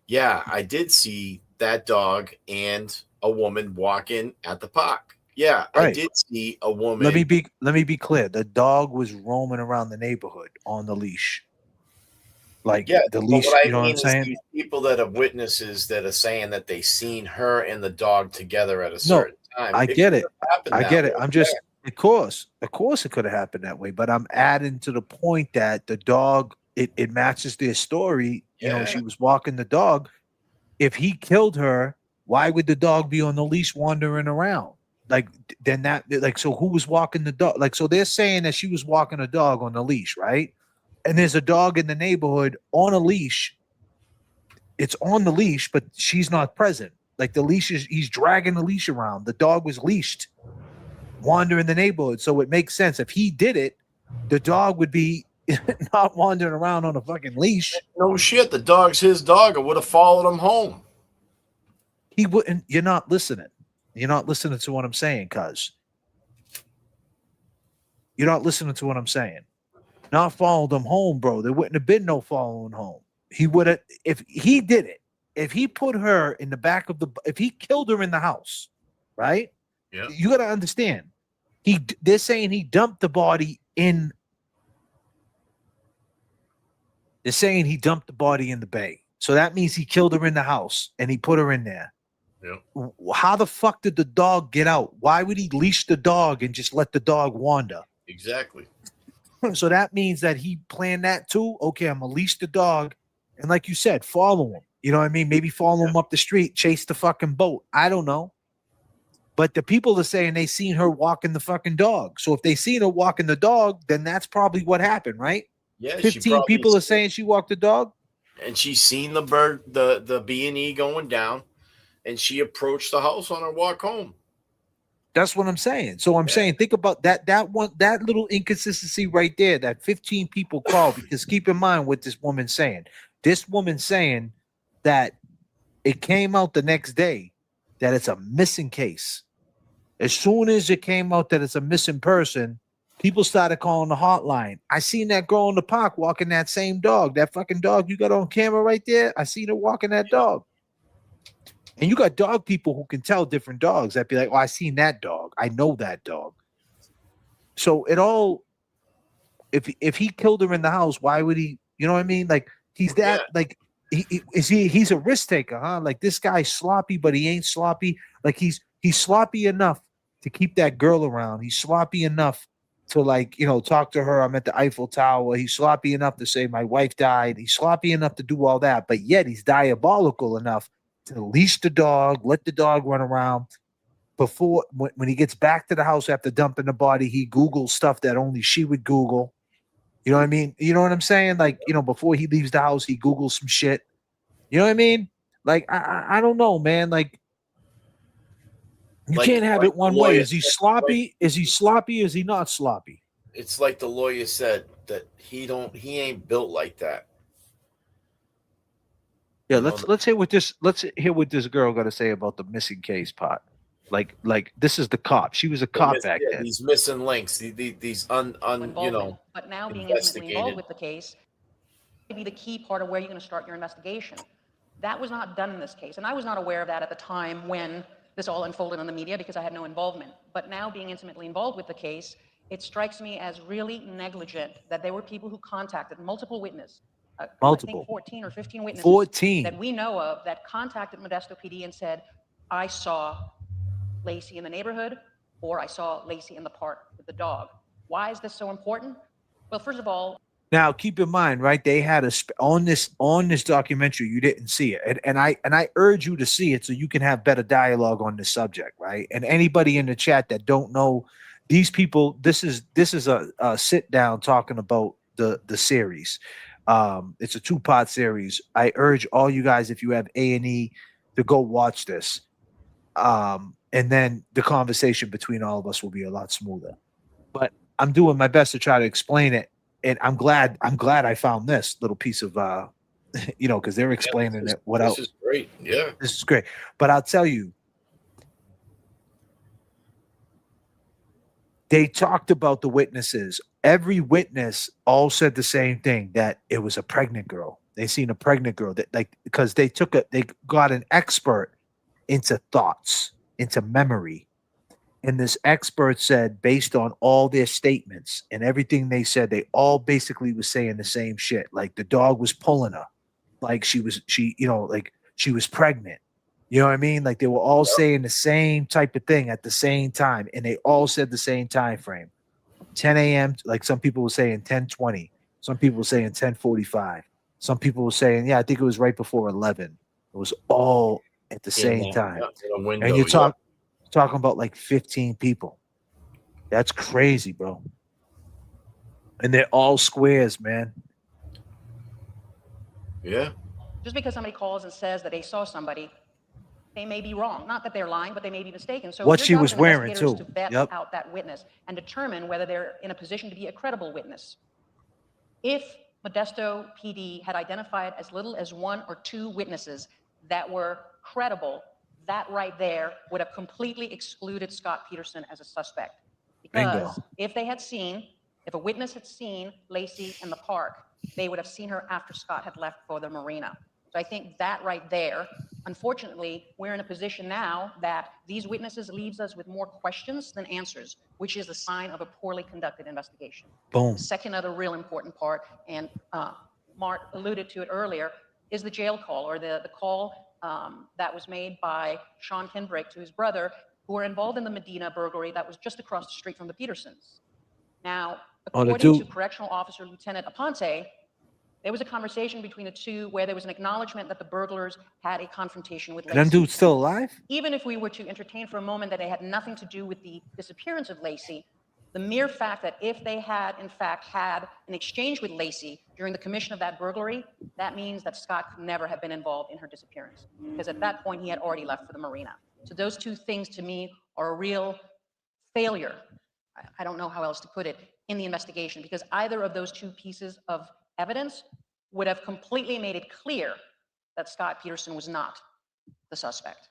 yeah, I did see that dog and a woman walking at the park. Yeah, I Right. did see a woman. Let me be clear. The dog was roaming around the neighborhood on the leash. Like Yeah, the but leash, what I you know what mean I'm is saying? these people that have witnesses that are saying that they seen her and the dog together at a No, certain time. I get it. could have happened I that get it. way, I'm just, yeah. of course, it could have happened that way. But I'm adding to the point that the dog, it matches their story. You know, Yeah. she was walking the dog. If he killed her, why would the dog be on the leash wandering around? Like, then that, like, so who was walking the dog? Like, so they're saying that she was walking a dog on the leash, right? And there's a dog in the neighborhood on a leash. It's on the leash, but she's not present. Like the leash is, he's dragging the leash around. The dog was leashed, wandering the neighborhood. So it makes sense. If he did it, the dog would be not wandering around on a fucking leash. No shit, the dog's his dog. I would have followed him home. He wouldn't. You're not listening. You're not listening to what I'm saying, cuz. You're not listening to what I'm saying. Not followed him home, bro. There wouldn't have been no following home. He would have, if he did it, if he put her in the back of the, if he killed her in the house, right? Yeah. You got to understand. They're saying he dumped the body in. They're saying he dumped the body in the bay. So that means he killed her in the house and he put her in there. Yeah. How the fuck did the dog get out? Why would he leash the dog and just let the dog wander? Exactly. So that means that he planned that too. Okay, I'm gonna leash the dog, and like you said, follow him. You know what I mean? Maybe follow him up the street, chase the fucking boat. I don't know. But the people are saying they seen her walking the fucking dog. So if they seen her walking the dog, then that's probably what happened, right? Yeah. she 15 probably people are seen- saying she walked the dog. and she seen the bird, the B&E going down, and she approached the house on her walk home. That's what I'm saying. So I'm saying, think about that little inconsistency right there, that 15 people called, because keep in mind what this woman's saying. This woman's saying that it came out the next day that it's a missing case. As soon as it came out that it's a missing person, people started calling the hotline. I seen that girl in the park walking that same dog. That fucking dog you got on camera right there. I seen her walking that dog. And you got dog people who can tell different dogs. That'd be like, oh, I seen that dog. I know that dog. So it all, if he killed her in the house, why would he? You know what I mean? Like he's that like he's a risk taker, huh? Like this guy's sloppy, but he ain't sloppy. Like he's sloppy enough to keep that girl around. He's sloppy enough to, like, you know, talk to her. I'm at the Eiffel Tower. He's sloppy enough to say my wife died. He's sloppy enough to do all that, but yet he's diabolical enough to leash the dog, let the dog run around. Before, when he gets back to the house after dumping the body, he Googles stuff that only she would Google. You know what I mean? You know what I'm saying? Like, you know, before he leaves the house, he Googles some shit. You know what I mean? Like, I don't know, man. Like, you can't have it one way. Is he sloppy? Is he sloppy? Is he not sloppy? It's like the lawyer said that he ain't built like that. Yeah, let's hear what this girl got to say about the missing case part. Like this is the cop. She was a cop back then. These missing links, these you know, but now being intimately involved with the case may be the key part of where you're going to start your investigation. That was not done in this case, and I was not aware of that at the time when this all unfolded in the media because I had no involvement. But now being intimately involved with the case, it strikes me as really negligent that there were people who contacted multiple witnesses. I think 14 or 15 witnesses 14 that we know of that contacted Modesto PD and said, I saw Lacey in the neighborhood, or I saw Lacey in the park with the dog. Why is this so important? Well, first of all, Now, keep in mind, right? They had on this documentary. You didn't see it, and I urge you to see it so you can have better dialogue on this subject, right? And anybody in the chat that don't know these people, this is a sit down talking about the series. It's a 2-part series. I urge all you guys, if you have A&E, to go watch this. And then the conversation between all of us will be a lot smoother. But I'm doing my best to try to explain it. And I'm glad I found this little piece of because they're explaining it. This is great. Yeah. This is great. But I'll tell you, they talked about the witnesses. Every witness all said the same thing, that it was a pregnant girl. They seen a pregnant girl because they got an expert into thoughts, into memory. And this expert said, based on all their statements and everything they said, they all basically was saying the same shit. Like the dog was pulling her, like she was pregnant. You know what I mean? Like they were all saying the same type of thing at the same time, and they all said the same time frame. 10 a.m. Like some people were saying 10:20. Some people were saying 10:45. Some people were saying, yeah, I think it was right before 11. It was all at the same time. And you're talking about like 15 people. That's crazy, bro. And they're all squares, man. Yeah. Just because somebody calls and says that they saw somebody, they may be wrong. Not that they're lying, but they may be mistaken. So What your she job was as wearing, investigators too. to vet Yep. out that witness and determine whether they're in a position to be a credible witness. If Modesto PD had identified as little as 1 or 2 witnesses that were credible, that right there would have completely excluded Scott Peterson as a suspect. Because Bingo. if a witness had seen Lacey in the park, they would have seen her after Scott had left for the marina. So I think that right there, unfortunately, we're in a position now that these witnesses leaves us with more questions than answers, which is a sign of a poorly conducted investigation. Boom. The second other real important part, and Mark alluded to it earlier, is the jail call, or the call that was made by Sean Kinbrake to his brother, who were involved in the Medina burglary that was just across the street from the Petersons. Now, according to Correctional Officer Lieutenant Aponte, there was a conversation between the two where there was an acknowledgement that the burglars had a confrontation with Lacey. Them dudes still alive? Even if we were to entertain for a moment that they had nothing to do with the disappearance of Lacey, the mere fact that if they had, in fact, had an exchange with Lacey during the commission of that burglary, that means that Scott could never have been involved in her disappearance, because at that point he had already left for the marina. So those two things to me are a real failure, I don't know how else to put it, in the investigation, because either of those two pieces of evidence would have completely made it clear that Scott Peterson was not the suspect.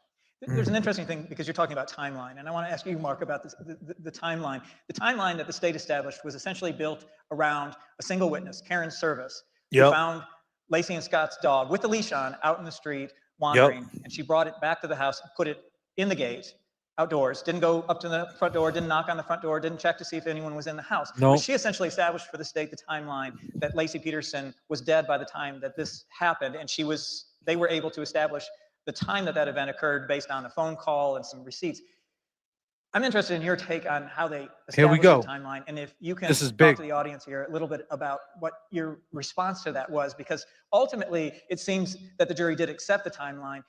There's an interesting thing, because you're talking about timeline, and I want to ask you, Mark, about this, the timeline. The timeline that the state established was essentially built around a single witness, Karen Service, who found Lacey and Scott's dog with the leash on out in the street wandering, and she brought it back to the house and put it in the gate outdoors, didn't go up to the front door, didn't knock on the front door, didn't check to see if anyone was in the house. No. But she essentially established for the state the timeline that Lacey Peterson was dead by the time that this happened, and they were able to establish the time that event occurred based on a phone call and some receipts. I'm interested in your take on how they established the timeline, and if you can talk to the audience here a little bit about what your response to that was, because ultimately it seems that the jury did accept the timeline,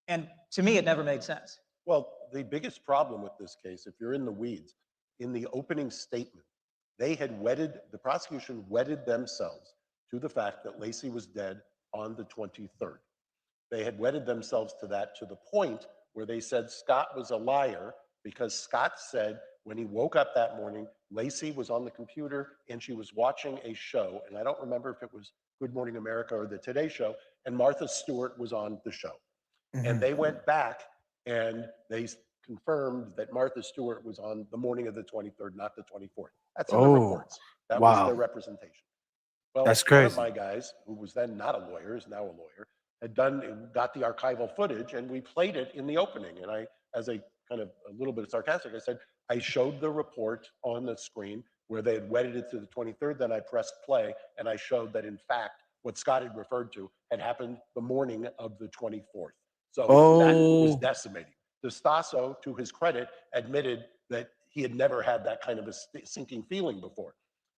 and to me it never made sense. Well, the biggest problem with this case, if you're in the weeds, in the opening statement, the prosecution wedded themselves to the fact that Lacey was dead on the 23rd. They had wedded themselves to that to the point where they said Scott was a liar, because Scott said when he woke up that morning, Lacey was on the computer and she was watching a show, and I don't remember if it was Good Morning America or the Today Show, and Martha Stewart was on the show. And they went back and they confirmed that Martha Stewart was on the morning of the 23rd, not the 24th. That's in the reports. That was their representation. Well, that's crazy. One of my guys, who was then not a lawyer, is now a lawyer, got the archival footage, and we played it in the opening. And I, as a kind of a little bit sarcastic, I said, I showed the report on the screen where they had wedded it to the 23rd, then I pressed play, and I showed that, in fact, what Scott had referred to had happened the morning of the 24th. So that was decimating. DeStasso, to his credit, admitted that he had never had that kind of a sinking feeling before.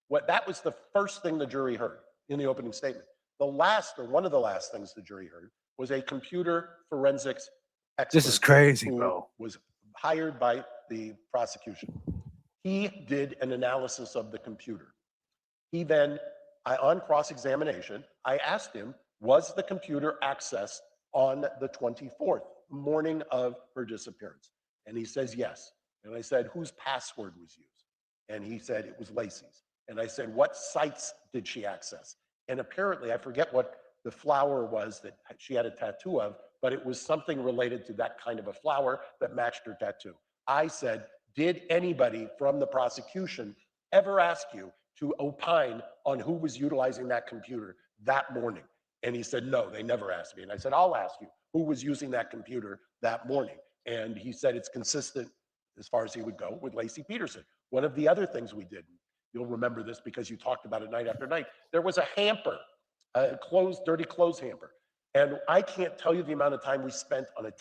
That was the first thing the jury heard in the opening statement. The last, or one of the last things the jury heard, was a computer forensics expert. This is crazy, who bro. was hired by the prosecution. He did an analysis of the computer. He then, on cross-examination, I asked him, was the computer accessed on the 24th, morning of her disappearance? And he says yes. And I said, whose password was used? And he said it was Lacey's. And I said, what sites did she access? And apparently, I forget what the flower was that she had a tattoo of, but it was something related to that kind of a flower that matched her tattoo. I said, did anybody from the prosecution ever ask you to opine on who was utilizing that computer that morning? And he said, no, they never asked me. And I said, I'll ask you, who was using that computer that morning? And he said it's consistent, as far as he would go, with Lacey Peterson. One of the other things we did, you'll remember this because you talked about it night after night, there was a hamper, a dirty clothes hamper. And I can't tell you the amount of time we spent on a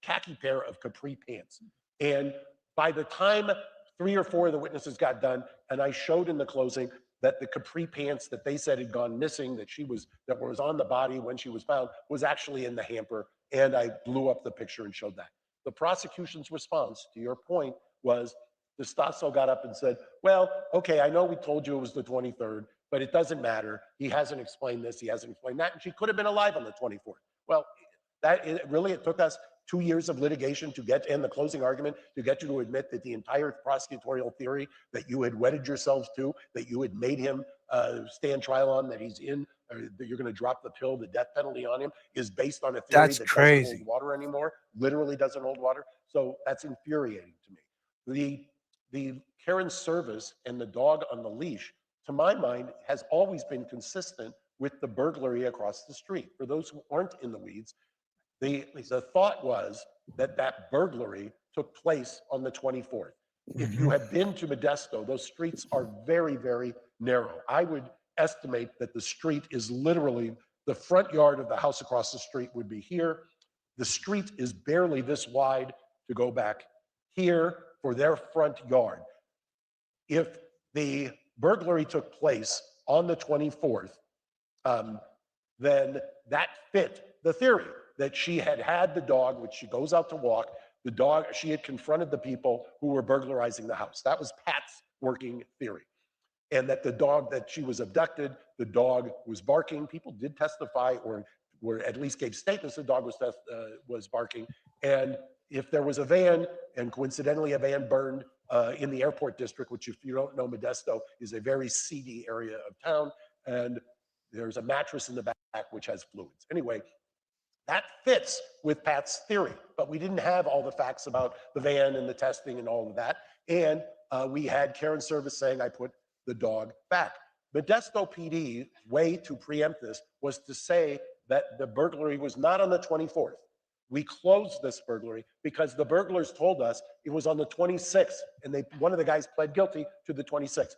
khaki pair of capri pants. And by the time 3 or 4 of the witnesses got done, and I showed in the closing that the capri pants that they said had gone missing, that was on the body when she was found, was actually in the hamper, and I blew up the picture and showed that. The prosecution's response, to your point, was DeStasso got up and said, well, okay, I know we told you it was the 23rd, but it doesn't matter. He hasn't explained this, he hasn't explained that, and she could have been alive on the 24th. Well, it took us 2 years of litigation to get, and the closing argument, to get you to admit that the entire prosecutorial theory that you had wedded yourselves to, that you had made him stand trial on, that he's in, or that you're going to drop the pill, the death penalty on him, is based on a theory That's that crazy. doesn't hold water anymore, literally doesn't hold water. So that's infuriating to me. The Karen service and the dog on the leash, to my mind, has always been consistent with the burglary across the street. For those who aren't in the weeds, the thought was that burglary took place on the 24th. If you have been to Modesto, those streets are very, very narrow. I would estimate that the street is literally, the front yard of the house across the street would be here. The street is barely this wide to go back here for their front yard. If the burglary took place on the 24th, then that fit the theory that she had the dog, which she goes out to walk, the dog, she had confronted the people who were burglarizing the house. That was Pat's working theory. And that the dog, that she was abducted, the dog was barking. People did testify, or at least gave statements the dog was barking. And if there was a van, and coincidentally a van burned in the airport district, which, if you don't know, Modesto is a very seedy area of town, and there's a mattress in the back which has fluids. Anyway, that fits with Pat's theory, but we didn't have all the facts about the van and the testing and all of that. And we had Karen Service saying, I put the dog back. Modesto PD's way to preempt this was to say that the burglary was not on the 24th. We closed this burglary because the burglars told us it was on the 26th, and one of the guys pled guilty to the 26th.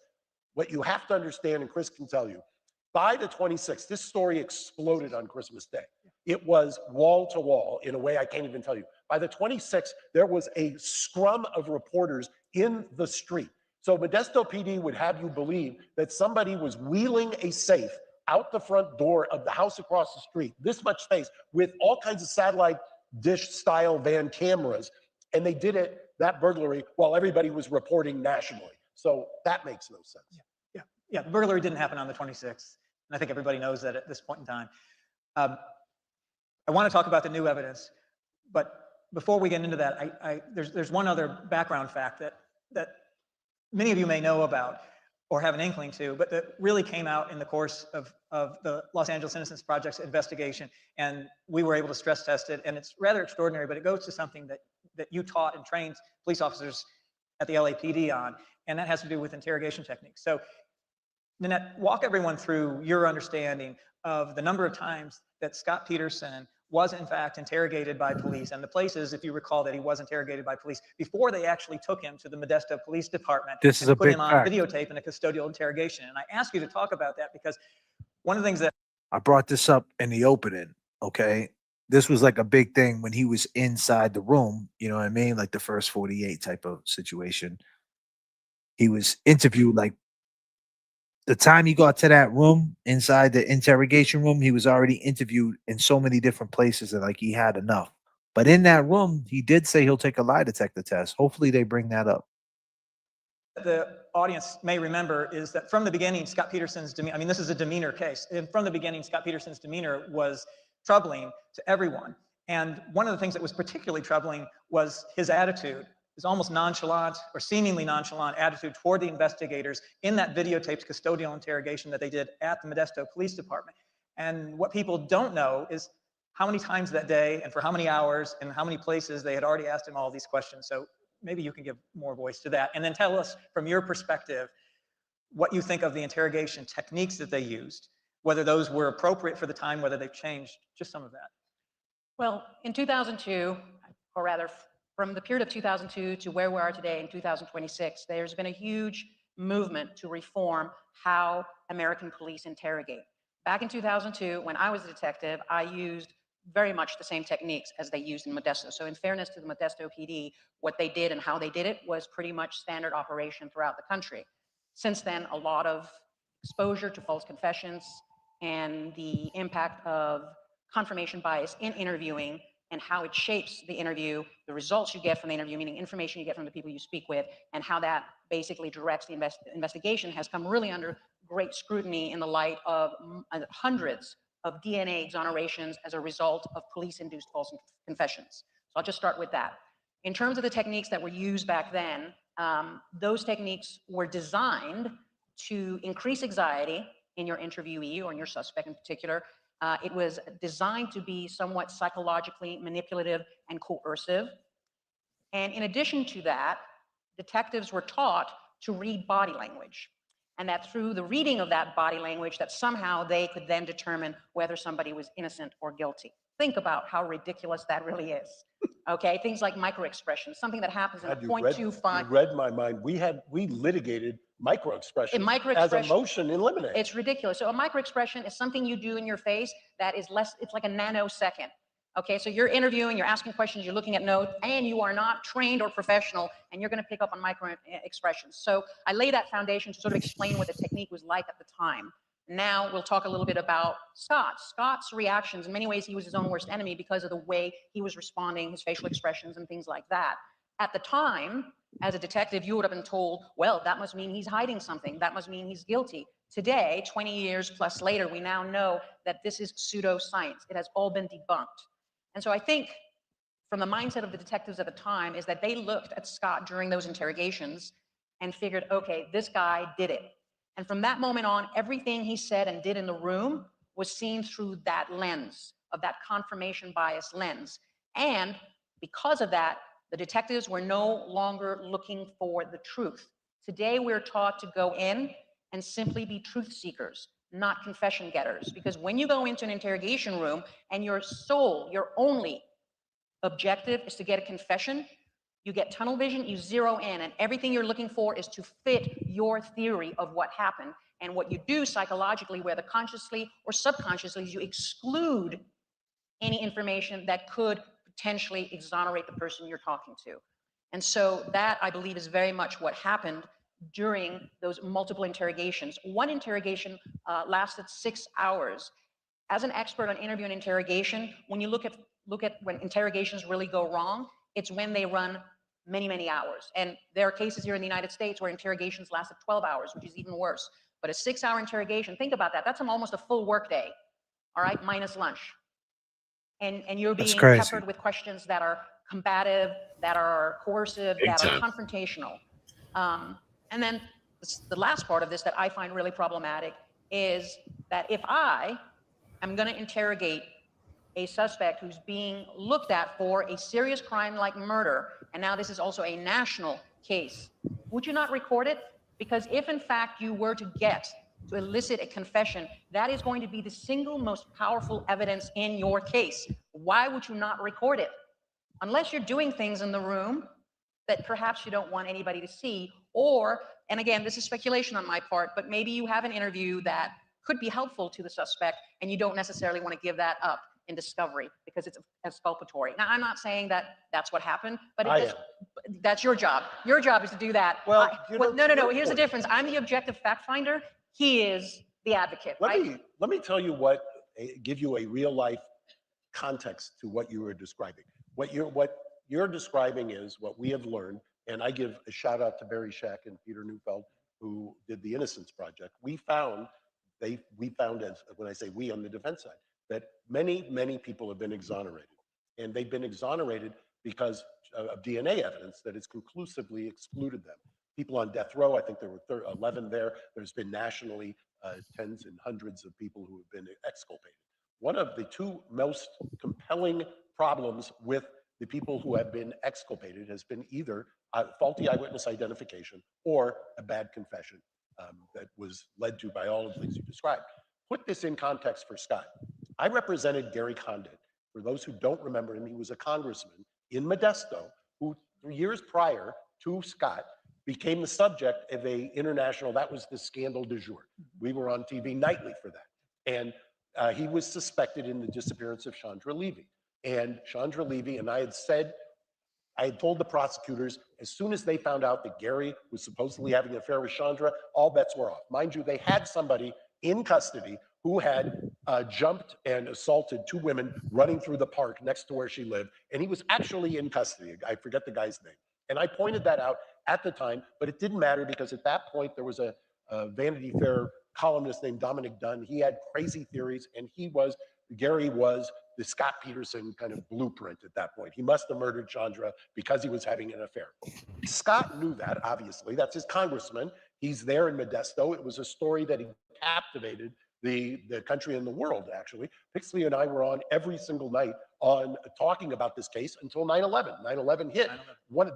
What you have to understand, and Chris can tell you, by the 26th, this story exploded on Christmas Day. It was wall to wall in a way I can't even tell you. By the 26th, there was a scrum of reporters in the street. So Modesto PD would have you believe that somebody was wheeling a safe out the front door of the house across the street, this much space, with all kinds of satellite dish style van cameras. And they did that burglary, while everybody was reporting nationally. So that makes no sense. Yeah, the burglary didn't happen on the 26th. And I think everybody knows that at this point in time. I want to talk about the new evidence, but before we get into that, there's one other background fact that many of you may know about or have an inkling to, but that really came out in the course of the Los Angeles Innocence Project's investigation, and we were able to stress test it, and it's rather extraordinary, but it goes to something that you taught and trained police officers at the LAPD on, and that has to do with interrogation techniques. So, Nanette, walk everyone through your understanding of the number of times that Scott Peterson was in fact interrogated by police, and the places, if you recall, that he was interrogated by police before they actually took him to the Modesto Police Department and put him on videotape in a custodial interrogation. And I ask you to talk about that because one of the things that I brought this up in the opening, okay? This was like a big thing when he was inside the room, you know what I mean? Like the first 48 type of situation. He was interviewed like the time he got to that room inside the interrogation room, he was already interviewed in so many different places that like he had enough. But in that room, he did say he'll take a lie detector test. Hopefully they bring that up. The audience may remember is that from the beginning, Scott Peterson's demeanor, I mean, this is a demeanor case. And from the beginning, Scott Peterson's demeanor was troubling to everyone. And one of the things that was particularly troubling was his attitude, his almost nonchalant or seemingly nonchalant attitude toward the investigators in that videotaped custodial interrogation that they did at the Modesto Police Department. And what people don't know is how many times that day and for how many hours and how many places they had already asked him all these questions. So maybe you can give more voice to that. And then tell us from your perspective what you think of the interrogation techniques that they used, whether those were appropriate for the time, whether they've changed, just some of that. Well, in 2002, or rather from the period of 2002 to where we are today in 2026, there's been a huge movement to reform how American police interrogate. Back in 2002, when I was a detective, I used very much the same techniques as they used in Modesto. So in fairness to the Modesto PD, what they did and how they did it was pretty much standard operation throughout the country. Since then, a lot of exposure to false confessions and the impact of confirmation bias in interviewing and how it shapes the interview, the results you get from the interview, meaning information you get from the people you speak with, and how that basically directs the investigation has come really under great scrutiny in the light of hundreds of DNA exonerations as a result of police-induced false confessions. So I'll just start with that. In terms of the techniques that were used back then, those techniques were designed to increase anxiety in your interviewee or in your suspect in particular. It was designed to be somewhat psychologically manipulative and coercive. And in addition to that, detectives were taught to read body language. And that through the reading of that body language, that somehow they could then determine whether somebody was innocent or guilty. Think about how ridiculous that really is. Okay, things like microexpressions, something that happens in a 0.25. You read my mind. We litigated microexpressions as a motion in limine. It's ridiculous. So a microexpression is something you do in your face that is less, it's like a nanosecond. Okay, so you're interviewing, you're asking questions, you're looking at notes, and you are not trained or professional, and you're going to pick up on micro expressions. So I lay that foundation to sort of explain what the technique was like at the time. Now we'll talk a little bit about Scott. Scott's reactions, in many ways, he was his own worst enemy because of the way he was responding, his facial expressions and things like that. At the time, as a detective, you would have been told, well, that must mean he's hiding something. That must mean he's guilty. Today, 20 years plus later, we now know that this is pseudoscience. It has all been debunked. And so I think from the mindset of the detectives at the time is that they looked at Scott during those interrogations and figured, okay, this guy did it. And from that moment on, everything he said and did in the room was seen through that lens, of that confirmation bias lens. And because of that, the detectives were no longer looking for the truth. Today, we're taught to go in and simply be truth seekers, not confession getters. Because when you go into an interrogation room and your only objective is to get a confession, you get tunnel vision, you zero in, and everything you're looking for is to fit your theory of what happened. And what you do psychologically, whether consciously or subconsciously, is you exclude any information that could potentially exonerate the person you're talking to. And so that, I believe, is very much what happened during those multiple interrogations. One interrogation lasted 6 hours. As an expert on interview and interrogation, when you look at when interrogations really go wrong, it's when they run many, many hours. And there are cases here in the United States where interrogations lasted 12 hours, which is even worse. But a 6-hour interrogation, think about that. That's almost a full workday, all right, minus lunch. And you're being peppered with questions that are combative, that are coercive, that are confrontational. And then the last part of this that I find really problematic is that if I am going to interrogate a suspect who's being looked at for a serious crime like murder, and now this is also a national case, would you not record it? Because if in fact you were to elicit a confession, that is going to be the single most powerful evidence in your case. Why would you not record it? Unless you're doing things in the room that perhaps you don't want anybody to see, or, and again, this is speculation on my part, but maybe you have an interview that could be helpful to the suspect and you don't necessarily want to give that up in discovery because it's exculpatory. Now, I'm not saying that that's what happened, but that's your job. Your job is to do that. Well, no, here's the difference. I'm the objective fact finder. he is the advocate, right? Let me tell you what, give you a real life context to what you were describing. What you're describing is what we have learned, and I give a shout out to Barry Shack and Peter Neufeld, who did the Innocence Project. We found, as when I say we on the defense side, that many people have been exonerated, and they've been exonerated because of DNA evidence that has conclusively excluded them. People on death row, I think there were 11 there. There's been nationally tens and hundreds of people who have been exculpated. One of the two most compelling problems with the people who have been exculpated has been either faulty eyewitness identification or a bad confession that was led to by all of the things you described. Put this in context for Scott. I represented Gary Condit. For those who don't remember him, he was a congressman in Modesto who 3 years prior to Scott became the subject of that was the scandal du jour. We were on TV nightly for that. And he was suspected in the disappearance of Chandra Levy. And Chandra Levy, and I had told the prosecutors, as soon as they found out that Gary was supposedly having an affair with Chandra, all bets were off. Mind you, they had somebody in custody who had jumped and assaulted 2 women running through the park next to where she lived. And he was actually in custody. I forget the guy's name. And I pointed that out at the time, but it didn't matter because at that point there was a Vanity Fair columnist named Dominic Dunn. He had crazy theories, and Gary was the Scott Peterson kind of blueprint at that point. He must have murdered Chandra because he was having an affair. Scott knew that, obviously. That's his congressman. He's there in Modesto. It was a story that he captivated the country and the world, actually. Pixley and I were on every single night on talking about this case until 9/11. 9/11 hit.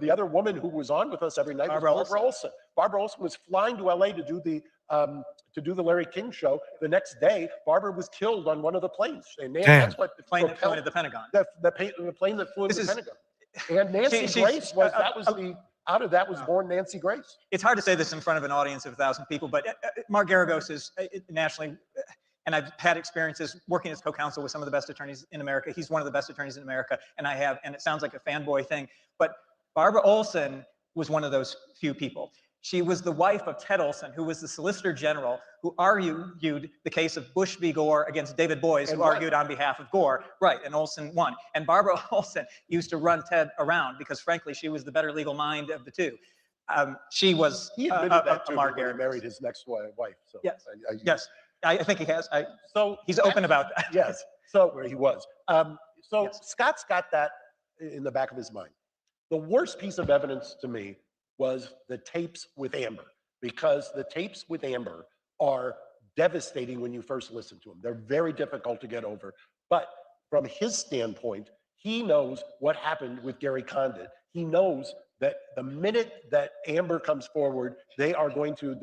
The other woman who was on with us every night was Barbara Olson. Barbara Olson was flying to LA to do the Larry King show. The next day, Barbara was killed on one of the planes. And that's what the plane that flew into the Pentagon. The plane that flew into the Pentagon. And Nancy Grace was out of that was born Nancy Grace. It's hard to say this in front of an audience of 1,000 people, but Mark Garagos is nationally, and I've had experiences working as co-counsel with some of the best attorneys in America. He's one of the best attorneys in America, and it sounds like a fanboy thing, but Barbara Olson was one of those few people. She was the wife of Ted Olson, who was the Solicitor General, who argued the case of Bush v. Gore against David Boies, who argued on behalf of Gore. Right, and Olson won. And Barbara Olson used to run Ted around because, frankly, she was the better legal mind of the two. She was he admitted that too, Mark when he Garagos. married his next wife. So yes, yes, I think he has. So he's open about that. Yes, so where he was. Yes. Scott's got that in the back of his mind. The worst piece of evidence to me was the tapes with Amber, because the tapes with Amber are devastating when you first listen to them. They're very difficult to get over. But from his standpoint, he knows what happened with Gary Condit. He knows that the minute that Amber comes forward, they're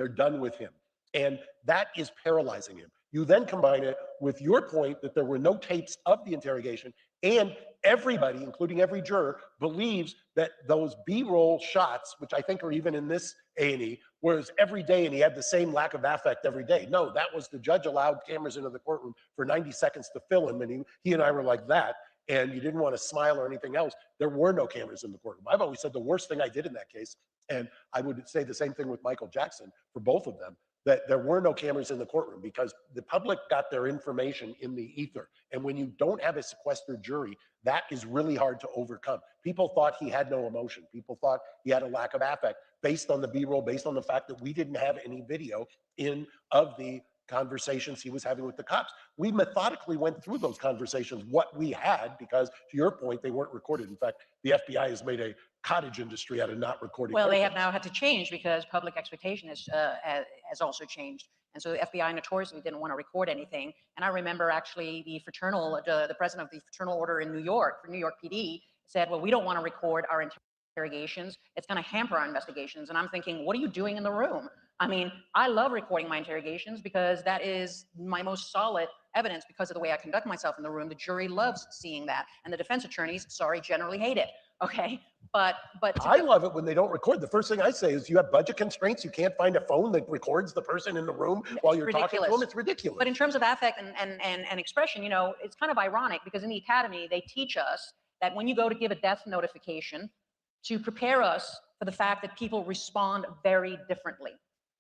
done with him. And that is paralyzing him. You then combine it with your point that there were no tapes of the interrogation, and everybody, including every juror, believes that those B-roll shots, which I think are even in this A&E, was every day and he had the same lack of affect every day. No, that was the judge allowed cameras into the courtroom for 90 seconds to fill him, and he and I were like that, and you didn't want to smile or anything else. There were no cameras in the courtroom. I've always said the worst thing I did in that case, and I would say the same thing with Michael Jackson for both of them, that there were no cameras in the courtroom because the public got their information in the ether. And when you don't have a sequestered jury, that is really hard to overcome. People thought he had no emotion. People thought he had a lack of affect based on the B-roll, based on the fact that we didn't have any video of the conversations he was having with the cops. We methodically went through those conversations, what we had, because to your point, they weren't recorded. In fact, the FBI has made a cottage industry out of not recording. Well, they have now had to change because public expectation has also changed. And so the FBI notoriously didn't want to record anything. And I remember actually the president of the Fraternal Order in New York, for New York PD, said, well, we don't want to record our interrogations. It's going to hamper our investigations. And I'm thinking, what are you doing in the room? I mean, I love recording my interrogations because that is my most solid evidence because of the way I conduct myself in the room. The jury loves seeing that. And the defense attorneys, generally hate it. Okay, but I love it when they don't record. The first thing I say is, you have budget constraints. You can't find a phone that records the person in the room while you're talking to them. It's ridiculous. But in terms of affect and expression, it's kind of ironic because in the academy they teach us that when you go to give a death notification, to prepare us for the fact that people respond very differently.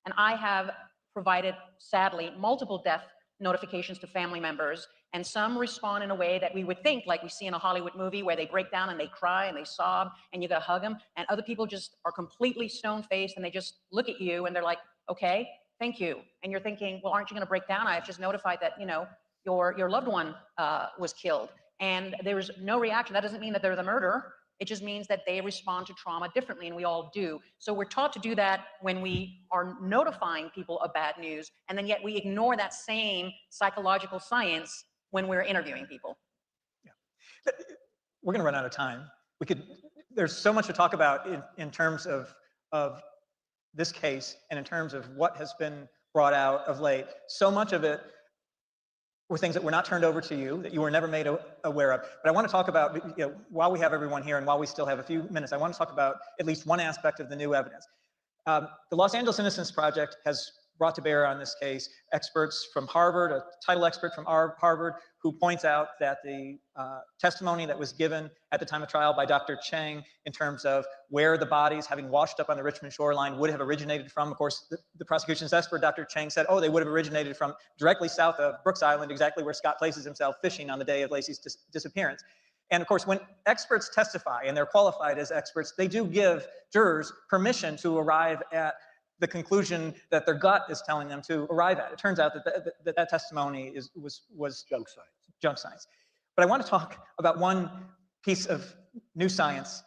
And I have provided, sadly, multiple death notifications to family members, and some respond in a way that we would think, like we see in a Hollywood movie, where they break down and they cry and they sob and you gotta hug them, and other people just are completely stone-faced and they just look at you and they're like, okay, thank you. And you're thinking, well, aren't you gonna break down? I've just notified that, you know, your loved one was killed. And there's no reaction. That doesn't mean that they're the murderer. It just means that they respond to trauma differently, and we all do. So we're taught to do that when we are notifying people of bad news, and then yet we ignore that same psychological science when we're interviewing people. Yeah. We're going to run out of time. There's so much to talk about in terms of this case and in terms of what has been brought out of late. So much of it were things that were not turned over to you, that you were never made aware of. But I want to talk about, you know, while we have everyone here and while we still have a few minutes, I want to talk about at least one aspect of the new evidence. The Los Angeles Innocence Project has brought to bear on this case experts from Harvard, a title expert from Harvard, who points out that the testimony that was given at the time of trial by Dr. Chang in terms of where the bodies, having washed up on the Richmond shoreline, would have originated from. Of course, the prosecution's expert, Dr. Chang, said, oh, they would have originated from directly south of Brooks Island, exactly where Scott places himself fishing on the day of Laci's disappearance. And of course, when experts testify, and they're qualified as experts, they do give jurors permission to arrive at the conclusion that their gut is telling them to arrive at. It turns out that that testimony was junk science. Junk science. But I want to talk about one piece of new science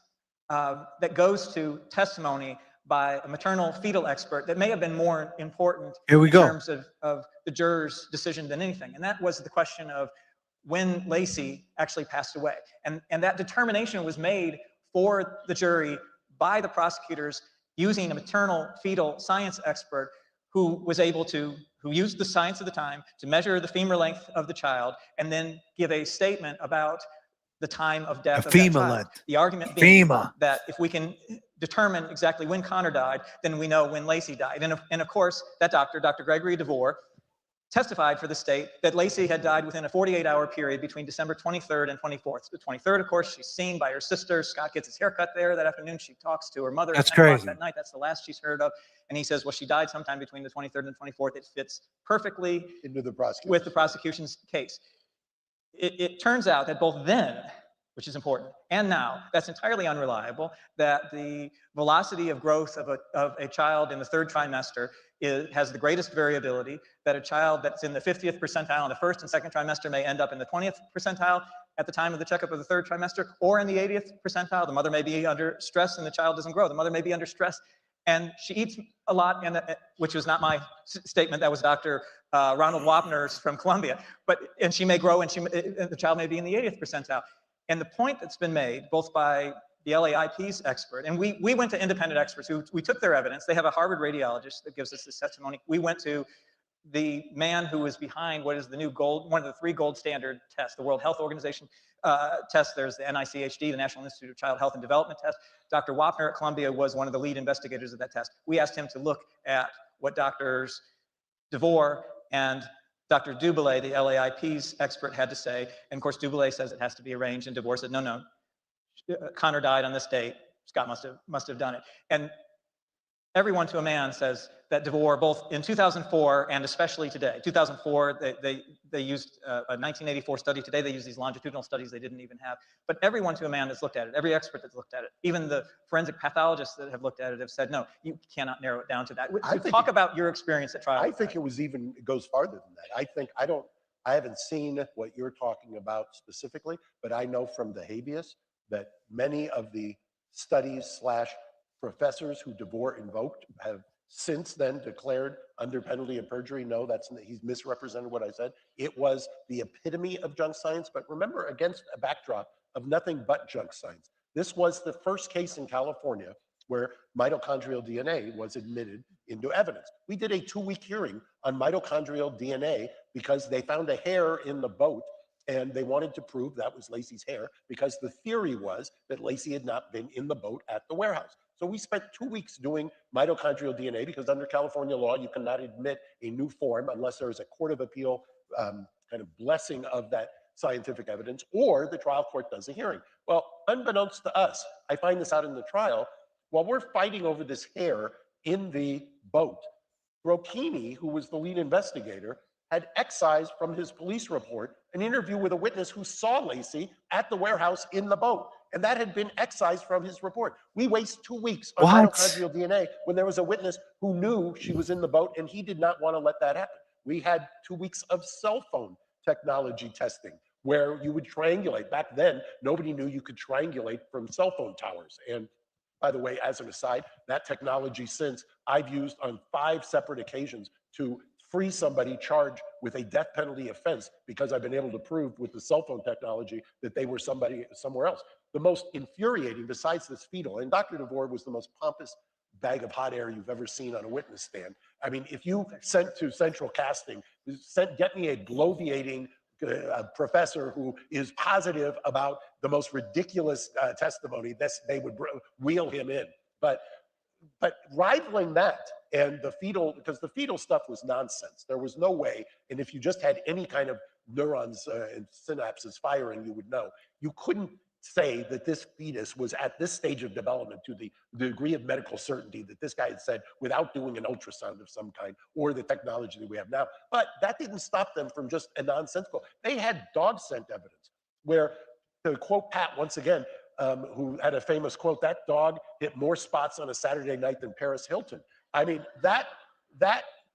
that goes to testimony by a maternal fetal expert that may have been more important in terms of the juror's decision than anything. And that was the question of when Laci actually passed away. And that determination was made for the jury by the prosecutors using a maternal fetal science expert who was able to, who used the science of the time to measure the femur length of the child and then give a statement about the time of death of that child. The argument being that if we can determine exactly when Connor died, then we know when Laci died. And of course, that doctor, Dr. Gregory DeVore, testified for the state that Laci had died within a 48-hour period between December 23rd and 24th. The 23rd, of course, she's seen by her sister. Scott gets his haircut there that afternoon. She talks to her mother. That's crazy. That night. That's the last she's heard of. And he says, well, she died sometime between the 23rd and 24th. It fits perfectly with the prosecution's case. It turns out that both then, which is important, and now, that's entirely unreliable, that the velocity of growth of a child in the third trimester has the greatest variability, that a child that's in the 50th percentile in the first and second trimester may end up in the 20th percentile at the time of the checkup of the third trimester, or in the 80th percentile. The mother may be under stress and the child doesn't grow. The mother may be under stress and she eats a lot, which was not my statement, that was Dr. Ronald Wapner's from Columbia, and she may grow and the child may be in the 80th percentile. And the point that's been made, both by the LAIP's expert, and we went to independent experts we took their evidence. They have a Harvard radiologist that gives us this testimony. We went to the man who was behind what is the new one of the 3 gold standard tests, the World Health Organization test. There's the NICHD, the National Institute of Child Health and Development test. Dr. Wapner at Columbia was one of the lead investigators of that test. We asked him to look at what Drs. DeVore and Dr. Dubélé, the LAIP's expert, had to say. And of course, Dubélé says it has to be arranged, and DeVore said, no, Connor died on this date. Scott must have done it. And everyone to a man says that DeVore, both in 2004 and especially today, 2004, they used a 1984 study. Today, they use these longitudinal studies they didn't even have. But everyone to a man that's looked at it, every expert that's looked at it, even the forensic pathologists that have looked at it have said, no, you cannot narrow it down to that. Talk about your experience at trial. I think it goes farther than that. I haven't seen what you're talking about specifically, but I know from the habeas that many of the studies / professors who DeVore invoked have since then declared under penalty of perjury, no, he's misrepresented what I said. It was the epitome of junk science, but remember, against a backdrop of nothing but junk science. This was the first case in California where mitochondrial DNA was admitted into evidence. We did a 2-week hearing on mitochondrial DNA because they found a hair in the boat and they wanted to prove that was Laci's hair because the theory was that Laci had not been in the boat at the warehouse. So we spent 2 weeks doing mitochondrial DNA because under California law, you cannot admit a new form unless there is a court of appeal kind of blessing of that scientific evidence, or the trial court does a hearing. Well, unbeknownst to us, I find this out in the trial, while we're fighting over this hair in the boat, Brocchini, who was the lead investigator, had excised from his police report an interview with a witness who saw Laci at the warehouse in the boat. And that had been excised from his report. We waste 2 weeks on mitochondrial DNA when there was a witness who knew she was in the boat and he did not want to let that happen. We had 2 weeks of cell phone technology testing where you would triangulate. Back then, nobody knew you could triangulate from cell phone towers. And by the way, as an aside, that technology since I've used on 5 separate occasions to free somebody charged with a death penalty offense because I've been able to prove with the cell phone technology that they were somebody somewhere else. The most infuriating, besides this fetal, and Dr. DeVore was the most pompous bag of hot air you've ever seen on a witness stand. I mean, if you sent to central casting, get me a bloviating professor who is positive about the most ridiculous testimony, they would wheel him in. But rivaling that and the fetal, because the fetal stuff was nonsense. There was no way, and if you just had any kind of neurons and synapses firing, you would know. You couldn't say that this fetus was at this stage of development to the degree of medical certainty that this guy had said without doing an ultrasound of some kind or the technology that we have now. But that didn't stop them from just a nonsensical. They had dog scent evidence where, to quote Pat once again, who had a famous quote, that dog hit more spots on a Saturday night than Paris Hilton. I mean, that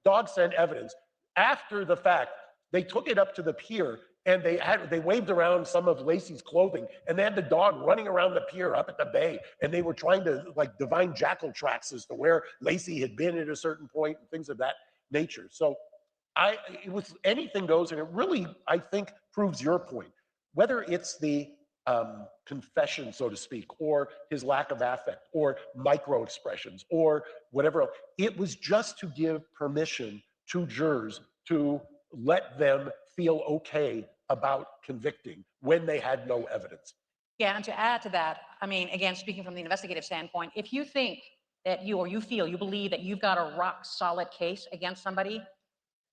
dog scent evidence, after the fact, they took it up to the pier and they waved around some of Laci's clothing and they had the dog running around the pier up at the bay and they were trying to like divine jackal tracks as to where Laci had been at a certain point and things of that nature. So it was anything goes, and it really, I think, proves your point. Whether it's the confession, so to speak, or his lack of affect, or micro expressions, or whatever else. It was just to give permission to jurors to let them feel okay about convicting when they had no evidence. Yeah, and to add to that, I mean, again, speaking from the investigative standpoint, if you think that you believe that you've got a rock solid case against somebody,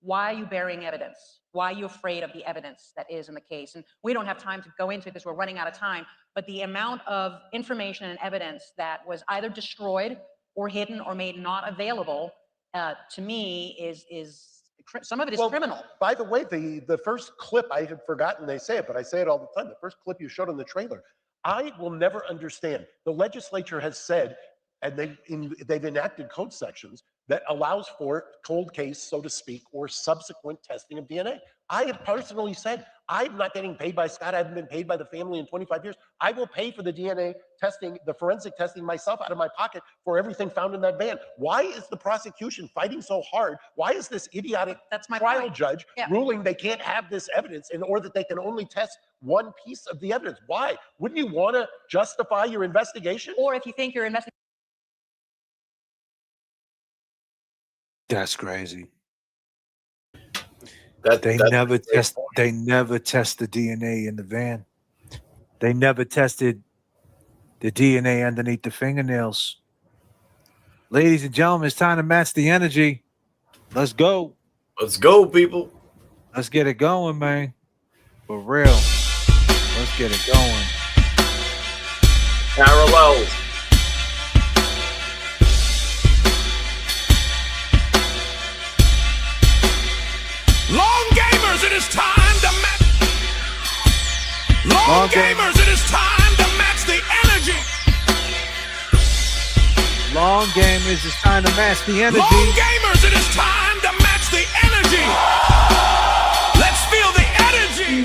why are you burying evidence? Why are you afraid of the evidence that is in the case? And we don't have time to go into it because we're running out of time, but the amount of information and evidence that was either destroyed or hidden or made not available, to me, is some of it is criminal. By the way, the first clip, I had forgotten they say it, but I say it all the time. The first clip you showed in the trailer, I will never understand. The legislature has said, and they've enacted code sections that allows for cold case, so to speak, or subsequent testing of DNA. I have personally said, I'm not getting paid by Scott. I haven't been paid by the family in 25 years. I will pay for the DNA testing, the forensic testing myself out of my pocket for everything found in that van. Why is the prosecution fighting so hard? Why is this idiotic trial judge ruling they can't have this evidence or that they can only test one piece of the evidence? Why? Wouldn't you want to justify your investigation? Or if you think your investigation. That's crazy. They never test the DNA in the van. They never tested the DNA underneath the fingernails. Ladies and gentlemen, it's time to match the energy. Let's go. Let's go, people. Let's get it going, man. For real. Let's get it going. Parallels. Long gamers, it is time to match. Long gamers, it is time to match the energy. Long gamers, it's time to match the energy. Long gamers, it is time to match the energy. Let's feel the energy.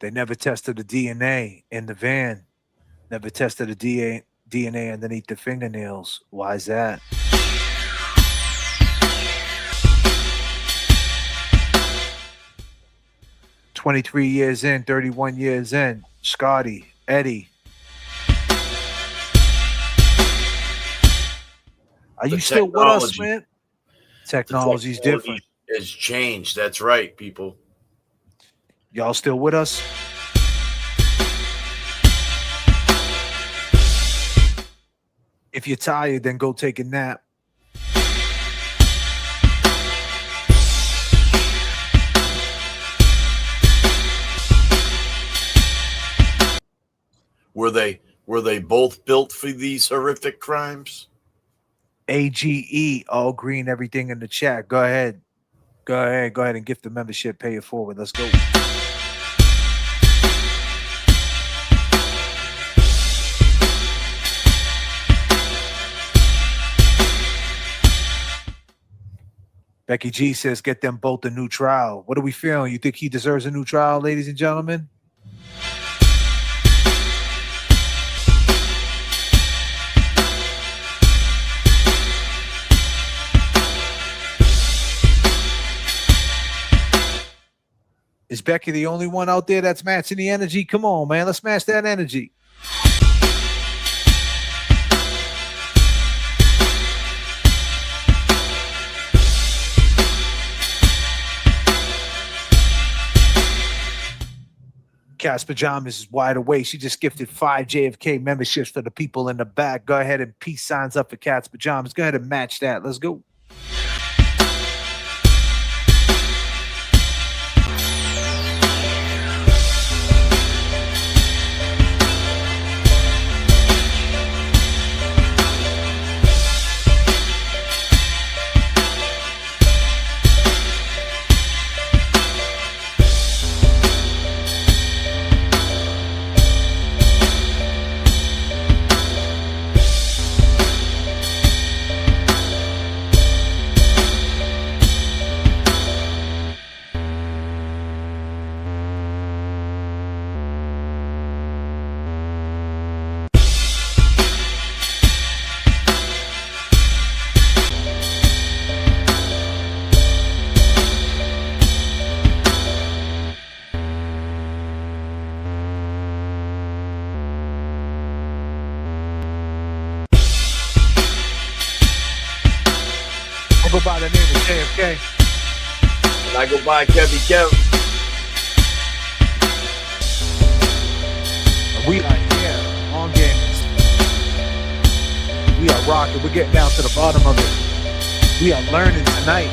They never tested the DNA in the van. Never tested the DNA underneath the fingernails. Why is that? "23 years in, 31 years in, Scotty, Eddie. Are you still with us, man? Technology's different. It's changed. That's right, people. Y'all still with us? If you're tired, then go take a nap. Were Were they both built for these horrific crimes? AGE, all green, everything in the chat. Go ahead. Go ahead and gift the membership. Pay it forward. Let's go. Becky G says, get them both a new trial. What are we feeling? You think he deserves a new trial, ladies and gentlemen? Is Becky the only one out there that's matching the energy? Come on, man. Let's match that energy. Cat's Pajamas is wide awake. She just gifted 5 J.F.K. memberships for the people in the back. Go ahead and peace signs up for Cat's Pajamas. Go ahead and match that. Let's go. Go by the name of J.F.K. And I go by Kevy Kev. We are here on Gamers. We are rocking. We're getting down to the bottom of it. We are learning tonight.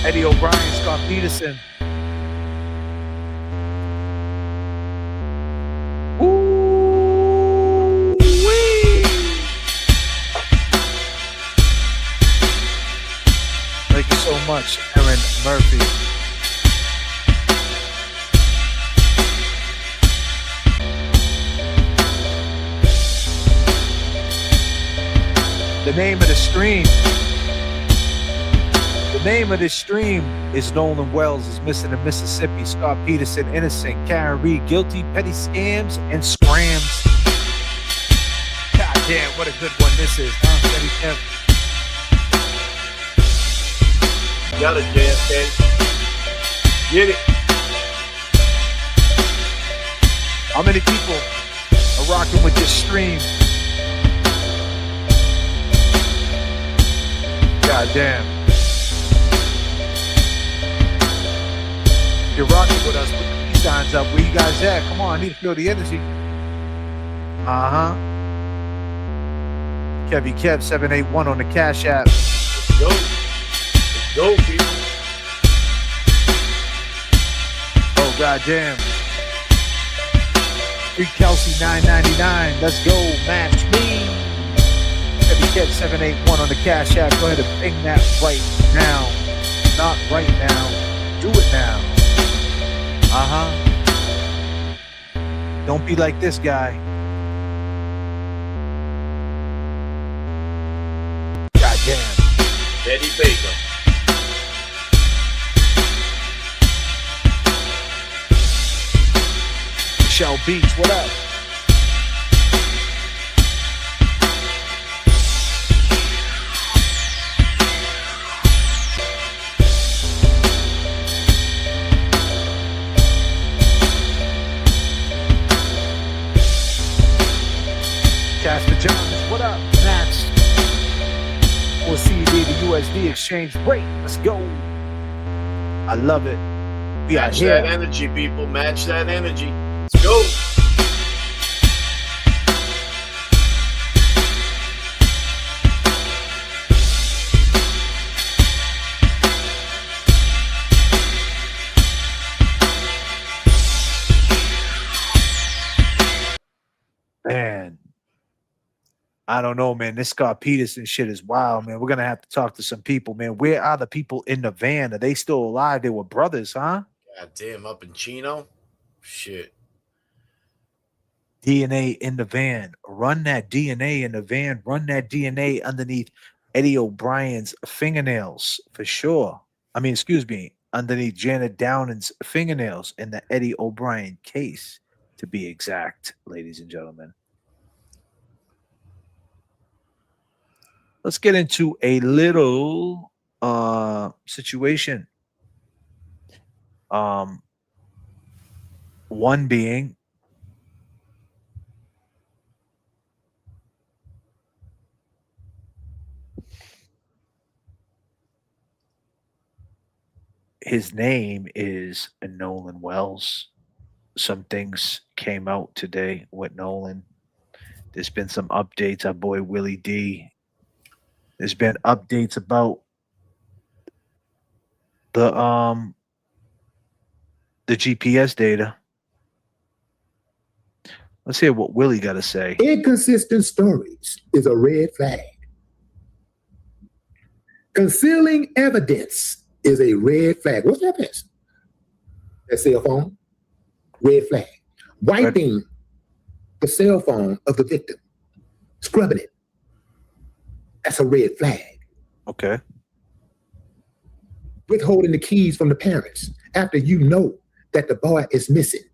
Eddie O'Brien, Scott Peterson. Thank you so much, Aaron Murphy. The name of the stream. The name of this stream is Nolan Wells is missing in Mississippi. Scott Peterson Innocent. Karen Reed guilty. Petty scams and scrams. God damn, what a good one this is, huh? Petty Kev. Got it, J.F.K. Get it. How many people are rocking with this stream? God damn. You're rocking with us. Put the peace signs up. Where you guys at? Come on, I need to feel the energy. Uh-huh. Kevy Kev 781 on the Cash App. Let's go. Go, people. Oh, goddamn. Free Kelsey 999. Let's go. Match me. Kevy Kev 781 on the Cash App. Go ahead and ping that right now. Not right now. Do it now. Uh-huh. Don't be like this guy. Goddamn. Eddie Baker. Michelle Beach, what up? Casper Jones, what up? Next. Or CD to USD exchange rate. Let's go. I love it. We are Match here. that energy, people. Match that energy. Let's go. Man, I don't know, man. This Scott Peterson shit is wild, man. We're gonna have to talk to some people, man. Where are the people in the van? Are they still alive? They were brothers, huh? God damn, up in Chino? Shit. DNA in the van. Run that DNA in the van. Run that DNA underneath Eddie O'Brien's fingernails for sure. I mean, excuse me, underneath Janet Downing's fingernails in the Eddie O'Brien case, to be exact, ladies and gentlemen. Let's get into a little situation. One being his name is Nolan Wells. Some things came out today with Nolan. There's been some updates. Our boy Willie D. There's been updates about the GPS data. Let's hear what Willie got to say. Inconsistent stories is a red flag. Concealing evidence is a red flag. What's that evidence? That cell phone? Red flag. Wiping the cell phone of the victim, scrubbing it. That's a red flag. Okay. Withholding the keys from the parents after you know that the boy is missing.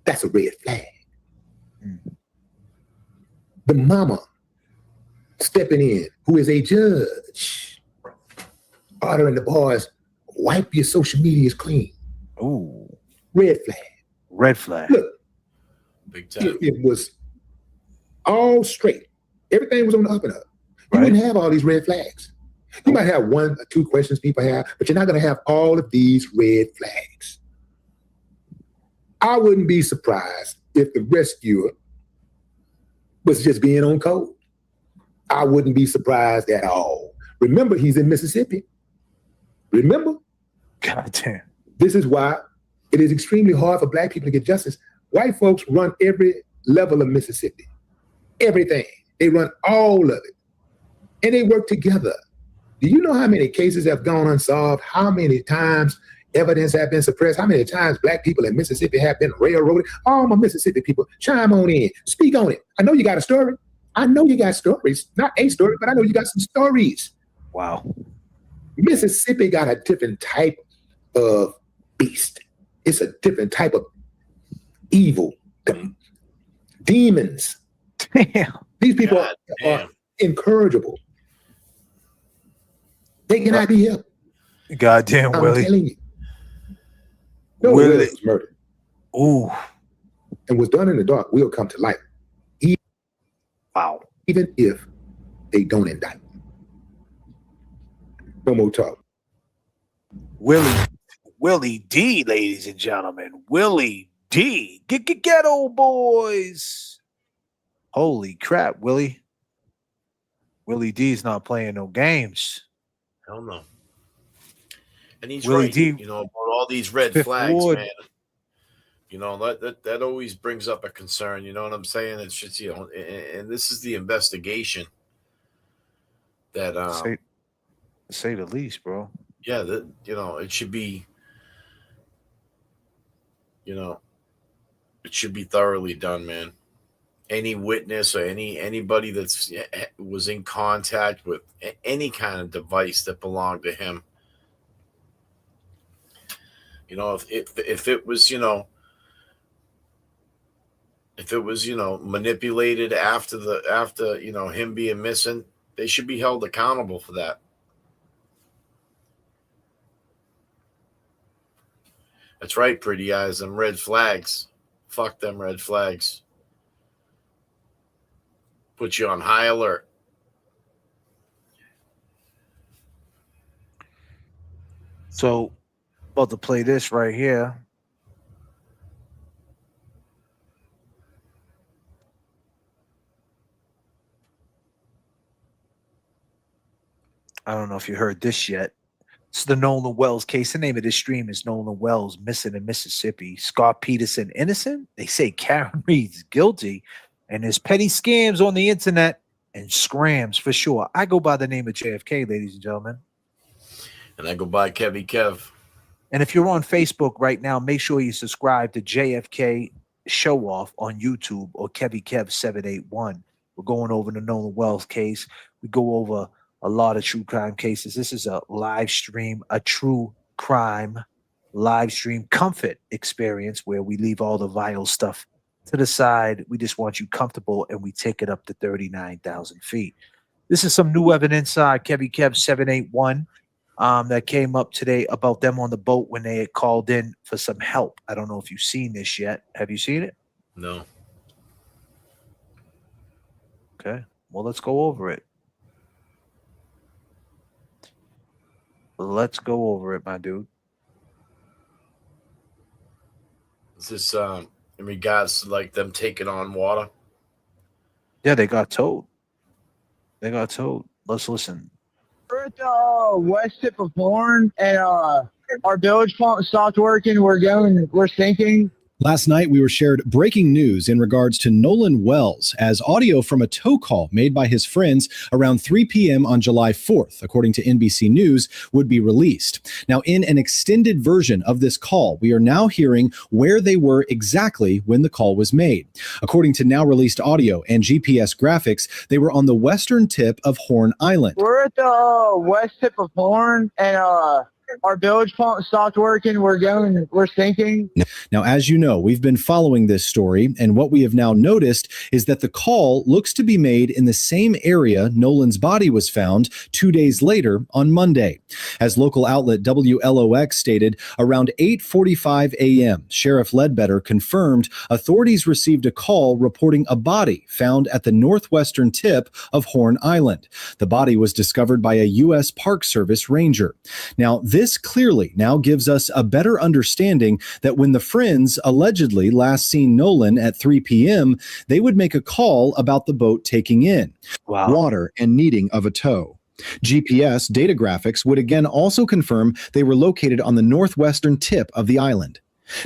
That's a red flag. The mama stepping in, who is a judge, ordering the boys, wipe your social medias clean. Ooh. Red flag. Red flag. Look, big time. It was all straight. Everything was on the up and up. You wouldn't have all these red flags. You might have one or two questions people have, but you're not going to have all of these red flags. I wouldn't be surprised if the rescuer was just being on code. I wouldn't be surprised at all. Remember, he's in Mississippi. Remember? God damn. This is why it is extremely hard for black people to get justice. White folks run every level of Mississippi. Everything. They run all of it. And they work together. Do you know how many cases have gone unsolved? How many times evidence have been suppressed? How many times black people in Mississippi have been railroaded? All my Mississippi people, chime on in. Speak on it. I know you got a story. I know you got stories. Not a story, but I know you got some stories. Wow. Mississippi got a different type of beast. It's a different type of evil. Demons. Damn. These people are incorrigible. They cannot be helped. Goddamn, I'm Willie. telling you. No, Willie. Willie was murdered. Ooh. And what's done in the dark will come to light. Wow. Even if they don't indict. No more talk. Willie D, ladies and gentlemen. Willie D. Ghetto boys. Holy crap, Willie. Willie D's not playing no games. Hell no. And he's Willie right, D, you know, about all these red Fifth flags, Ward. man. You know, that always brings up a concern. You know what I'm saying? It's just, you know, and this is the investigation that say the least, bro. Yeah, that, you know, it should be, you know, it should be thoroughly done, man. Any witness or anybody that's was in contact with any kind of device that belonged to him, you know, if it was, you know, if it was, you know, manipulated after you know, him being missing, they should be held accountable for that. That's right, pretty eyes. Them red flags. Fuck them red flags. Put you on high alert. So, about to play this right here. I don't know if you heard this yet. It's the Nolan Wells case. The name of this stream is Nolan Wells missing in Mississippi. SCOTT Peterson innocent. They say Karen Reed's guilty. And there's petty scams on the internet and scrams for sure. I go by the name of J.F.K, ladies and gentlemen. And I go by Kevy Kev. And if you're on Facebook right now, make sure you subscribe to JFK Show Off on YouTube or Kevy Kev 781. We're going over the Nolan Wells case. We go over a lot of true crime cases. This is a live stream, a true crime live stream comfort experience where we leave all the vile stuff to the side. We just want you comfortable, and we take it up to 39,000 feet. This is some new evidence, Kevy Kev 781, that came up today about them on the boat when they had called in for some help. I don't know if you've seen this yet. Have you seen it? No. Okay. Well, let's go over it. Let's go over it, my dude. Is this in regards to like them taking on water? Yeah, they got towed. They got towed. Let's listen. We're at the west tip of Horn, and our bilge pump stopped working. We're sinking. Last night, we were shared breaking news in regards to Nolan Wells as audio from a tow call made by his friends around 3 p.m. on July 4th, according to NBC News, would be released. Now, in an extended version of this call, we are now hearing where they were exactly when the call was made. According to now released audio and GPS graphics, they were on the western tip of Horn Island. We're at the west tip of Horn, and our bilge pump stopped working. We're sinking. Now, as you know, we've been following this story, and what we have now noticed is that the call looks to be made in the same area Nolan's body was found 2 days later on Monday. As local outlet WLOX stated, around 8:45 a.m., Sheriff Ledbetter confirmed authorities received a call reporting a body found at the northwestern tip of Horn Island. The body was discovered by a U.S. Park Service ranger. Now, this clearly now gives us a better understanding that when the friends allegedly last seen Nolan at 3 p.m., they would make a call about the boat taking in water and needing of a tow. GPS data graphics would again also confirm they were located on the northwestern tip of the island.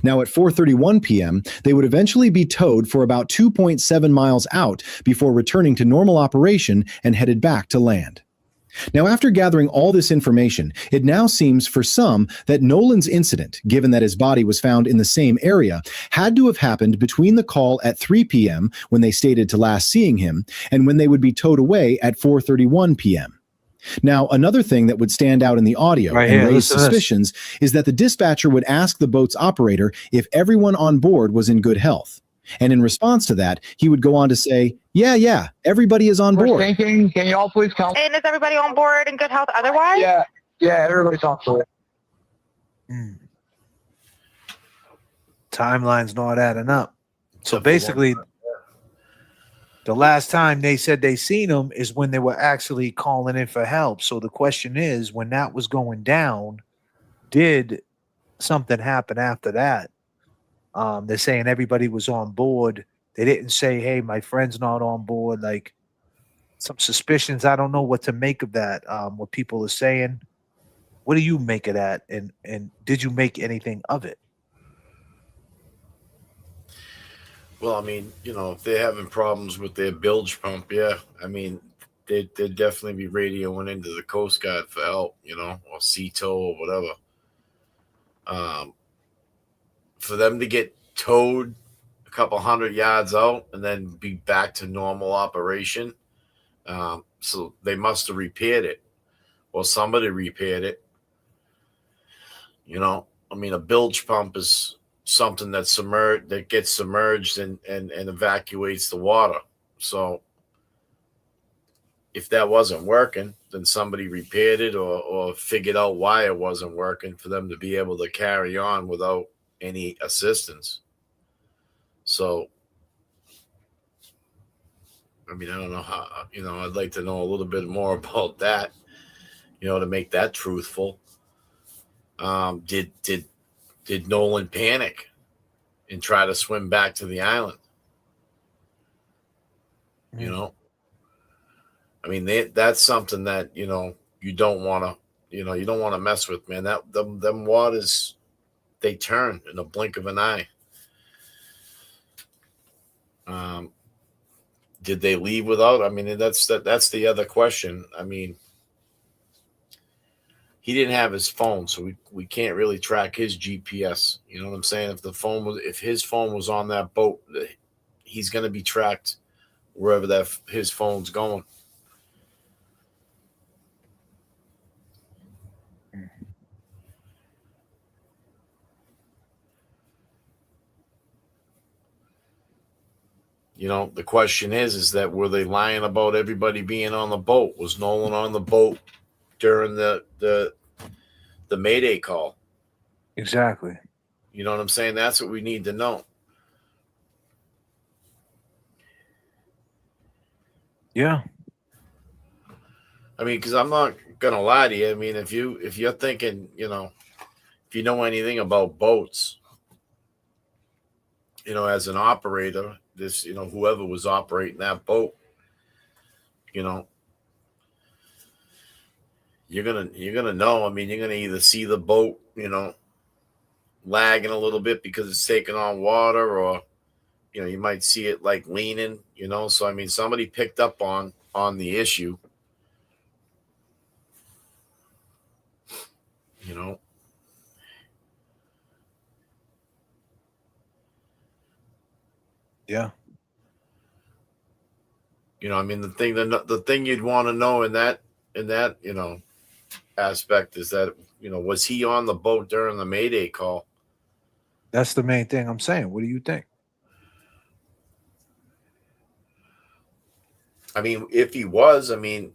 Now, at 4:31 p.m., they would eventually be towed for about 2.7 miles out before returning to normal operation and headed back to land. Now, after gathering all this information, it now seems for some that Nolan's incident, given that his body was found in the same area, had to have happened between the call at 3 p.m., when they stated to last seeing him, and when they would be towed away at 4:31 p.m. Now, another thing that would stand out in the audio and raise suspicions is that the dispatcher would ask the boat's operator if everyone on board was in good health. And in response to that, he would go on to say, yeah, everybody is on board. We're sinking. Can you all please come? And is everybody on board in good health otherwise? Yeah, everybody's on board. Timeline's not adding up. So basically, the last time they said they seen him is when they were actually calling in for help. So the question is, when that was going down, did something happen after that? They're saying everybody was on board. They didn't say, hey, my friend's not on board. Like, some suspicions. I don't know what to make of that. What people are saying. What do you make of that? And did you make anything of it? Well, I mean, if they're having problems with their bilge pump, yeah, I mean, they'd definitely be radioing into the Coast Guard for help, or CTO or whatever. For them to get towed a couple hundred yards out and then be back to normal operation, so they must have repaired it, or somebody repaired it. I mean, a bilge pump is something that gets submerged and evacuates the water. So if that wasn't working, then somebody repaired it or figured out why it wasn't working for them to be able to carry on without any assistance. So, I mean, I don't know how, I'd like to know a little bit more about that, to make that truthful. Did Nolan panic and try to swim back to the island? I mean, that's something that, you don't want to, mess with, man. Them waters, they turn in a blink of an eye. did they leave without? I mean, that's the other question. I mean, he didn't have his phone, so we can't really track his GPS. You know what I'm saying? If his phone was on that boat, he's going to be tracked wherever his phone's going. You know, the question is that were they lying about everybody being on the boat? Was Nolan on the boat during the Mayday call? Exactly. You know what I'm saying? That's what we need to know. Yeah. I mean, because I'm not gonna lie to you. I mean, if you're thinking, you know, if you know anything about boats, you know, as an operator, this, you know, whoever was operating that boat, you know, you're gonna know. I mean, you're gonna either see the boat, you know, lagging a little bit because it's taking on water, or, you know, you might see it like leaning, you know. So I mean, somebody picked up on the issue, you know. Yeah. You know, I mean, the thing you'd want to know in that, you know, aspect is that, you know, was he on the boat during the Mayday call? That's the main thing I'm saying. What do you think? I mean, if he was, I mean,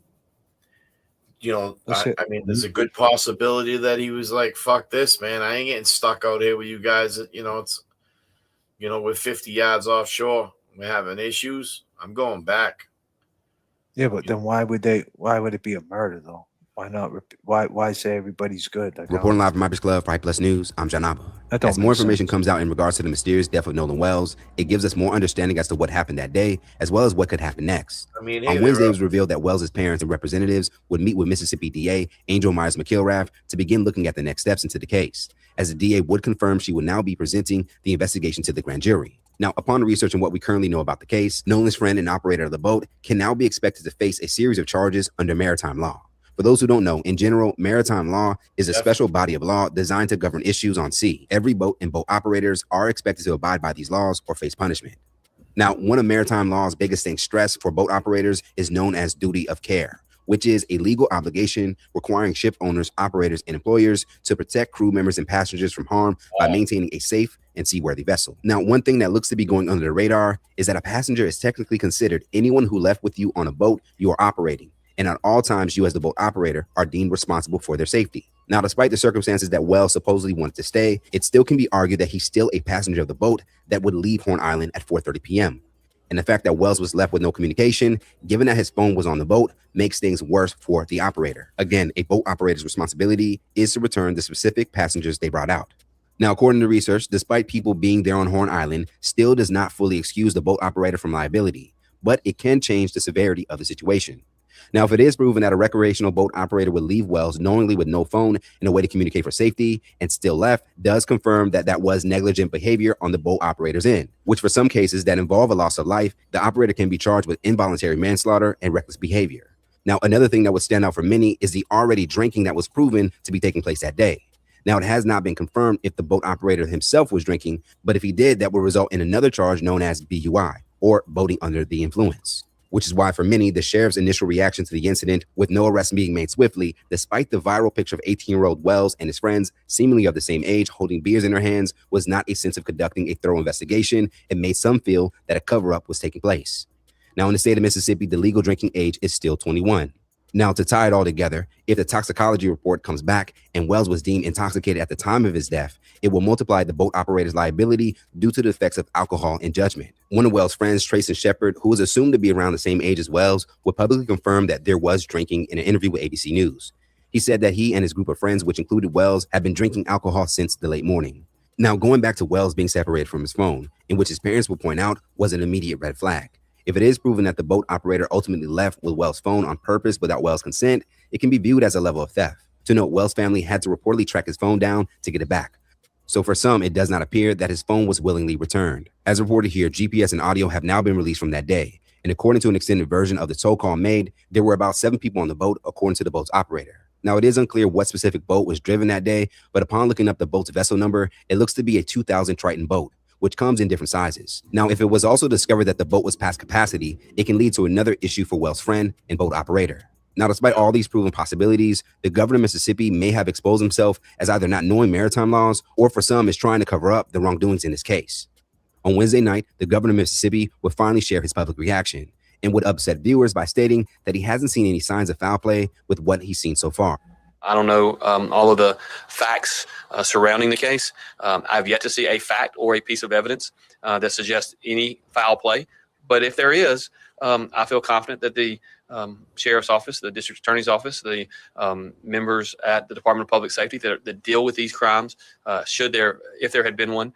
you know, That's I mean, there's a good possibility that he was like, fuck this, man. I ain't getting stuck out here with you guys. You know, it's, you know, we're 50 yards offshore. We're having issues. I'm going back. Yeah, but then why would it be a murder though? Why not? Why say everybody's good? Like, Reporting live from Hyper's Club for Hype News, I'm John Abba. That don't As more make information sense. comes out in regards to the mysterious death of Nolan Wells, it gives us more understanding as to what happened that day, as well as what could happen next. I mean, On Wednesday, it was revealed that Wells' parents and representatives would meet with Mississippi DA Angel Myers McIlrath to begin looking at the next steps into the case, as the DA would confirm she would now be presenting the investigation to the grand jury. Now, upon researching what we currently know about the case, Nolan's friend and operator of the boat can now be expected to face a series of charges under maritime law. For those who don't know, in general, maritime law is a special body of law designed to govern issues on sea. Every boat and boat operators are expected to abide by these laws or face punishment. Now, one of maritime law's biggest things stressed for boat operators is known as duty of care, which is a legal obligation requiring ship owners, operators, and employers to protect crew members and passengers from harm by maintaining a safe and seaworthy vessel. Now, one thing that looks to be going under the radar is that a passenger is technically considered anyone who left with you on a boat you are operating. And at all times, you as the boat operator are deemed responsible for their safety. Now, despite the circumstances that Wells supposedly wanted to stay, it still can be argued that he's still a passenger of the boat that would leave Horn Island at 4:30 p.m. And the fact that Wells was left with no communication, given that his phone was on the boat, makes things worse for the operator. Again, a boat operator's responsibility is to return the specific passengers they brought out. Now, according to research, despite people being there on Horn Island, still does not fully excuse the boat operator from liability, but it can change the severity of the situation. Now, if it is proven that a recreational boat operator would leave Wells knowingly with no phone and a way to communicate for safety and still left, does confirm that that was negligent behavior on the boat operator's end, which for some cases that involve a loss of life, the operator can be charged with involuntary manslaughter and reckless behavior. Now, another thing that would stand out for many is the already drinking that was proven to be taking place that day. Now, it has not been confirmed if the boat operator himself was drinking, but if he did, that would result in another charge known as BUI, or boating under the influence. Which is why for many, the sheriff's initial reaction to the incident, with no arrests being made swiftly, despite the viral picture of 18-year-old Wells and his friends, seemingly of the same age, holding beers in their hands, was not a sense of conducting a thorough investigation. It made some feel that a cover-up was taking place. Now, in the state of Mississippi, the legal drinking age is still 21. Now, to tie it all together, if the toxicology report comes back and Wells was deemed intoxicated at the time of his death, it will multiply the boat operator's liability due to the effects of alcohol in judgment. One of Wells' friends, Tracy Shepard, who was assumed to be around the same age as Wells, would publicly confirm that there was drinking in an interview with ABC News. He said that he and his group of friends, which included Wells, had been drinking alcohol since the late morning. Now, going back to Wells being separated from his phone, in which his parents would point out was an immediate red flag. If it is proven that the boat operator ultimately left with Wells' phone on purpose without Wells' consent, it can be viewed as a level of theft. To note, Wells' family had to reportedly track his phone down to get it back. So for some, it does not appear that his phone was willingly returned. As reported here, GPS and audio have now been released from that day. And according to an extended version of the tow call made, there were about 7 people on the boat, according to the boat's operator. Now, it is unclear what specific boat was driven that day, but upon looking up the boat's vessel number, it looks to be a 2000 Triton boat, which comes in different sizes. Now, if it was also discovered that the boat was past capacity, it can lead to another issue for Wells' friend and boat operator. Now, despite all these proven possibilities, the governor of Mississippi may have exposed himself as either not knowing maritime laws or for some is trying to cover up the wrongdoings in this case. On Wednesday night, the governor of Mississippi would finally share his public reaction and would upset viewers by stating that he hasn't seen any signs of foul play with what he's seen so far. I don't know all of the facts surrounding the case. I've yet to see a fact or a piece of evidence that suggests any foul play. But if there is, I feel confident that the sheriff's office, the district attorney's office, the members at the Department of Public Safety that deal with these crimes, if there had been one,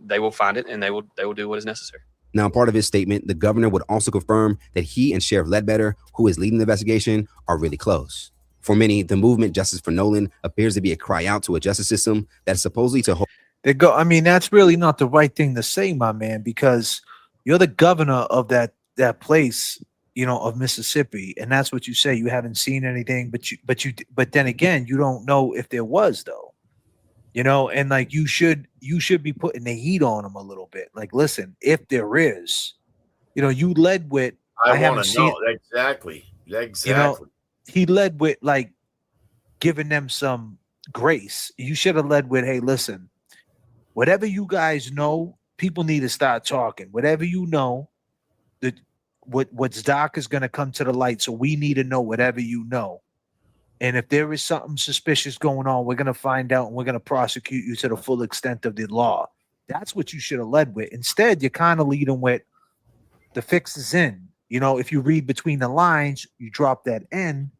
they will find it and they will do what is necessary. Now, part of his statement, the governor would also confirm that he and Sheriff Ledbetter, who is leading the investigation, are really close. For many, the movement Justice for Nolan appears to be a cry out to a justice system that is supposedly to hold. They go. I mean, that's really not the right thing to say, my man, because you're the governor of that place, you know, of Mississippi, and that's what you say. You haven't seen anything, but then again, you don't know if there was, though, you know, and like you should be putting the heat on them a little bit. Like, listen, if there is, you know, you led with. I want to know exactly. You know, he led with like giving them some grace. You should have led with, hey, listen, whatever you guys know, people need to start talking. Whatever you know, that what's dark is going to come to the light. So we need to know whatever you know. And if there is something suspicious going on, we're going to find out and we're going to prosecute you to the full extent of the law. That's what you should have led with. Instead, you're kind of leading with the fix is in. You know, if you read between the lines, you drop that N,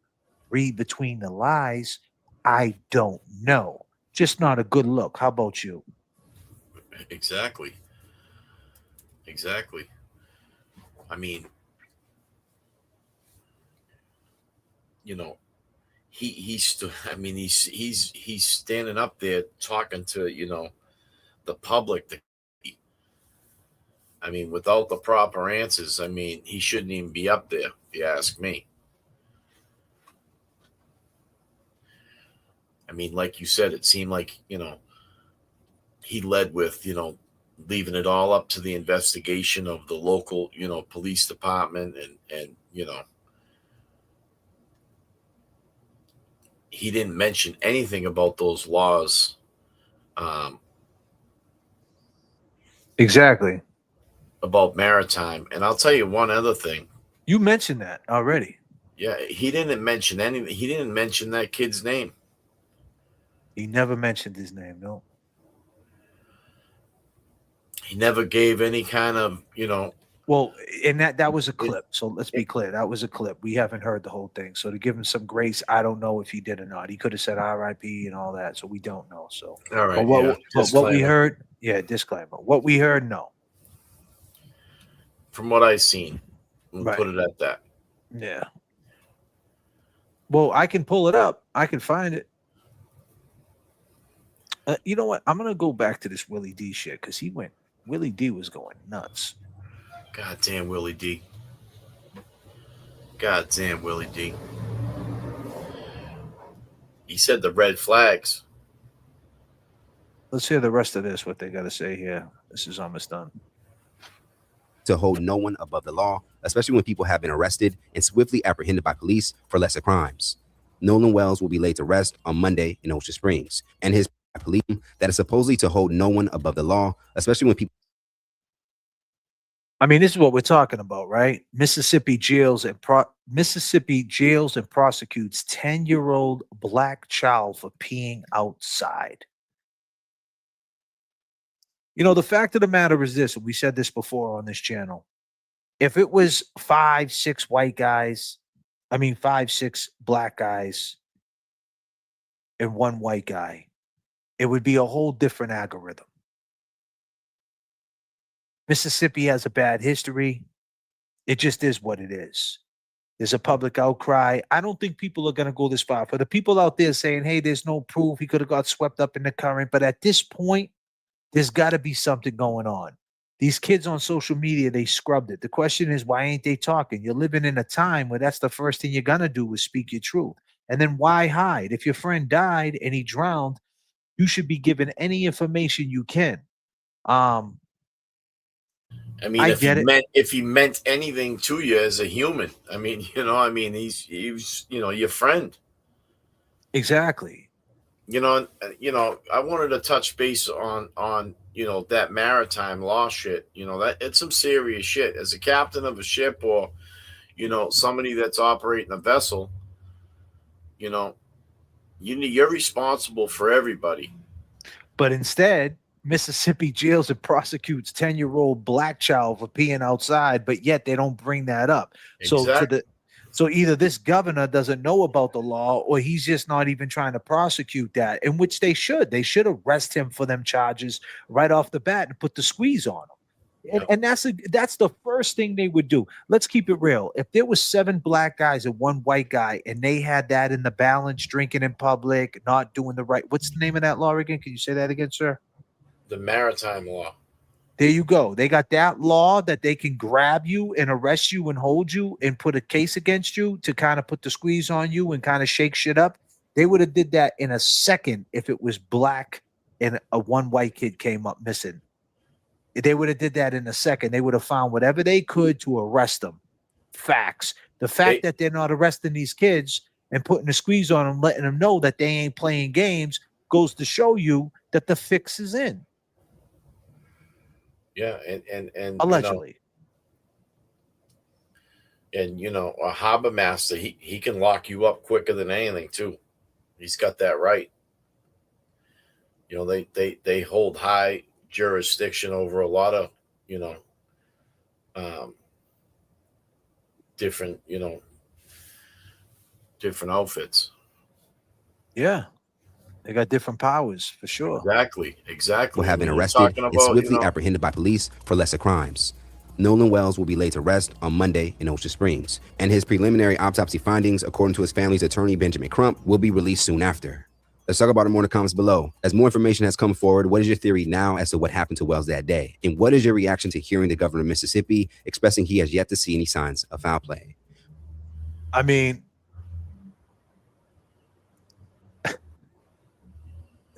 read between the lies. I don't know. Just not a good look. How about you? Exactly. I mean, you know, he's standing up there talking to, you know, the public. I mean, without the proper answers, I mean, he shouldn't even be up there, if you ask me. I mean, like you said, it seemed like, you know, he led with, you know, leaving it all up to the investigation of the local, you know, police department and you know, he didn't mention anything about those laws. Exactly. About maritime. And I'll tell you one other thing. You mentioned that already. Yeah, he didn't mention anything. He didn't mention that kid's name. He never mentioned his name, no. He never gave any kind of, you know. Well, and that was a clip. So let's be clear. That was a clip. We haven't heard the whole thing. So to give him some grace, I don't know if he did or not. He could have said R.I.P. and all that. So we don't know. So all right. But what we heard, disclaimer. What we heard, no. From what I've seen, we'll put it at that. Yeah. Well, I can pull it up. I can find it. You know what? I'm going to go back to this Willie D shit because Willie D was going nuts. Goddamn Willie D. Goddamn Willie D. He said the red flags. Let's hear the rest of this, what they got to say here. This is almost done. To hold no one above the law, especially when people have been arrested and swiftly apprehended by police for lesser crimes. Nolan Wells will be laid to rest on Monday in Ocean Springs, and his police that is supposedly to hold no one above the law, especially when people. I mean, this is what we're talking about, right? Mississippi jails and prosecutes 10-year-old black child for peeing outside. You know, the fact of the matter is this, and we said this before on this channel. If it was 5-6 black guys and one white guy, it would be a whole different algorithm. Mississippi has a bad history. It just is what it is. There's a public outcry. I don't think people are going to go this far. For the people out there saying, hey, there's no proof, he could have got swept up in the current. But at this point, there's got to be something going on. These kids on social media, they scrubbed it. The question is, why ain't they talking? You're living in a time where that's the first thing you're gonna do is speak your truth. And then why hide? If your friend died and he drowned, you should be given any information you can. I mean, I if get it. he meant anything to you as a human, I mean, he was, your friend. Exactly. I wanted to touch base on that maritime law shit. That it's some serious shit. As a captain of a ship, or somebody that's operating a vessel, you're responsible for everybody. But instead, Mississippi jails and prosecutes 10-year-old black child for peeing outside, but yet they don't bring that up. So either this governor doesn't know about the law, or he's just not even trying to prosecute that, in which they should. They should arrest him for them charges right off the bat and put the squeeze on him. And that's the first thing they would do. Let's keep it real. If there was 7 black guys and 1 white guy, and they had that in the balance, drinking in public, not doing the right, what's the name of that law again? Can you say that again, sir? The maritime law. There you go. They got that law that they can grab you and arrest you and hold you and put a case against you to kind of put the squeeze on you and kind of shake shit up. They would have did that in a second if it was black and a 1 white kid came up missing. They would have did that in a second. They would have found whatever they could to arrest them. Facts. The fact that they're not arresting these kids and putting a squeeze on them, letting them know that they ain't playing games, goes to show you that the fix is in. Yeah, and allegedly. A harbor master, he can lock you up quicker than anything too. He's got that right. They hold high jurisdiction over a lot of different different outfits. Yeah. They got different powers for sure. Exactly. Will have been arrested and swiftly apprehended by police for lesser crimes. Nolan Wells will be laid to rest on Monday in Ocean Springs, and his preliminary autopsy findings, according to his family's attorney Benjamin Crump, will be released soon after. Let's talk about it more in the comments below. As more information has come forward, what is your theory now as to what happened to Wells that day? And what is your reaction to hearing the governor of Mississippi expressing he has yet to see any signs of foul play? I mean,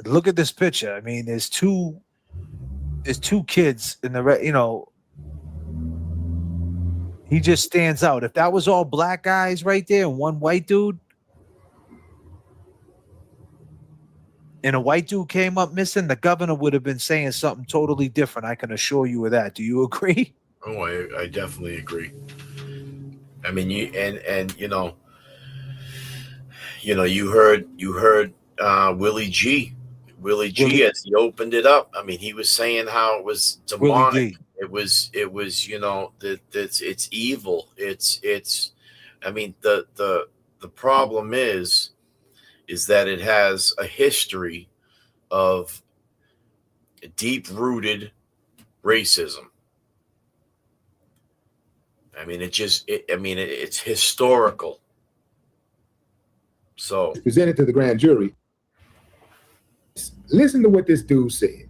look at this picture. I mean, there's two kids in the he just stands out. If that was all black guys right there and 1 white dude, and a white dude came up missing, the governor would have been saying something totally different. I can assure you of that. Do you agree? Oh, I definitely agree. I mean, you heard Willie G. As he opened it up. I mean, he was saying how it was demonic. It was that it's evil. It's I mean, the problem is that it has a history of deep-rooted racism. I mean, it's historical. So presented to the grand jury. Listen to what this dude said.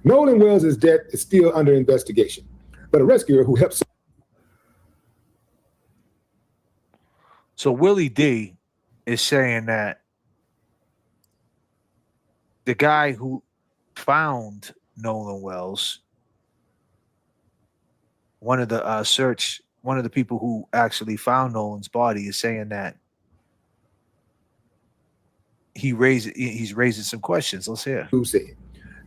Nolan Wells' death is still under investigation, but a rescuer who helped. So Willie D is saying that the guy who found Nolan Wells, one of the people who actually found Nolan's body, is saying that he's raising some questions. Let's hear. Who said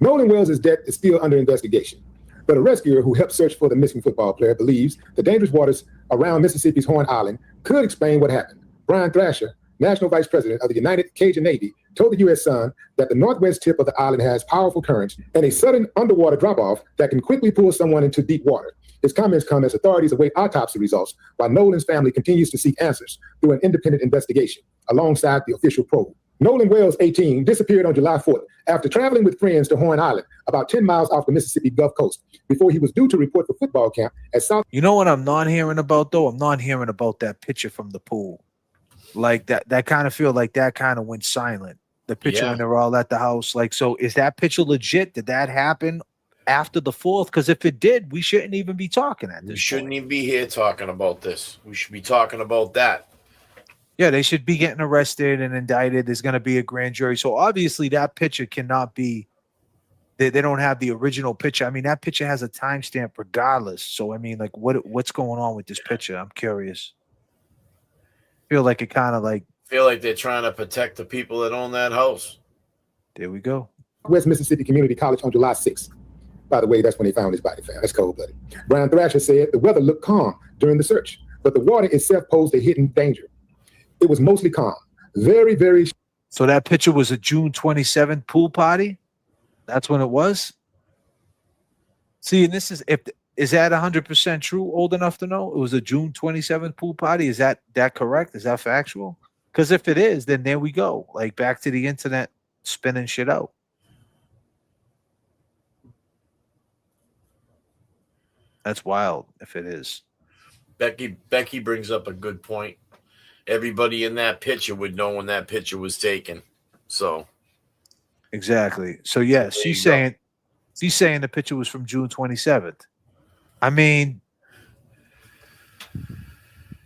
Nolan Wells' death is still under investigation, but a rescuer who helped search for the missing football player believes the dangerous waters around Mississippi's Horn Island could explain what happened. Brian Thrasher, National Vice President of the United Cajun Navy, told the U.S. Sun that the northwest tip of the island has powerful currents and a sudden underwater drop-off that can quickly pull someone into deep water. His comments come as authorities await autopsy results, while Nolan's family continues to seek answers through an independent investigation alongside the official probe. Nolan Wells, 18, disappeared on July 4th after traveling with friends to Horn Island, about 10 miles off the Mississippi Gulf Coast, before he was due to report for football camp at South. You know what I'm not hearing about, though? I'm not hearing about that picture from the pool. Like that kind of feel like that kind of went silent. The picture when they were all at the house. Like, so is that picture legit? Did that happen after the 4th? Because if it did, we shouldn't even be talking at this. We shouldn't even be here talking about this. We should be talking about that. Yeah, they should be getting arrested and indicted. There's going to be a grand jury. So obviously that picture cannot be, they don't have the original picture. I mean, that picture has a timestamp regardless. So, I mean, like, what's going on with this picture? I'm curious. Feel like it kind of like. Feel like they're trying to protect the people that own that house. There we go. West Mississippi Community College on July 6th. By the way, that's when they found his body. That's cold-blooded. Brian Thrasher said the weather looked calm during the search, but the water itself posed a hidden danger. It was mostly calm. Very, very. So that picture was a June 27th pool party? That's when it was? See, and this is, is that 100% true, old enough to know? It was a June 27th pool party? Is that correct? Is that factual? Because if it is, then there we go. Like, back to the internet spinning shit out. That's wild if it is. Becky brings up a good point. Everybody in that picture would know when that picture was taken. So exactly. So yes, she's saying the picture was from June 27th. I mean,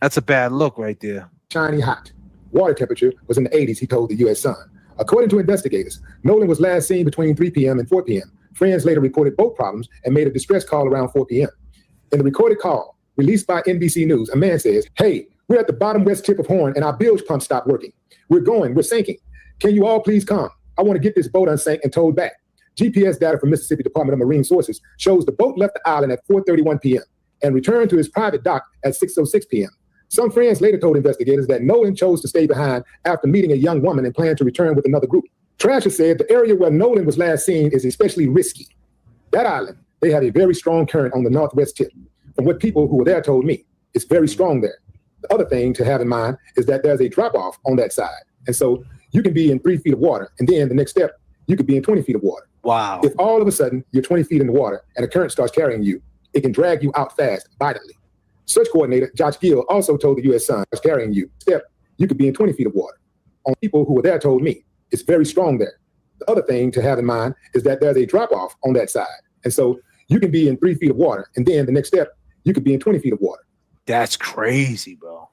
that's a bad look right there. Shiny hot. Water temperature was in the 80s, he told the U.S. Sun. According to investigators, Nolan was last seen between 3 p.m. and 4 p.m. Friends later reported both problems and made a distress call around 4 p.m. In the recorded call, released by NBC News, a man says, "Hey, we're at the bottom west tip of Horn and our bilge pump stopped working. We're sinking. Can you all please come? I want to get this boat unsank and towed back." GPS data from Mississippi Department of Marine Sources shows the boat left the island at 4:31 p.m. and returned to his private dock at 6:06 p.m. Some friends later told investigators that Nolan chose to stay behind after meeting a young woman and planned to return with another group. Trasher said the area where Nolan was last seen is especially risky. That island, they have a very strong current on the northwest tip. From what people who were there told me, it's very strong there. The other thing to have in mind is that there's a drop-off on that side. And so you can be in 3 feet of water, and then the next step, you could be in 20 feet of water. Wow. If all of a sudden you're 20 feet in the water and a current starts carrying you, it can drag you out fast, violently. Search coordinator Josh Gill also told the U.S. Sun, carrying you, you could be in 20 feet of water. On people who were there told me, it's very strong there. The other thing to have in mind is that there's a drop-off on that side. And so you can be in 3 feet of water, and then the next step, you could be in 20 feet of water. That's crazy, bro.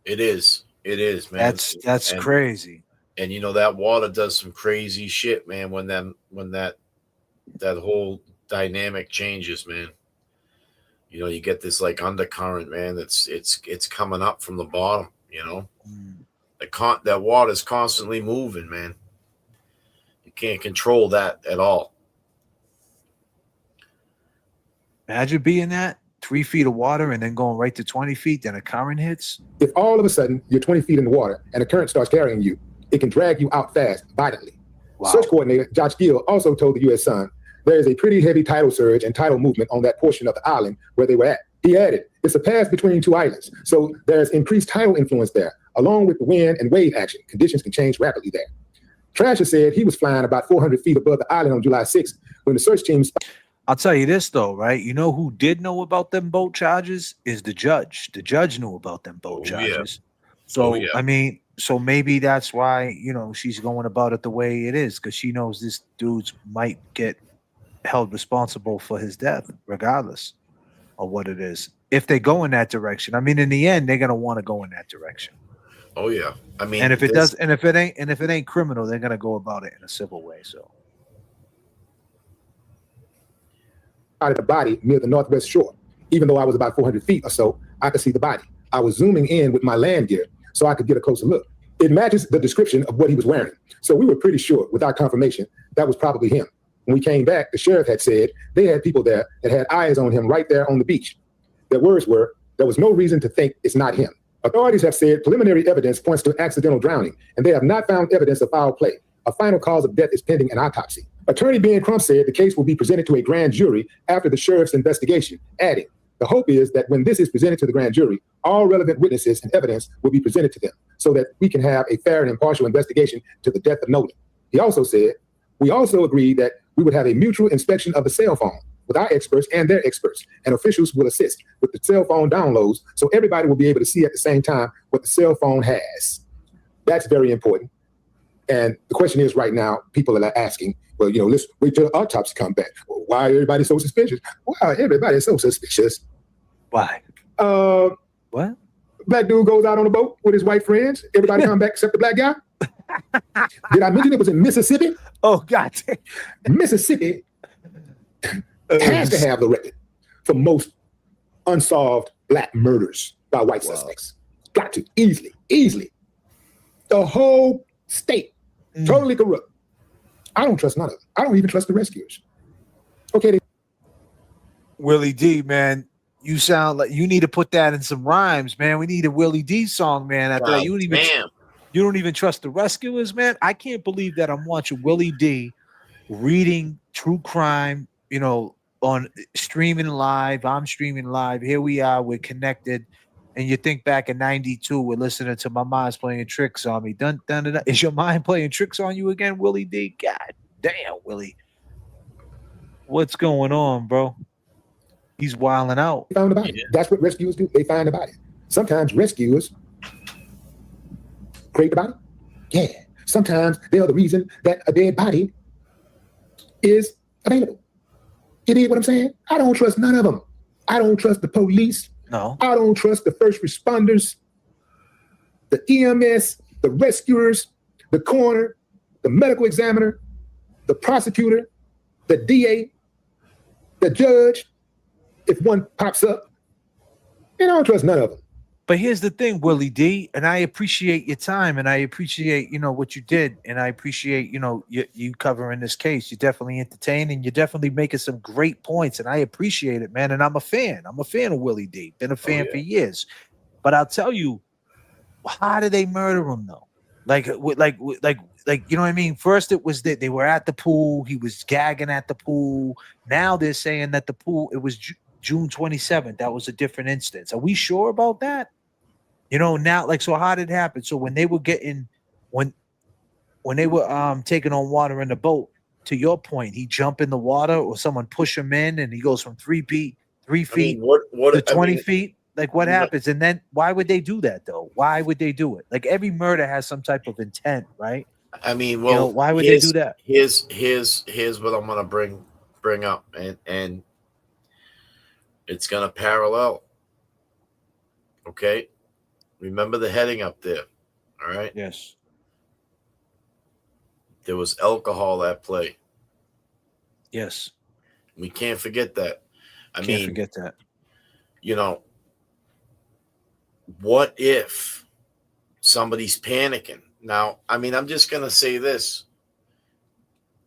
It is, man. That's crazy. And you know that water does some crazy shit, man. When that whole dynamic changes, man. You know, you get this like undercurrent, man. It's coming up from the bottom. You know, that water's constantly moving, man. You can't control that at all. Imagine being that 3 feet of water and then going right to 20 feet, then a current hits. If all of a sudden you're 20 feet in the water and a current starts carrying you, it can drag you out fast, violently. Wow. Search coordinator Josh Gill also told the U.S. Sun, there is a pretty heavy tidal surge and tidal movement on that portion of the island where they were at. He added, it's a pass between two islands, so there's increased tidal influence there, along with the wind and wave action. Conditions can change rapidly there. Trasher said he was flying about 400 feet above the island on July 6th when the search team... I'll tell you this, though, right? You know who did know about them boat charges is the judge. The judge knew about them boat charges. Yeah. So, I mean, so maybe that's why, you know, she's going about it the way it is, because she knows this dude might get held responsible for his death, regardless of what it is. If they go in that direction, I mean, in the end, they're gonna want to go in that direction. Oh yeah, I mean, and if it does, and if it ain't criminal, they're gonna go about it in a civil way. So, out of the body near the northwest shore, even though I was about 400 feet or so, I could see the body. I was zooming in with my land gear so I could get a closer look. It matches the description of what he was wearing, so we were pretty sure, without confirmation, that was probably him. When we came back, the sheriff had said they had people there that had eyes on him right there on the beach. Their words were, there was no reason to think it's not him. Authorities have said preliminary evidence points to accidental drowning, and they have not found evidence of foul play. A final cause of death is pending an autopsy. Attorney Ben Crump said the case will be presented to a grand jury after the sheriff's investigation, adding, the hope is that when this is presented to the grand jury, all relevant witnesses and evidence will be presented to them so that we can have a fair and impartial investigation to the death of Nolan. He also said, we also agreed that we would have a mutual inspection of the cell phone with our experts and their experts, and officials will assist with the cell phone downloads so everybody will be able to see at the same time what the cell phone has. That's very important. And the question is right now, people are asking, well, let's wait till the autopsy come back. Well, why everybody so suspicious? Wow, everybody's so suspicious. Why? What? Black dude goes out on a boat with his white friends. Everybody come back except the black guy. Did I mention it was in Mississippi? Oh, God. Mississippi has to have the record for most unsolved black murders by white suspects. Got to. Easily. The whole state, totally corrupt. I don't trust none of them. I don't even trust the rescuers. Okay. Willie D, man, you sound like you need to put that in some rhymes, man. We need a Willie D song, man. After that, you don't even trust the rescuers, man. I can't believe that I'm watching Willie D reading true crime, on streaming live. I'm streaming live. Here we are. We're connected. And you think back in 92, we're listening to my mind's playing tricks on me. Dun, dun, dun, dun. Is your mind playing tricks on you again, Willie D? God damn, Willie. What's going on, bro? He's wilding out. They found the body. That's what rescuers do. They find the body. Sometimes rescuers create the body. Yeah. Sometimes they are the reason that a dead body is available. You dig what I'm saying? I don't trust none of them. I don't trust the police. No. I don't trust the first responders, the EMS, the rescuers, the coroner, the medical examiner, the prosecutor, the DA, the judge. If one pops up, I don't trust none of them. But here's the thing, Willie D, and I appreciate your time, and I appreciate, what you did, and I appreciate, you covering this case. You're definitely entertaining. You're definitely making some great points, and I appreciate it, man. And I'm a fan. I'm a fan of Willie D. Been a fan for years. But I'll tell you, how did they murder him though? Like, you know what I mean? First, it was that they were at the pool. He was gagging at the pool. Now they're saying that the pool, it was June 27th. That was a different instance. Are we sure about that? Now, so how did it happen? So when they were when they were taking on water in the boat, to your point, he jumped in the water or someone push him in and he goes from 3 feet to 20 feet. Like what happens? And then why would they do that though? Why would they do it? Like every murder has some type of intent, right? I mean, well, why would they do that? Here's what I'm gonna bring up, and it's gonna parallel. Okay. Remember the heading up there, all right? Yes. There was alcohol at play. Yes. We can't forget that. I Can't mean, forget that. What if somebody's panicking? Now, I mean, I'm just going to say this.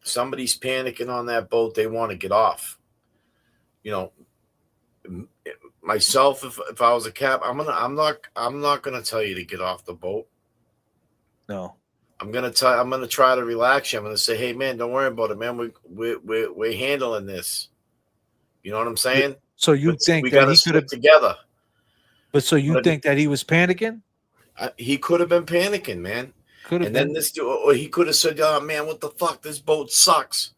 Somebody's panicking on that boat. They want to get off. Myself, if I was a cap, I'm not gonna tell you to get off the boat. No. I'm gonna try to relax you. I'm gonna say, hey man, don't worry about it, man. We're handling this. You know what I'm saying? So you think we that gotta he could have together? But so you think that he was panicking? He could have been panicking, man. Then this dude, or he could have said, oh man, what the fuck? This boat sucks.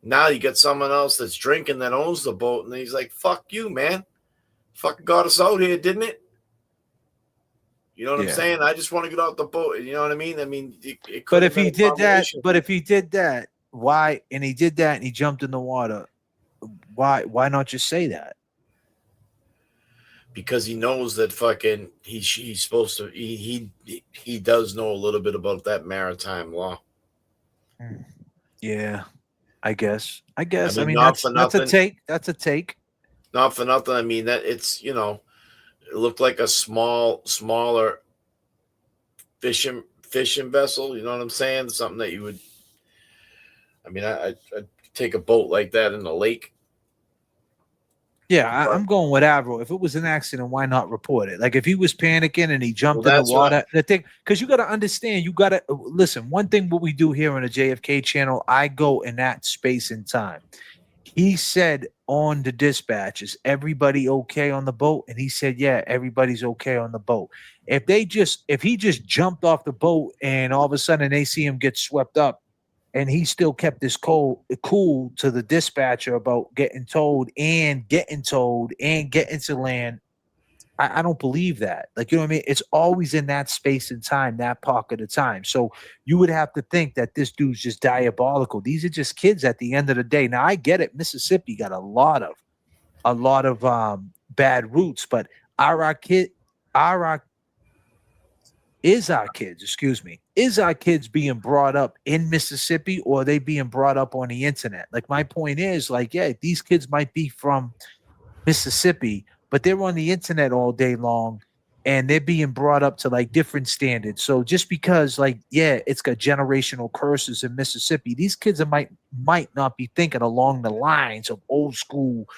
Now you got someone else that's drinking that owns the boat, and he's like, fuck you, man. Fucking got us out here, didn't it? You know what I'm saying? I just want to get off the boat. You know what I mean? I mean, it but if he did that, why? And he did that, and he jumped in the water. Why not just say that? Because he knows that fucking he's supposed to. He does know a little bit about that maritime law. Yeah, I guess. I mean, that's a take. That's a take. Not for nothing. I mean, that it's, it looked like a smaller fishing vessel. You know what I'm saying? Something that you would, I'd take a boat like that in the lake. Yeah, I'm going with Averill. If it was an accident, why not report it? Like if he was panicking and he jumped in the water, the thing, because you got to understand, you got to listen. One thing what we do here on the JFK channel, I go in that space and time. He said on the dispatch, is everybody okay on the boat? And he said, yeah, everybody's okay on the boat. If he just jumped off the boat and all of a sudden they see him get swept up and he still kept his cool to the dispatcher about getting towed and getting to land, I don't believe that. Like, you know what I mean? It's always in that space and time, that pocket of time. So you would have to think that this dude's just diabolical. These are just kids at the end of the day. Now I get it. Mississippi got a lot of bad roots, but our kids, is our kids being brought up in Mississippi, or are they being brought up on the internet? Like, my point is, like, yeah, these kids might be from Mississippi, but they're on the internet all day long and they're being brought up to like different standards. So just because, like, yeah, it's got generational curses in Mississippi, these kids might not be thinking along the lines of old school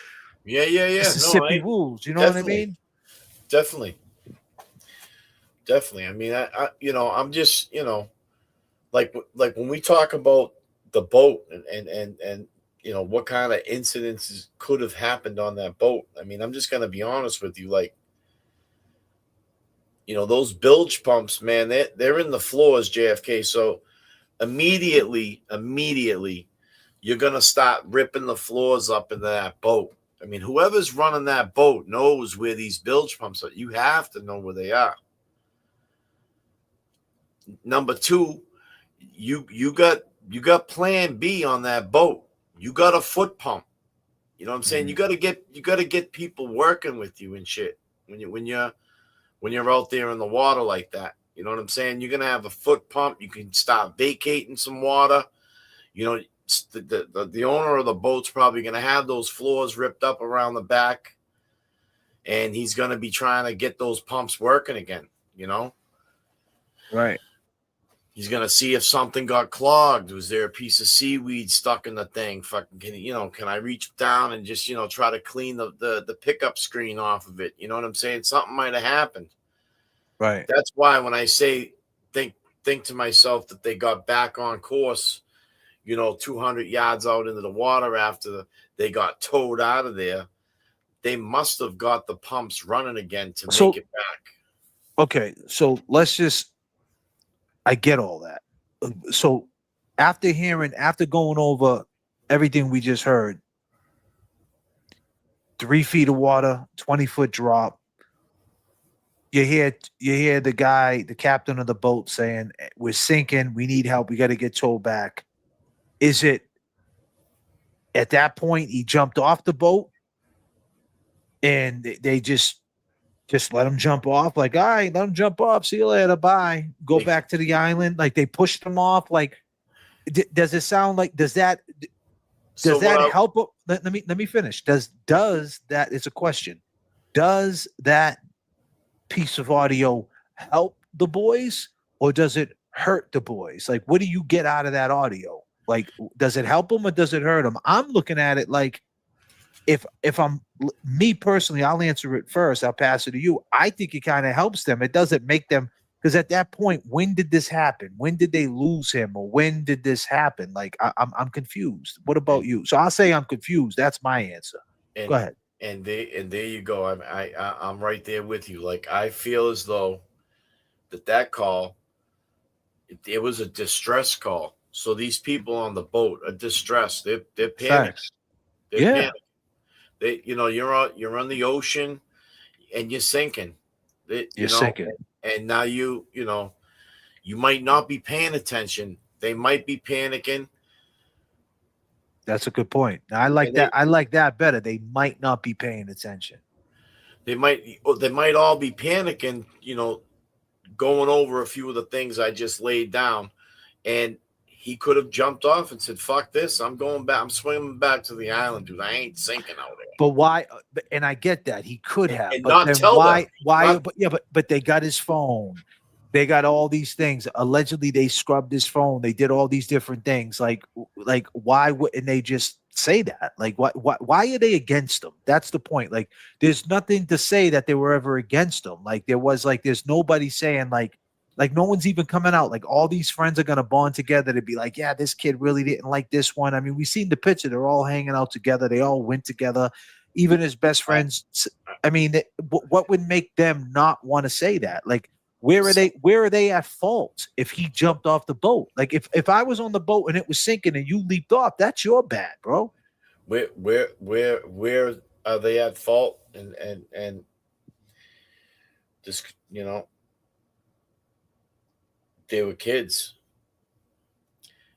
Mississippi rules. You know what I mean? Definitely. I mean, I I'm just, like when we talk about the boat and what kind of incidents could have happened on that boat. I mean, I'm just gonna be honest with you, like, those bilge pumps, man, they're in the floors, JFK. So immediately, you're gonna start ripping the floors up into that boat. I mean, whoever's running that boat knows where these bilge pumps are. You have to know where they are. Number two, you got plan B on that boat. You got a foot pump. You know what I'm saying? You got to get people working with you and shit when you're out there in the water like that. You know what I'm saying? You're gonna have a foot pump. You can start vacating some water. The owner of the boat's probably gonna have those floors ripped up around the back, and he's gonna be trying to get those pumps working again. Right. He's gonna see if something got clogged. Was there a piece of seaweed stuck in the thing? Fucking, can I reach down and just, try to clean the pickup screen off of it? You know what I'm saying? Something might have happened. Right. That's why when I say think to myself that they got back on course, 200 yards out into the water after they got towed out of there, they must have got the pumps running again to make it back. Okay, so I get all that. So after going over everything we just heard, 3 feet of water, 20-foot drop, you hear the guy, the captain of the boat saying, "We're sinking, we need help, we got to get towed back." Is it at that point he jumped off the boat and they just let him jump off? Like, all right, let him jump off. See you later. Bye. Go back to the island. Like, they pushed him off. Like, does it sound like, does that help? Let me finish. Does that, it's a question. Does that piece of audio help the boys or does it hurt the boys? Like, what do you get out of that audio? Like, does it help them or does it hurt them? I'm looking at it like, if I'm me personally, I'll answer it first. I'll pass it to you. I think it kind of helps them. It doesn't make them, because at that point, when did this happen? When did they lose him, or when did this happen? Like, I'm confused. What about you? So I'll say I'm confused. That's my answer. Go ahead. And there you go. I'm right there with you. Like, I feel as though that call, it was a distress call. So these people on the boat are distressed. They're panicked. They're panicked. You're on the ocean and you're sinking. You're sinking. And now you might not be paying attention. They might be panicking. That's a good point. I like that. I like that better. They might not be paying attention. They might all be panicking, going over a few of the things I just laid down. And he could have jumped off and said, "Fuck this! I'm going back. I'm swimming back to the island, dude. I ain't sinking out there." But why? And I get that he could have, and but not then tell why? them. But they got his phone. They got all these things. Allegedly, they scrubbed his phone. They did all these different things. Like why wouldn't they just say that? Like, why are they against them? That's the point. Like, there's nothing to say that they were ever against them. Like, there's nobody saying like no one's even coming out. Like, all these friends are gonna bond together to be like, yeah, this kid really didn't like this one. I mean, we've seen the picture. They're all hanging out together. They all went together. Even his best friends. I mean, what would make them not want to say that? Like, where are they at fault if he jumped off the boat? Like, if I was on the boat and it was sinking and you leaped off, that's your bad, bro. Where are they at fault? And this, they were kids,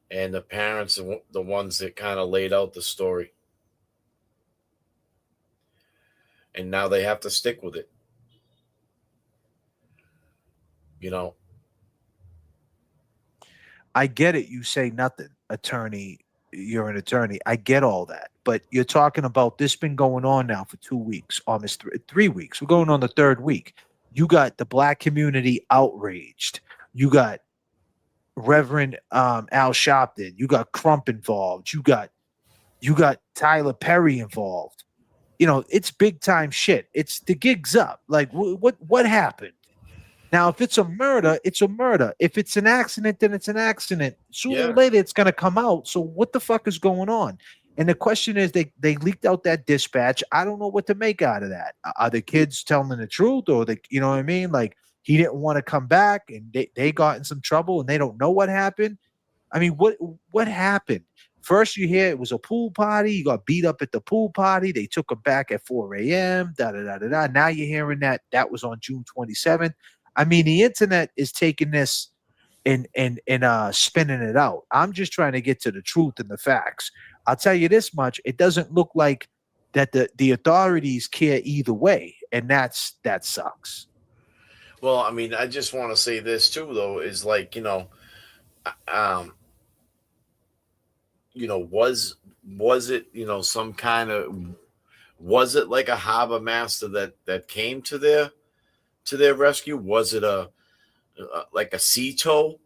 and the parents are the ones that kind of laid out the story, and now they have to stick with it. I get it. You say nothing, attorney. You're an attorney. I get all that. But you're talking about this been going on now for 2 weeks, almost 3 weeks. We're going on the third week. You got the black community outraged. You got Reverend Al Sharpton. You got Crump involved. You got Tyler Perry involved. It's big time shit. It's the gig's up. Like what happened? Now, if it's a murder, it's a murder. If it's an accident, then it's an accident. Sooner or later, it's going to come out. So what the fuck is going on? And the question is, they leaked out that dispatch. I don't know what to make out of that. Are the kids telling the truth, or you know what I mean? Like, he didn't want to come back, and they got in some trouble, and they don't know what happened. I mean, what happened? First, you hear it was a pool party. You got beat up at the pool party. They took him back at 4 a.m. Da da da da da. Now you're hearing that was on June 27th. I mean, the internet is taking this and spinning it out. I'm just trying to get to the truth and the facts. I'll tell you this much: it doesn't look like that the authorities care either way, and that sucks. Well, I mean, I just want to say this too, though, is like, was it, some kind of, was it like a harbor master that came to their rescue? Was it like a sea tow,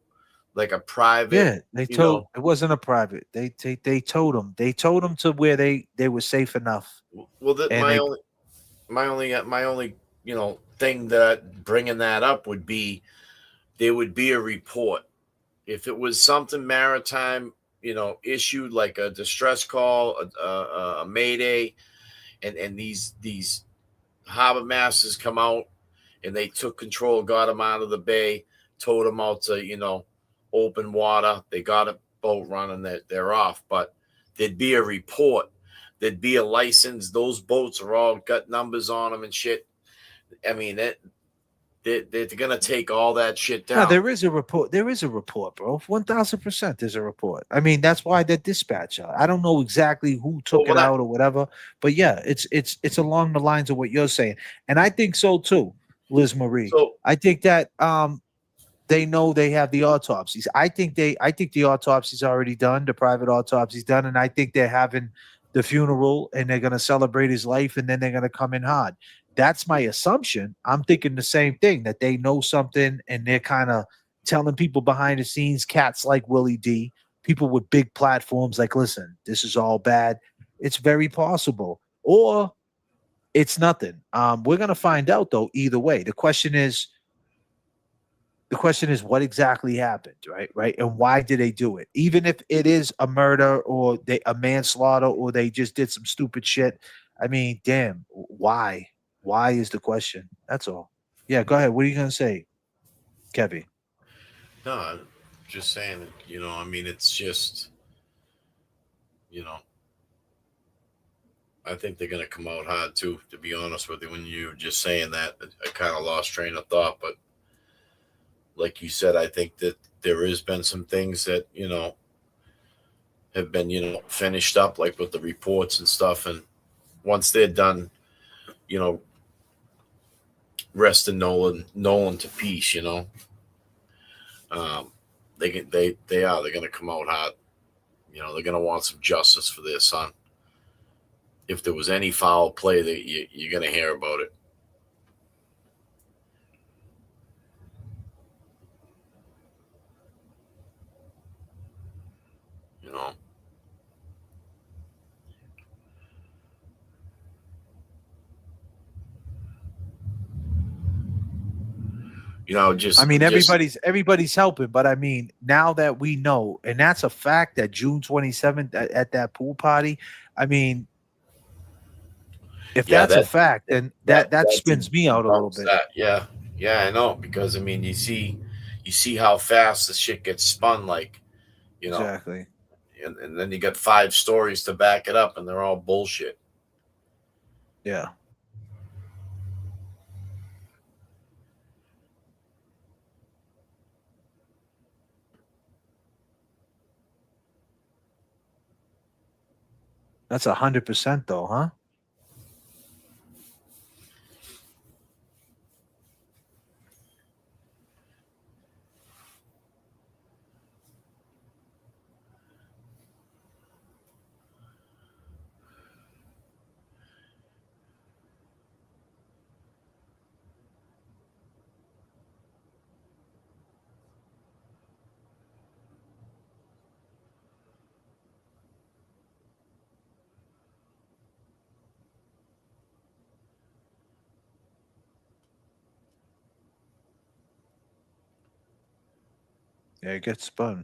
like a private? Yeah, they told it wasn't a private. They towed them. They towed them to where they were safe enough. Well, my only thing that bringing that up would be, there would be a report if it was something maritime, issued like a distress call, a mayday, and these harbor masters come out and they took control, got them out of the bay, towed them out to open water. They got a boat running, they're off. But there'd be a report, there'd be a license. Those boats are all got numbers on them and shit. I mean, they're gonna take all that shit down. No, there is a report. There is a report, bro. 1,000% there's a report. I mean, that's why that dispatch. I don't know exactly who took it out or whatever, but yeah, it's along the lines of what you're saying, and I think so too, Liz Marie. So, I think that they know they have the autopsies. I think the autopsy's already done. The private autopsy's done, and I think they're having the funeral and they're gonna celebrate his life, and then they're gonna come in hard. That's my assumption. I'm thinking the same thing, that they know something and they're kind of telling people behind the scenes, cats like Willie D, people with big platforms, like, listen, this is all bad. It's very possible. Or it's nothing. We're going to find out, though, either way. The question is what exactly happened, right? And why did they do it? Even if it is a murder or a manslaughter or they just did some stupid shit. I mean, damn, why? Why is the question? That's all. Yeah, go ahead. What are you going to say, Kevin? No, I'm just saying, I mean, it's just, I think they're going to come out hard too, to be honest with you. When you were just saying that, I kind of lost train of thought. But like you said, I think that there has been some things that, have been, finished up, like with the reports and stuff. And once they're done, resting Nolan to peace, they're going to come out hot. They're going to want some justice for their son. If there was any foul play, that you're going to hear about it. Everybody's helping, but I mean, now that we know, and that's a fact, that June 27th at that pool party, I mean, if that's a fact, then that spins me out a little bit. Yeah, I know, because I mean, you see how fast the shit gets spun, like, exactly, and then you got 5 stories to back it up, and they're all bullshit. Yeah. That's 100% though, huh? Yeah, it gets spun.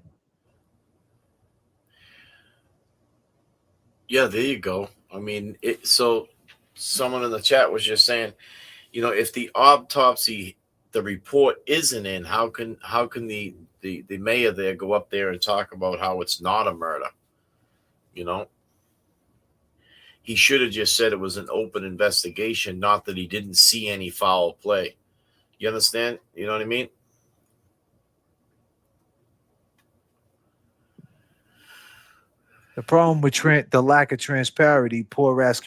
Yeah, there you go. I mean, so someone in the chat was just saying, you know, if the autopsy, the report isn't in, how can the mayor there go up there and talk about how it's not a murder? You know, he should have just said it was an open investigation, not that he didn't see any foul play. You understand? You know what I mean? The problem with the lack of transparency, poor ass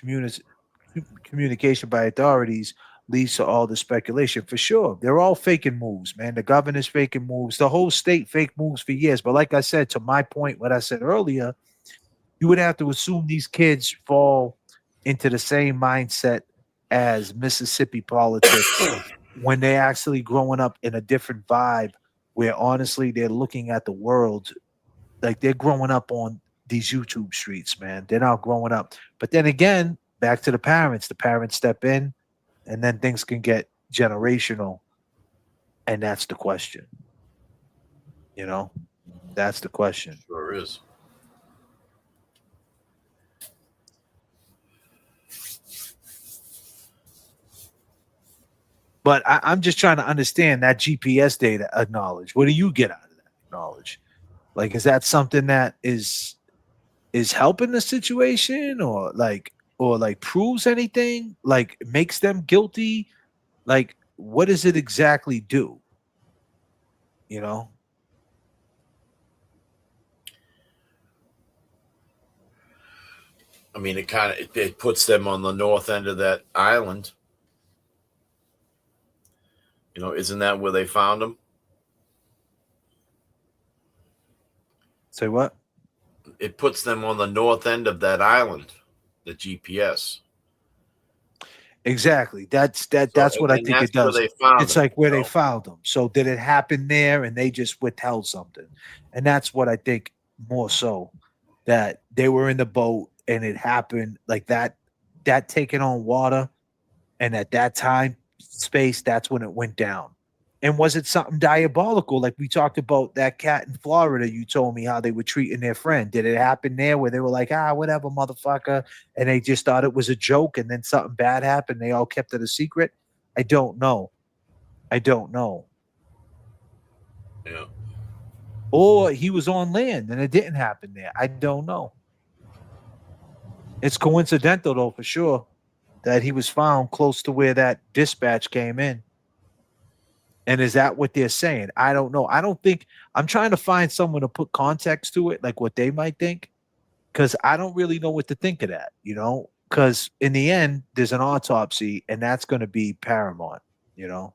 communication by authorities leads to all the speculation. For sure, they're all faking moves, man. The governor's faking moves, the whole state fake moves for years. But like I said, to my point, what I said earlier, you would have to assume these kids fall into the same mindset as Mississippi politics when they're actually growing up in a different vibe, where honestly they're looking at the world like they're growing up on these YouTube streets, man. They're not growing up. But then again, back to the parents. The parents step in, and then things can get generational. And that's the question. You know? That's the question. Sure is. But I'm just trying to understand that GPS data acknowledge. What do you get out of that knowledge? Like, is that something that is helping the situation, or like proves anything, like makes them guilty? Like, what does it exactly do? You know? I mean, it puts them on the north end of that island. You know, isn't that where they found him? Say what? It puts them on the north end of that island, the GPS. Exactly. That's what I think it does. It's like where they found them. So did it happen there and they just withheld something? And that's what I think more so, that they were in the boat and it happened like that taking on water, and at that time space, that's when it went down. And was it something diabolical? Like we talked about that cat in Florida, you told me how they were treating their friend. Did it happen there where they were like, whatever, motherfucker, and they just thought it was a joke, and then something bad happened, they all kept it a secret? I don't know. Yeah. Or he was on land and it didn't happen there. I don't know. It's coincidental though, for sure, that he was found close to where that dispatch came in. And is that what they're saying? I don't know. I don't think, I'm trying to find someone to put context to it, like what they might think, because I don't really know what to think of that, you know, because in the end, there's an autopsy and that's going to be paramount, you know,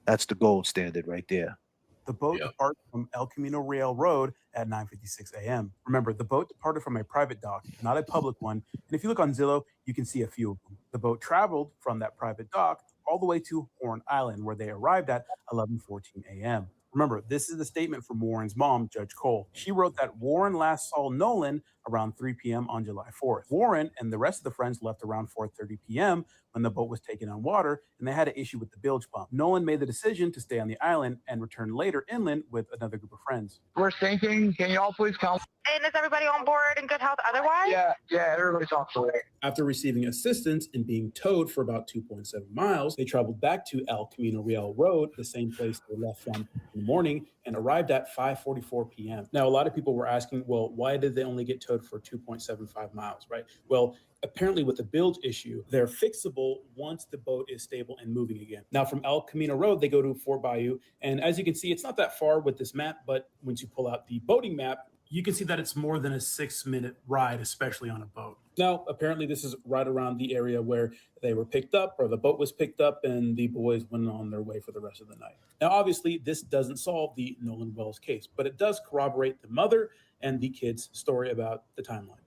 that's the gold standard right there. The boat departed from El Camino Real Road at 9:56 a.m. Remember, the boat departed from a private dock, not a public one. And if you look on Zillow, you can see a few of them. The boat traveled from that private dock all the way to Horn Island, where they arrived at 11:14 a.m. Remember, this is the statement from Warren's mom, Judge Cole. She wrote that Warren last saw Nolan around 3 p.m. on July 4th. Warren and the rest of the friends left around 4:30 p.m. when the boat was taken on water, and they had an issue with the bilge pump. Nolan made the decision to stay on the island and return later inland with another group of friends. We're sinking. Can you all please come? And is everybody on board in good health otherwise? Yeah, everybody's on board. After receiving assistance and being towed for about 2.7 miles, they traveled back to El Camino Real Road, the same place they left from in the morning, and arrived at 5:44 p.m. Now, a lot of people were asking, well, why did they only get towed for 2.75 miles, right? Well, apparently with the bilge issue, they're fixable once the boat is stable and moving again. Now, from El Camino Road, they go to Fort Bayou, and as you can see, it's not that far with this map, but once you pull out the boating map, you can see that it's more than a 6-minute ride, especially on a boat. Now, apparently this is right around the area where they were picked up, or the boat was picked up, and the boys went on their way for the rest of the night. Now, obviously, this doesn't solve the Nolan Wells case, but it does corroborate the mother and the kid's story about the timeline.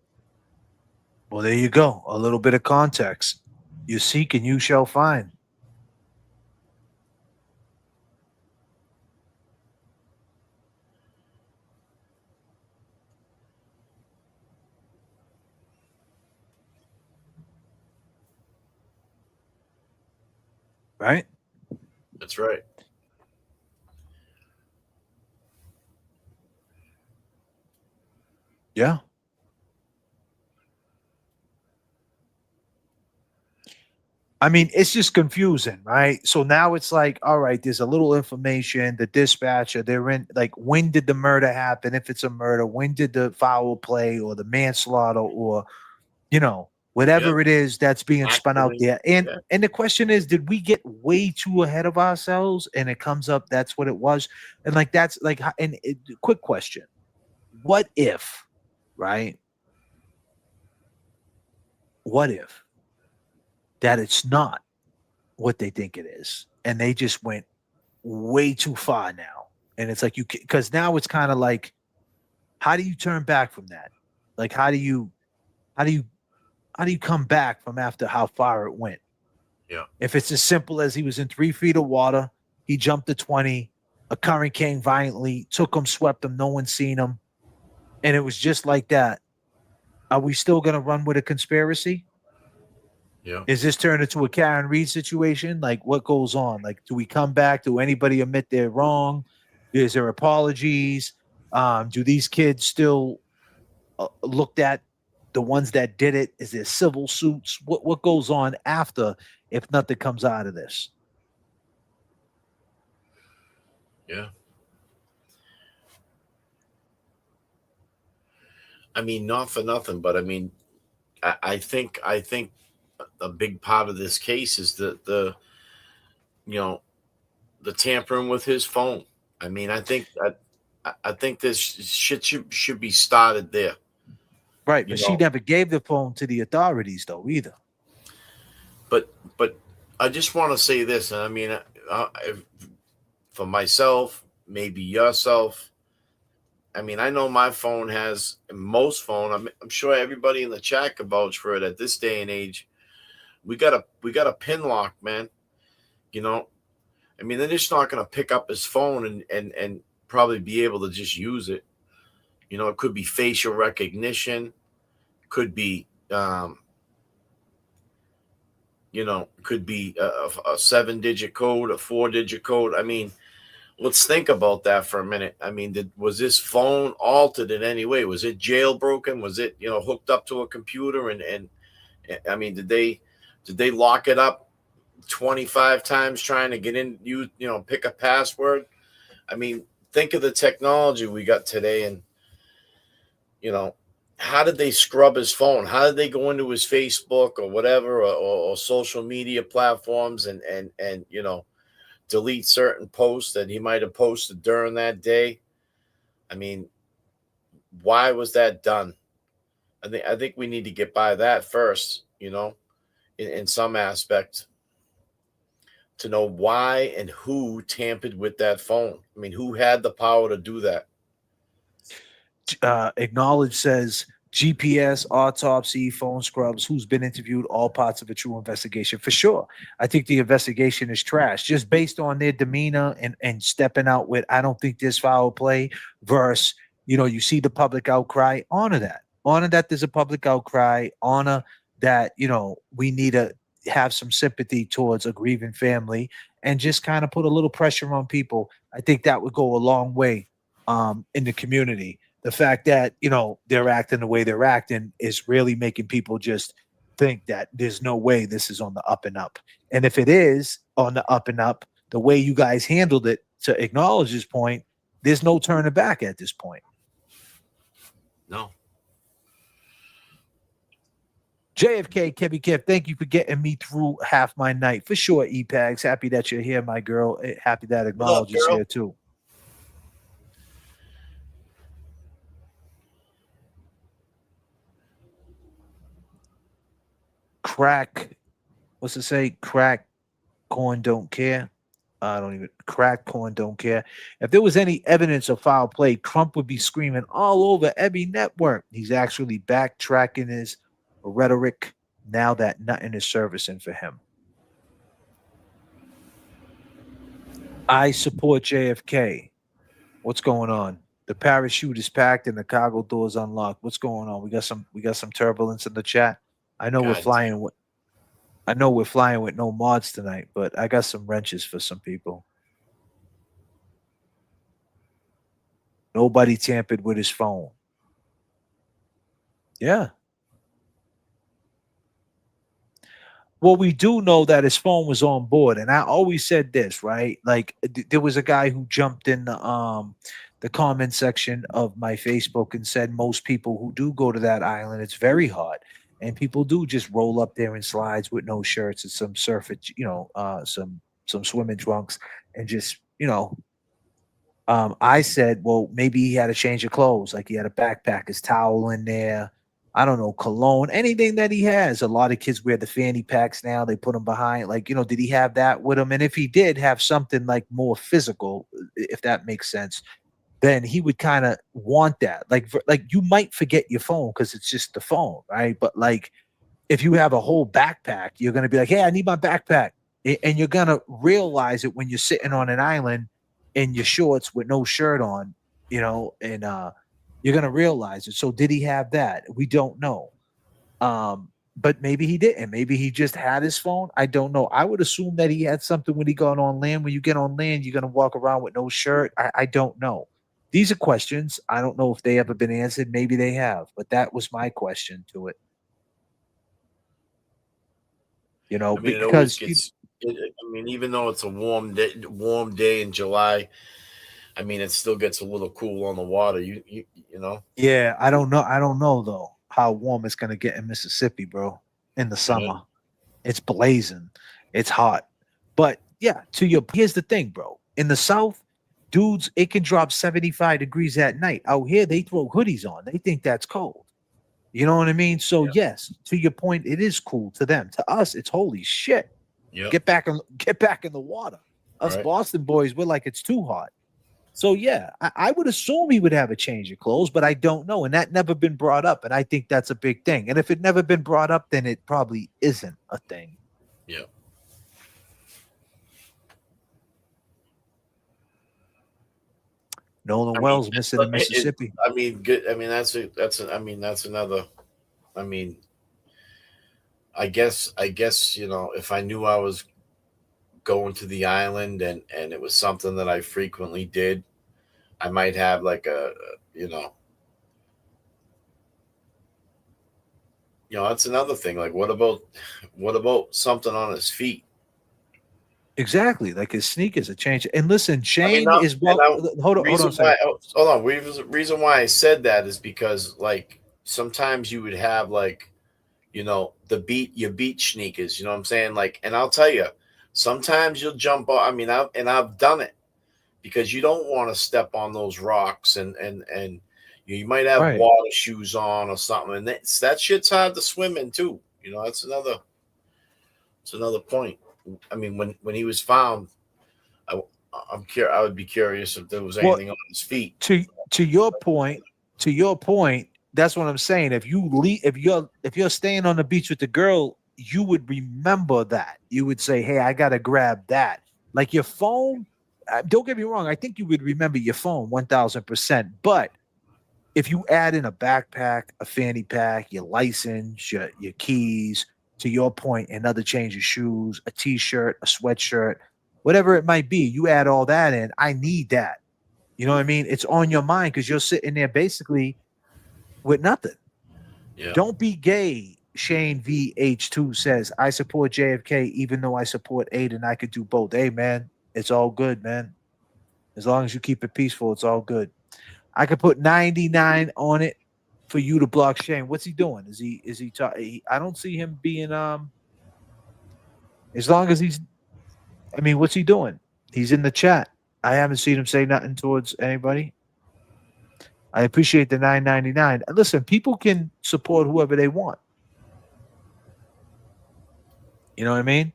Well, there you go. A little bit of context. You seek and you shall find. Right? That's right. Yeah. I mean, it's just confusing, right? So now it's like, all right, there's a little information. The dispatcher, they're in, like, when did the murder happen? If it's a murder, when did the foul play or the manslaughter or, whatever it is that's being spun out there. And the question is, did we get way too ahead of ourselves? And it comes up, that's what it was. And like, that's like, quick question. What if, right? What if that it's not what they think it is, and they just went way too far now? And it's like, because now it's kind of like, how do you turn back from that? Like, how do you come back from after how far it went? Yeah. If it's as simple as he was in 3 feet of water, he jumped to 20, a current came violently, took him, swept him, no one seen him, and it was just like that. Are we still going to run with a conspiracy? Yeah. Is this turned into a Karen Reed situation? Like, what goes on? Like, do we come back? Do anybody admit they're wrong? Is there apologies? Do these kids still looked at the ones that did it? Is there civil suits? What goes on after if nothing comes out of this? Yeah. I mean, not for nothing, but I mean, I think a big part of this case is the tampering with his phone. I mean, I think this shit should be started there. Right, but she never gave the phone to the authorities, though, either. But I just want to say this, and I mean, for myself, maybe yourself. I mean, I know my phone has most phone. I'm sure everybody in the chat can vouch for it. At this day and age, we got a pin lock, man. I mean, they're just not going to pick up his phone and probably be able to just use it. It could be facial recognition, could be could be a 7-digit code, a 4-digit code. I mean, let's think about that for a minute. I mean, was this phone altered in any way? Was it jailbroken? Was it, hooked up to a computer? And I mean, did they lock it up 25 times trying to get in, pick a password? I mean, think of the technology we got today, and, how did they scrub his phone? How did they go into his Facebook or whatever, or social media platforms and delete certain posts that he might have posted during that day? I mean, why was that done? I think we need to get by that first, in some aspect, to know why and who tampered with that phone. I mean, who had the power to do that? Acknowledge says GPS, autopsy, phone scrubs, who's been interviewed, all parts of a true investigation. For sure. I think the investigation is trash just based on their demeanor and stepping out with, I don't think there's foul play, versus, you see the public outcry. Honor that there's a public outcry. Honor that, we need to have some sympathy towards a grieving family, and just kind of put a little pressure on people. I think that would go a long way in the community. The fact that, they're acting the way they're acting is really making people just think that there's no way this is on the up and up. And if it is on the up and up, the way you guys handled it, to acknowledge this point, there's no turning back at this point. No. J.F.K. Kevy Kev, thank you for getting me through half my night. For sure, E-Pags. Happy that you're here, my girl. Happy that Acknowledge is here, too. crack, what's it say? Crack corn don't care. I don't even crack corn don't care. If there was any evidence of foul play, Trump would be screaming all over every network. He's actually backtracking his rhetoric now that nothing is servicing for him. I support JFK. What's going on? The parachute is packed and the cargo door is unlocked. What's going on? We got some turbulence in the chat. I know we're flying with no mods tonight, but I got some wrenches for some people. Nobody tampered with his phone. Yeah. Well, we do know that his phone was on board, and I always said this, right? Like there was a guy who jumped in the comment section of my Facebook and said most people who do go to that island, it's very hot, and people do just roll up there in slides with no shirts and some surfage, some swimming trunks, and just I said, well, maybe he had a change of clothes, like he had a backpack, his towel in there. I don't know, cologne, anything that he has. A lot of kids wear the fanny packs now. They put them behind. Like, did he have that with him? And if he did have something like more physical, if that makes sense, then he would kind of want that. Like you might forget your phone because it's just the phone, right? But like if you have a whole backpack, you're going to be like, hey, I need my backpack. And you're going to realize it when you're sitting on an island in your shorts with no shirt on, and you're going to realize it. So did he have that? We don't know. But maybe he didn't. Maybe he just had his phone. I don't know. I would assume that he had something when he got on land. When you get on land, you're going to walk around with no shirt. I don't know. These are questions. I don't know if they ever been answered. Maybe they have. But that was my question to it. Because even though it's a warm day in July, it still gets a little cool on the water. You know. Yeah, I don't know though how warm it's gonna get in Mississippi, bro. In the summer, it's blazing, it's hot. But yeah, here's the thing, bro. In the South, dudes, it can drop 75 degrees at night. Out here, they throw hoodies on. They think that's cold. You know what I mean? So yes, to your point, it is cool to them. To us, it's holy shit. Yep. Get back in the water. Us Boston boys, we're like it's too hot. So yeah, I would assume he would have a change of clothes, but I don't know, and that never been brought up, and I think that's a big thing. And if it never been brought up, then it probably isn't a thing. Yeah. Nolan Wells missing in Mississippi. Good. That's another. I guess if I knew I was going to the island and it was something that I frequently did, I might have like that's another thing. Like what about something on his feet? Exactly, like his sneakers are changing. And listen, Shane is hold on. Hold on. Reason why I said that is because like sometimes you would have like your beach sneakers. You know what I'm saying? Like, and I'll tell you, sometimes you'll jump off. I've done it because you don't want to step on those rocks and you might have water shoes on or something, and that shit's hard to swim in too. That's another point. When he was found, I would be curious if there was anything on his feet. To your point, that's what I'm saying. If you're staying on the beach with the girl, you would remember that. You would say, "Hey, I gotta grab that." Like your phone. Don't get me wrong. I think you would remember your phone 1,000%. But if you add in a backpack, a fanny pack, your license, your keys, to your point, another change of shoes, a t-shirt, a sweatshirt, whatever it might be, you add all that in. I need that. You know what I mean? It's on your mind because you're sitting there basically with nothing. Yeah. Don't be gay. Shane VH2 says, I support JFK even though I support Aiden. I could do both. Hey, man, it's all good, man. As long as you keep it peaceful, it's all good. I could put 99 on it for you to block Shane. What's he doing? Is he talking? I don't see him being as long as he's what's he doing? He's in the chat. I haven't seen him say nothing towards anybody. I appreciate the $9.99. Listen, people can support whoever they want. You know what I mean?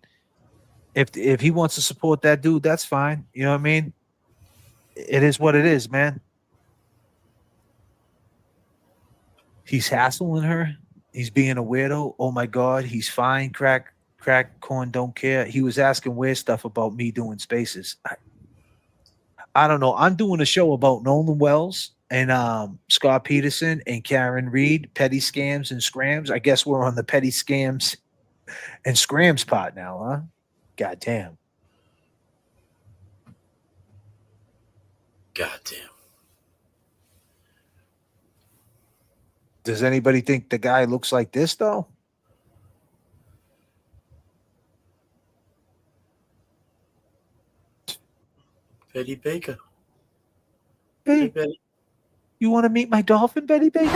If he wants to support that dude, that's fine. You know what I mean? It is what it is, man. He's hassling her. He's being a weirdo. Oh my God, he's fine. Crack corn don't care. He was asking weird stuff about me doing spaces. I don't know. I'm doing a show about Nolan Wells and Scott Peterson and Karen Reed, petty scams and scrams. I guess we're on the petty scams and scrams part now, huh? Goddamn. Goddamn. Does anybody think the guy looks like this though? Betty Baker. Hey, Betty. You want to meet my dolphin, Betty Baker?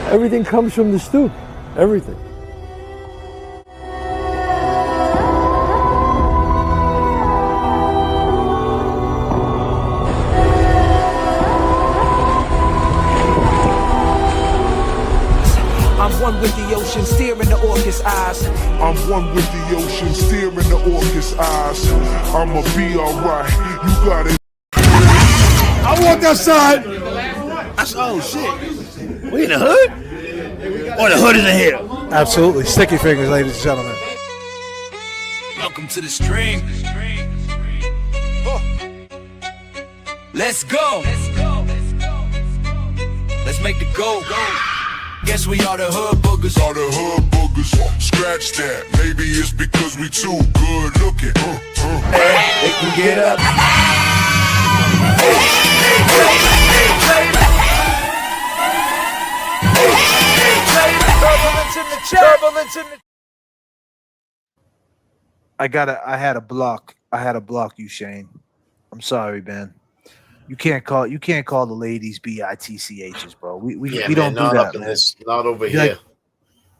Everything comes from the stoop. Everything. I'm one with the ocean, steering the orcas' eyes. I'm one with the ocean, steering the orcas' eyes. I'ma be alright. You got it. I walked outside. Oh shit. We in the hood? Or the hood is in here? Absolutely. Sticky fingers, ladies and gentlemen. Welcome to the stream. Let's go. Let's make the go. Guess we are the hood boogers. All the hood boogers. Scratch that. Maybe it's because we too good looking. They can get up. I had to block you, Shane. I'm sorry, man. You can't call the ladies bitchs, bro. We don't do that, man. Not over here. Like,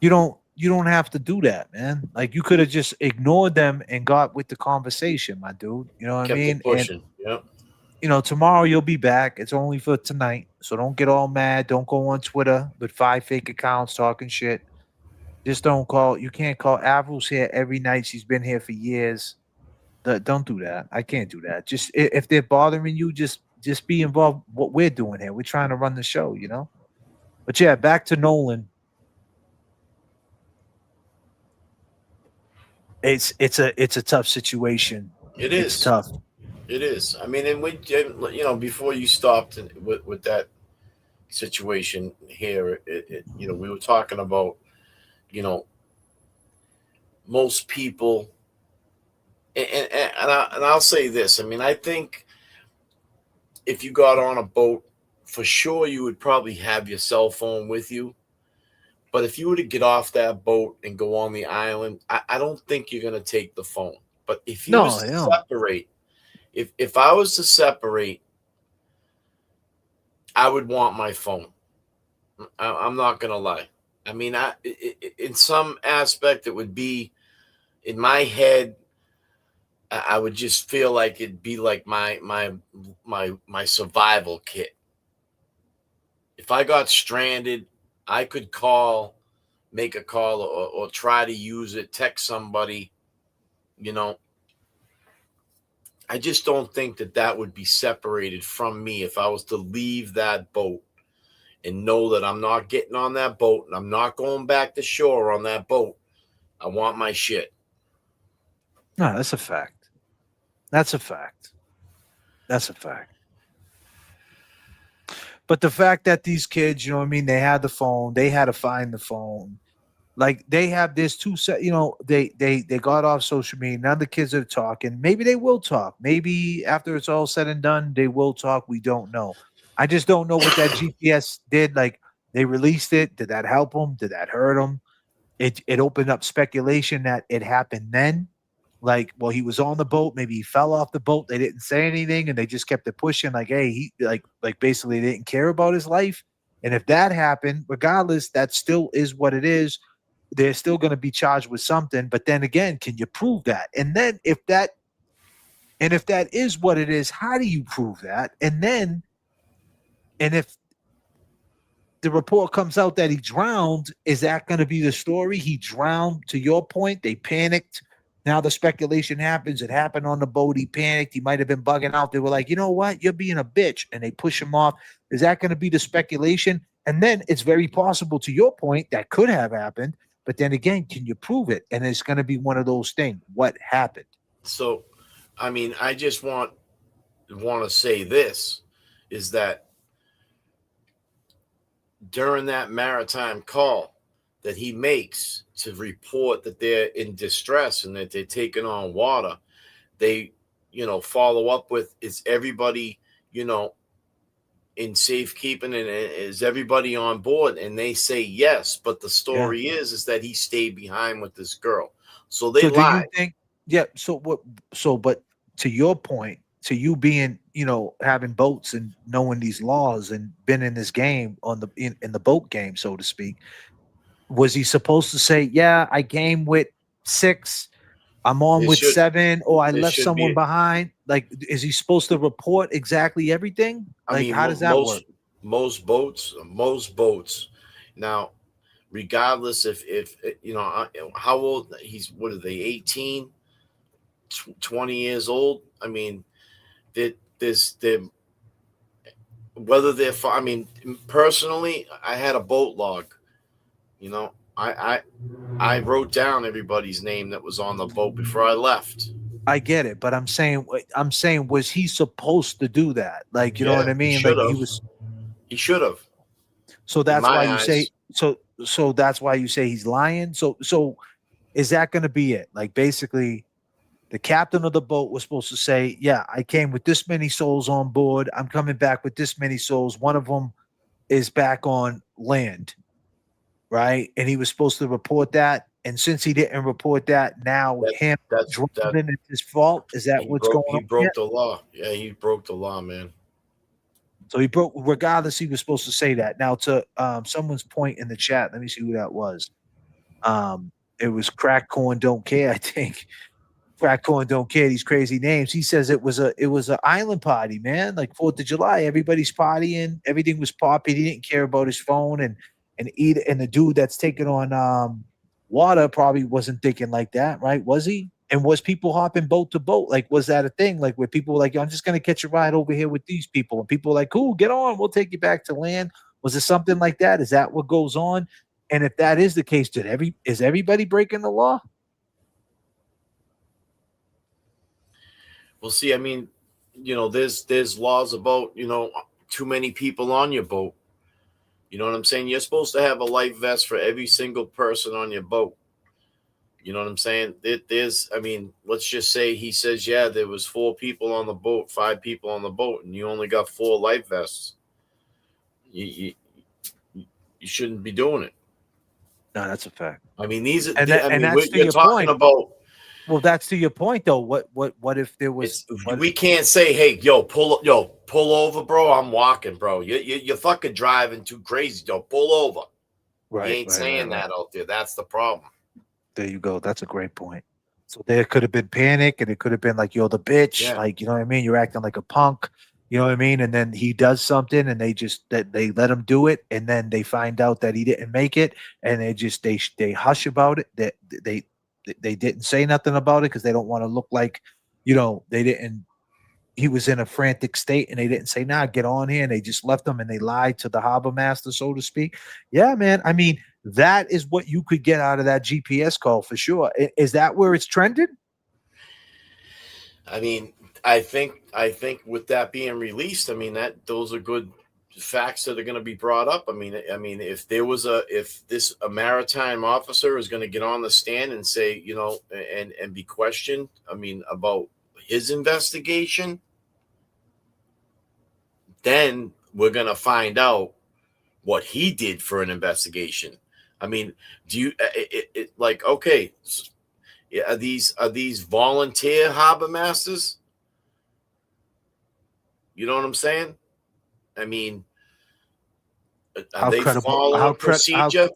you don't have to do that, man. Like you could have just ignored them and got with the conversation, my dude. You know what I mean? Pushing. Yep. You know, tomorrow you'll be back. It's only for tonight. So don't get all mad. Don't go on Twitter with 5 fake accounts talking shit. Just don't call. You can't call. Avril's here every night. She's been here for years. Don't do that. I can't do that. Just if they're bothering you, just be involved. What we're doing here. We're trying to run the show, you know. But yeah, back to Nolan. It's a tough situation. It is it's tough. It is. I mean, and we, you know, before you stopped with that situation here, you know, we were talking about, you know, most people, and I'll say this. I mean, I think if you got on a boat, for sure you would probably have your cell phone with you. But if you were to get off that boat and go on the island, I don't think you're going to take the phone. But if you was to separate, if I was to separate, I would want my phone. I'm not going to lie. I mean, in some aspect, it would be in my head. I would just feel like it'd be like my survival kit. If I got stranded, I could make a call or try to use it, text somebody, you know. I just don't think that would be separated from me if I was to leave that boat and know that I'm not getting on that boat and I'm not going back to shore on that boat. I want my shit. No, that's a fact. That's a fact. That's a fact. But the fact that these kids, you know what I mean, they had the phone, they had to find the phone. Like they have this two set, you know, they got off social media. Now the kids are talking. Maybe they will talk. Maybe after it's all said and done, they will talk. We don't know. I just don't know what that GPS did. Like They released it. Did that help them? Did that hurt them? It opened up speculation that it happened then. Like, well, he was on the boat. Maybe he fell off the boat. They didn't say anything, and they just kept it pushing. Like, hey, he like basically they didn't care about his life. And if that happened, regardless, that still is what it is. They're still going to be charged with something. But then again, can you prove that? And then if that is what it is, how do you prove that? And if the report comes out that he drowned, is that going to be the story? He drowned, to your point. They panicked. Now the speculation happens. It happened on the boat. He panicked. He might have been bugging out. They were like, you know what? You're being a bitch. And they push him off. Is that going to be the speculation? And then it's very possible, to your point, that could have happened. But then again, can you prove it? And it's going to be one of those things. What happened? So, I mean, I just want to say this, is that during that maritime call that he makes to report that they're in distress and that they're taking on water, they, follow up with, is everybody, in safekeeping, and is everybody on board? And they say yes, but the story is that he stayed behind with this girl. So they lied. Do you think? Yeah. So what? So, but to your point, to you being, having boats and knowing these laws and been in this game in the boat game, so to speak, was he supposed to say, yeah, I came with 6, I'm on with 7, or I left someone behind? Like, is he supposed to report exactly everything? Like, I mean, how does that work? Most boats. Now, regardless if how old what are they, 18, 20 years old? I mean, whether they're, I mean, personally, I had a boat log. I wrote down everybody's name that was on the boat before I left. I get it, but I'm saying, was he supposed to do that? Like, you know what I mean? Like, he should have. So that's why you say, so that's why you say he's lying. So is that going to be it? Like, basically, the captain of the boat was supposed to say, yeah, I came with this many souls on board. I'm coming back with this many souls. One of them is back on land. Right. And he was supposed to report that. And since he didn't report that, now drowning is his fault. Is that what's going on? He broke the law. Yeah, he broke the law, man. So he broke, regardless, he was supposed to say that. Now, to someone's point in the chat, let me see who that was. It was Crack Corn Don't Care, I think. Crack Corn Don't Care, these crazy names. He says it was an island party, man. Like 4th of July, everybody's partying, everything was popping. He didn't care about his phone, and the dude that's taking on water probably wasn't thinking like that, right? Was he? And was people hopping boat to boat? Like, was that a thing? Like, where people were like, I'm just going to catch a ride over here with these people. And people were like, cool, get on. We'll take you back to land. Was it something like that? Is that what goes on? And if that is the case, is everybody breaking the law? Well, see, I mean, there's laws about, too many people on your boat. You know what I'm saying? You're supposed to have a life vest for every single person on your boat. You know what I'm saying? I mean, let's just say he says, yeah, there was 4 people on the boat, 5 people on the boat, and you only got 4 life vests. You shouldn't be doing it. No, that's a fact. I mean, these are, that's to your point. Well, that's to your point, though. What if there was? We can't say, "Hey, pull over, bro. I'm walking, bro. You're fucking driving too crazy, yo. Pull over." Right. You ain't saying that out there. That's the problem. There you go. That's a great point. So there could have been panic, and it could have been like, "Yo, the bitch," like, you know what I mean? You're acting like a punk, you know what I mean? And then he does something, and they let him do it, and then they find out that he didn't make it, and they hush about it. That they didn't say nothing about it because they don't want to look like, he was in a frantic state, and they didn't say, nah, get on here. And they just left him, and they lied to the harbor master, so to speak. Yeah, man. I mean, that is what you could get out of that GPS call for sure. Is that where it's trended? I mean, I think with that being released, I mean, those are good facts that are going to be brought up. I mean, if a maritime officer is going to get on the stand and say, and be questioned, I mean, about his investigation, then we're going to find out what he did for an investigation. I mean, do you like, okay, are these volunteer harbor masters? You know what I'm saying? I mean, are they following procedure?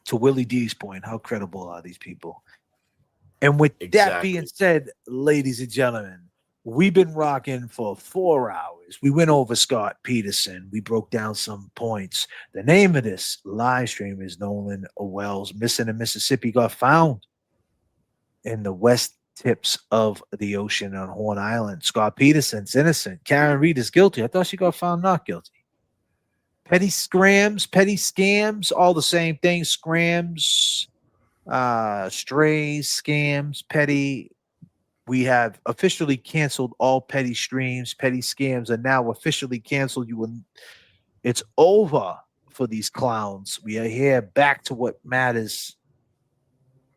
To Willie D's point, how credible are these people? And with that being said, ladies and gentlemen, we've been rocking for 4 hours. We went over Scott Peterson. We broke down some points. The name of this live stream is Nolan Wells. Missing in Mississippi, got found in the west tips of the ocean on Horn Island. Scott Peterson's innocent. Karen Reed is guilty. I thought she got found not guilty. Petty scrams, petty scams, all the same thing. Scrams, strays, scams, petty. We have officially canceled all petty streams. Petty scams are now officially canceled. It's over for these clowns. We are here back to what matters.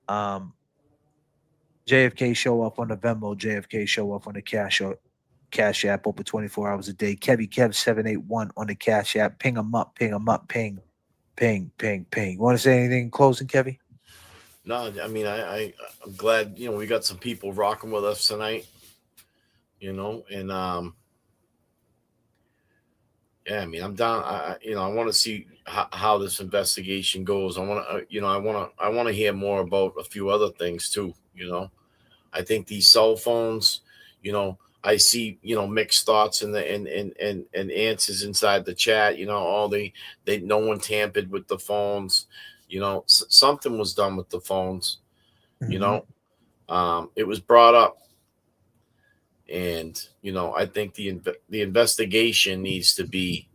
JFK show up on the Venmo. JFK show up on the Cash App, open 24 hours a day. Kev781 on the Cash App. Ping them up, ping. You want to say anything in closing, Kevy? No, I mean, I'm glad, we got some people rocking with us tonight, and yeah, I mean, I'm down. I want to see how this investigation goes. I want to hear more about a few other things too. I think these cell phones, I see, mixed thoughts and answers inside the chat. No one tampered with the phones. Something was done with the phones. It was brought up, and I think the investigation needs to be,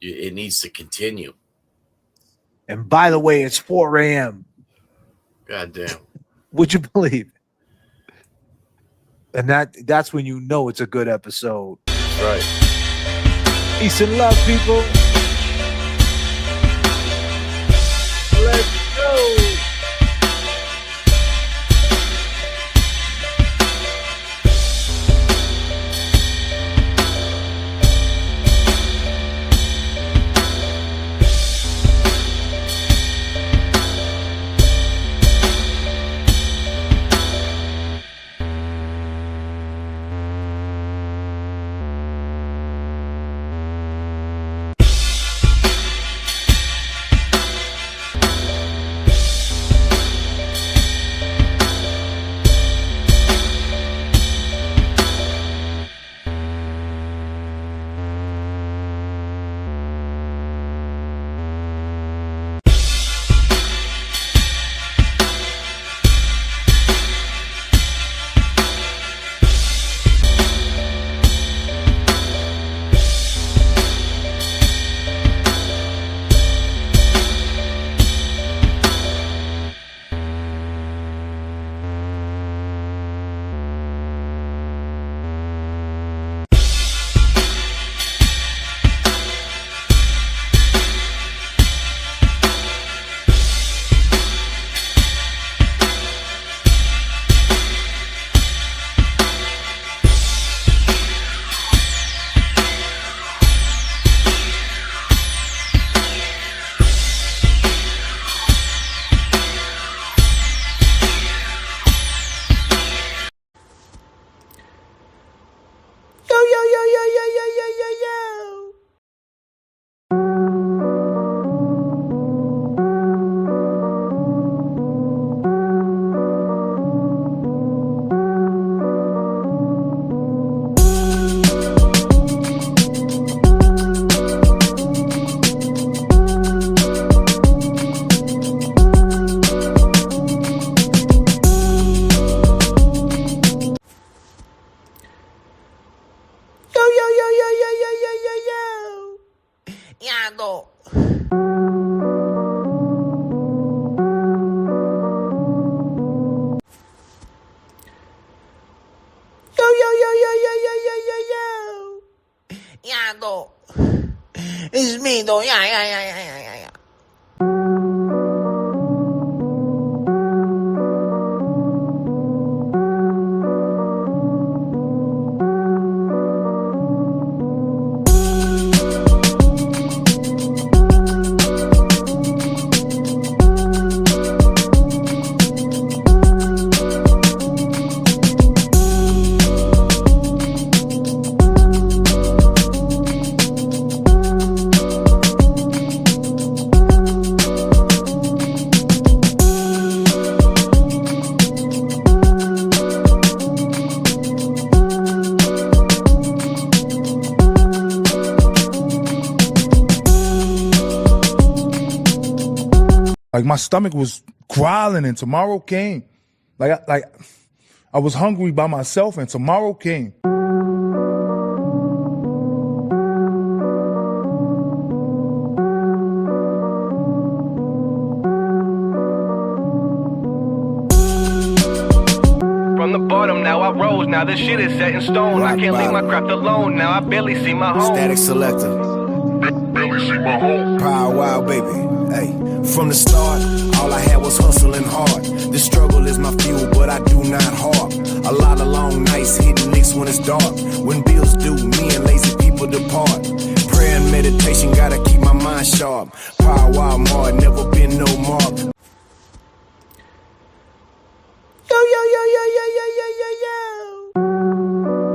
it needs to continue. And by the way, it's 4 a.m. God damn. Would you believe? And that's when you know it's a good episode. Right. Peace and love, people. Let's go. It's me though. Yeah. Like my stomach was growling, and tomorrow came. Like I was hungry by myself, and tomorrow came. From the bottom, now I rose. Now this shit is set in stone. I can't leave my craft alone. Now I barely see my home. Static Selector. Barely see my home. Power Wild Baby. Hey, from the start, all I had was hustling hard. The struggle is my fuel, but I do not harp. A lot of long nights hitting licks when it's dark. When bills due, me and lazy people depart. Prayer and meditation, gotta keep my mind sharp. Power Wild Mart, never been no mark. Yo, yo, yo, yo, yo, yo, yo, yo, yo.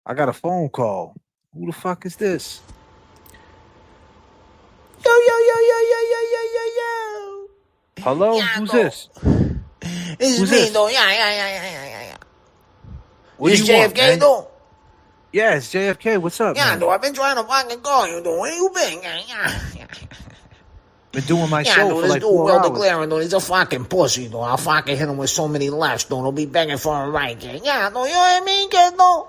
I got a phone call. Who the fuck is this? Yo, yo, yo, yo, yo, yo, yo, yo, yo. Hello? Yeah, Who's no. this? It's Who's me, this? though. Yeah. What It's do you want, J.F.K. man? though. Yeah, it's JFK. What's up, Yeah, man? though. I've been trying to fucking call you, though. Where you been? Yeah. Been doing my Yeah, show though, for this like dude 4 Will hours. declaring, though, he's a fucking pussy, though. I'll fucking hit him with so many lefts, though. He'll be begging for a right, kid. Yeah, though. You know what I mean, kid, though?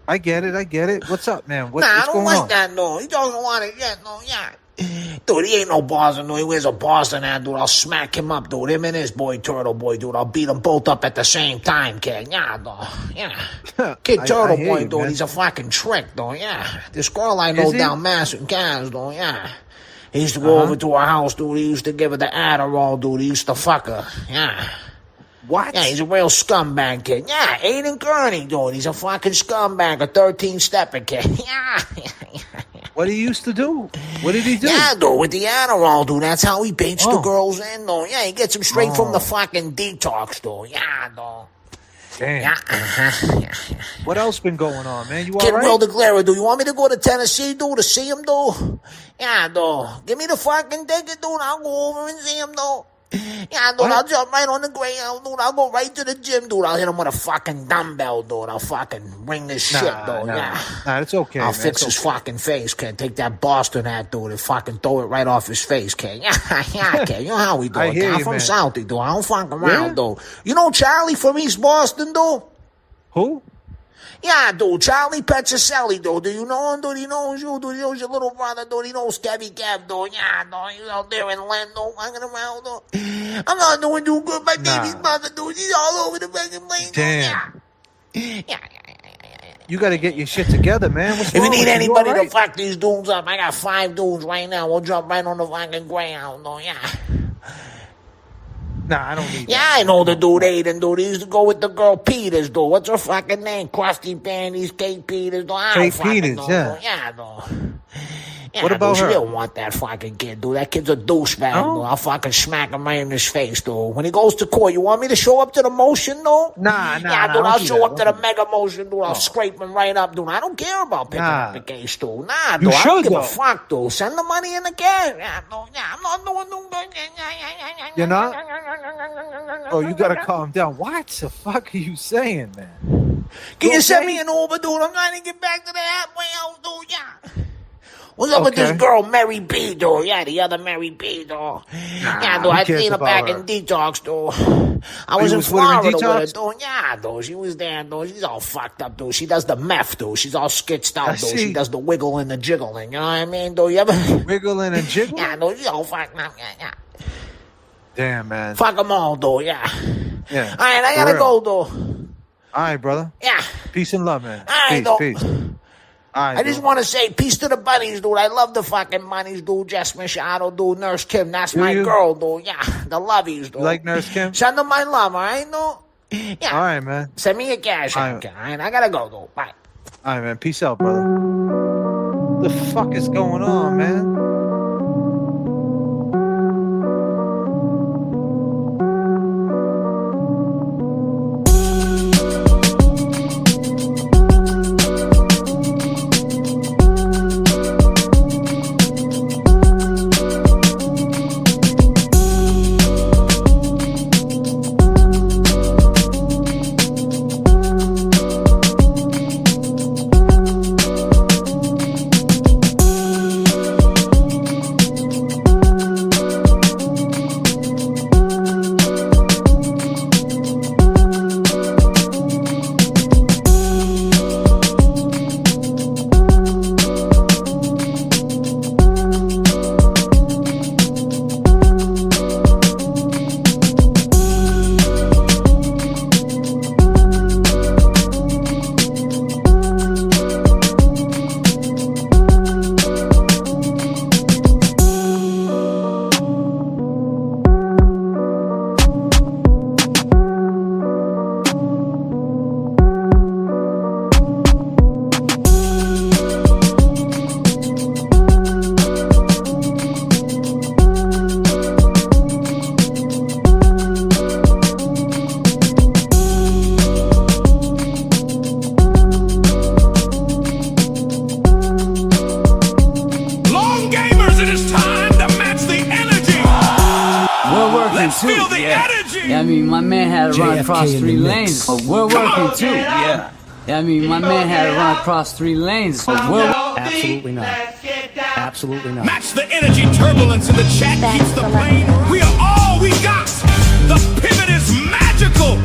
I get it. What's up, man? Nah, I What's don't going like on? that, though. He doesn't want it yet, though. Yeah. Dude, he ain't no Boston, dude. He wears a Boston hat, dude. I'll smack him up, dude. Him and his boy, Turtle Boy, dude. I'll beat them both up at the same time, kid. Yeah, though. Yeah. Kid I Turtle hear Boy, you, dude. man. He's a fucking trick, though. Yeah. This girl I know Is he? down Mass in Cairns, though. Yeah. He used to go over to her house, dude. He used to give her the Adderall, dude. He used to fuck her. Yeah. What? Yeah, he's a real scumbag kid. Yeah, Aiden Gurney, dude. He's a fucking scumbag, a 13-stepper kid. Yeah. What he used to do? What did he do? Yeah, dude, with the Adderall, dude. That's how he baits the girls in, though. Yeah, he gets them straight from Oh. the fucking detox, dude. Yeah, dude. Damn. Yeah. What else been going on, man? You all Kid right? Will declare, dude. You want me to go to Tennessee, dude, to see him, dude? Yeah, dude. Give me the fucking ticket, dude. I'll go over and see him, dude. Yeah, dude, What? I'll jump right on the Greyhound, dude. I'll go right to the gym, dude. I'll hit him with a fucking dumbbell, dude. I'll fucking ring this shit, dude. Yeah. Nah, it's okay, I'll man. fix It's his fucking face, kid. Take that Boston hat, dude, and fucking throw it right off his face, kid. Yeah, kid. You know how we do I it, hear kid. I'm you, from man. Southie, dude. I don't fuck around, Yeah? dude. You know Charlie from East Boston, dude? Who? Yeah, dude, Charlie Petrocelli, dude. Do you know him, dude? He knows you, dude. He knows your little brother, dude. He knows Kevy Kev, dude. Yeah, dude. He's out there in Lynn, dude, hanging around, dude. I'm not doing too good. My baby's mother, dude. She's all over the fucking plane, dude. Damn. Yeah. You got to get your shit together, man. What's If you wrong need with anybody all to right? fuck these dudes up, I got 5 dudes right now. We'll jump right on the fucking Greyhound, dude. Yeah. Nah, I don't need Yeah, that. I know the dude Aiden, dude. He used to go with the girl Peters, dude. What's her fucking name? Crusty Panties, Kate Peters, dude. I don't Kate fucking Peters, know, yeah. dude. Yeah, dude. Yeah, What about dude, her? She don't want that fucking kid, dude. That kid's a douchebag, No? dude. I'll fucking smack him right in his face, dude. When he goes to court, you want me to show up to the motion, dude? Nah, Yeah, dude, don't I'll do show that. up to Don't the do mega motion, dude. I'll scrape him right up, dude. I don't care about picking Nah. up the case, dude. Nah, You dude. I don't should, give though. a fuck, dude. Send the money in the cash. Yeah, dude. Yeah, I'm not doing no good. You're not? Oh, you got to calm down. What the fuck are you saying, man? Can you send okay? me an Uber, dude? I'm trying to get back to the halfway house, dude. Yeah. What's up with this Okay. girl, Mary B, dude? Yeah, the other Mary B, dude. Yeah, dude, who I cares seen her about back her? in detox, dude. I was you in was with her in Florida with her, detox? dude. Yeah, dude, she was there, dude. She's all fucked up, dude. She does the meth, dude. She's all skitched out, I dude. see. She does the wiggle and the jiggling. You know what I mean, dude? You ever? Wiggling and jiggling? Yeah, dude, she's all fucked up. Yeah. Damn, man. Fuck them all, dude. Yeah. Yeah. All right, I for gotta real. go, though. All right, brother. Yeah. Peace and love, man. All right, Peace, though. peace. All right, I just dude. want to say peace to the bunnies, dude. I love the fucking bunnies, dude. Jess Machado, dude. Nurse Kim, that's Do my you? girl, dude. Yeah, the lovies, dude. You like Nurse Kim? Send them my love, all right, dude? Yeah. All right, man. Send me your cash, All all right. right? I gotta go, dude. Bye. All right, man. Peace out, brother. The fuck is going on, man? Long gamers, it is time to match the energy. We're working Let's too. feel the yeah. energy. Yeah, I mean, my man had to run J.F.K across in the 3 mix. lanes. But we're working too. Yeah. Yeah, I mean, my man had to run across 3 lanes. But we're Absolutely not. Absolutely not. Match the energy turbulence in the chat keeps the plane. We are all we got. The pivot is magical.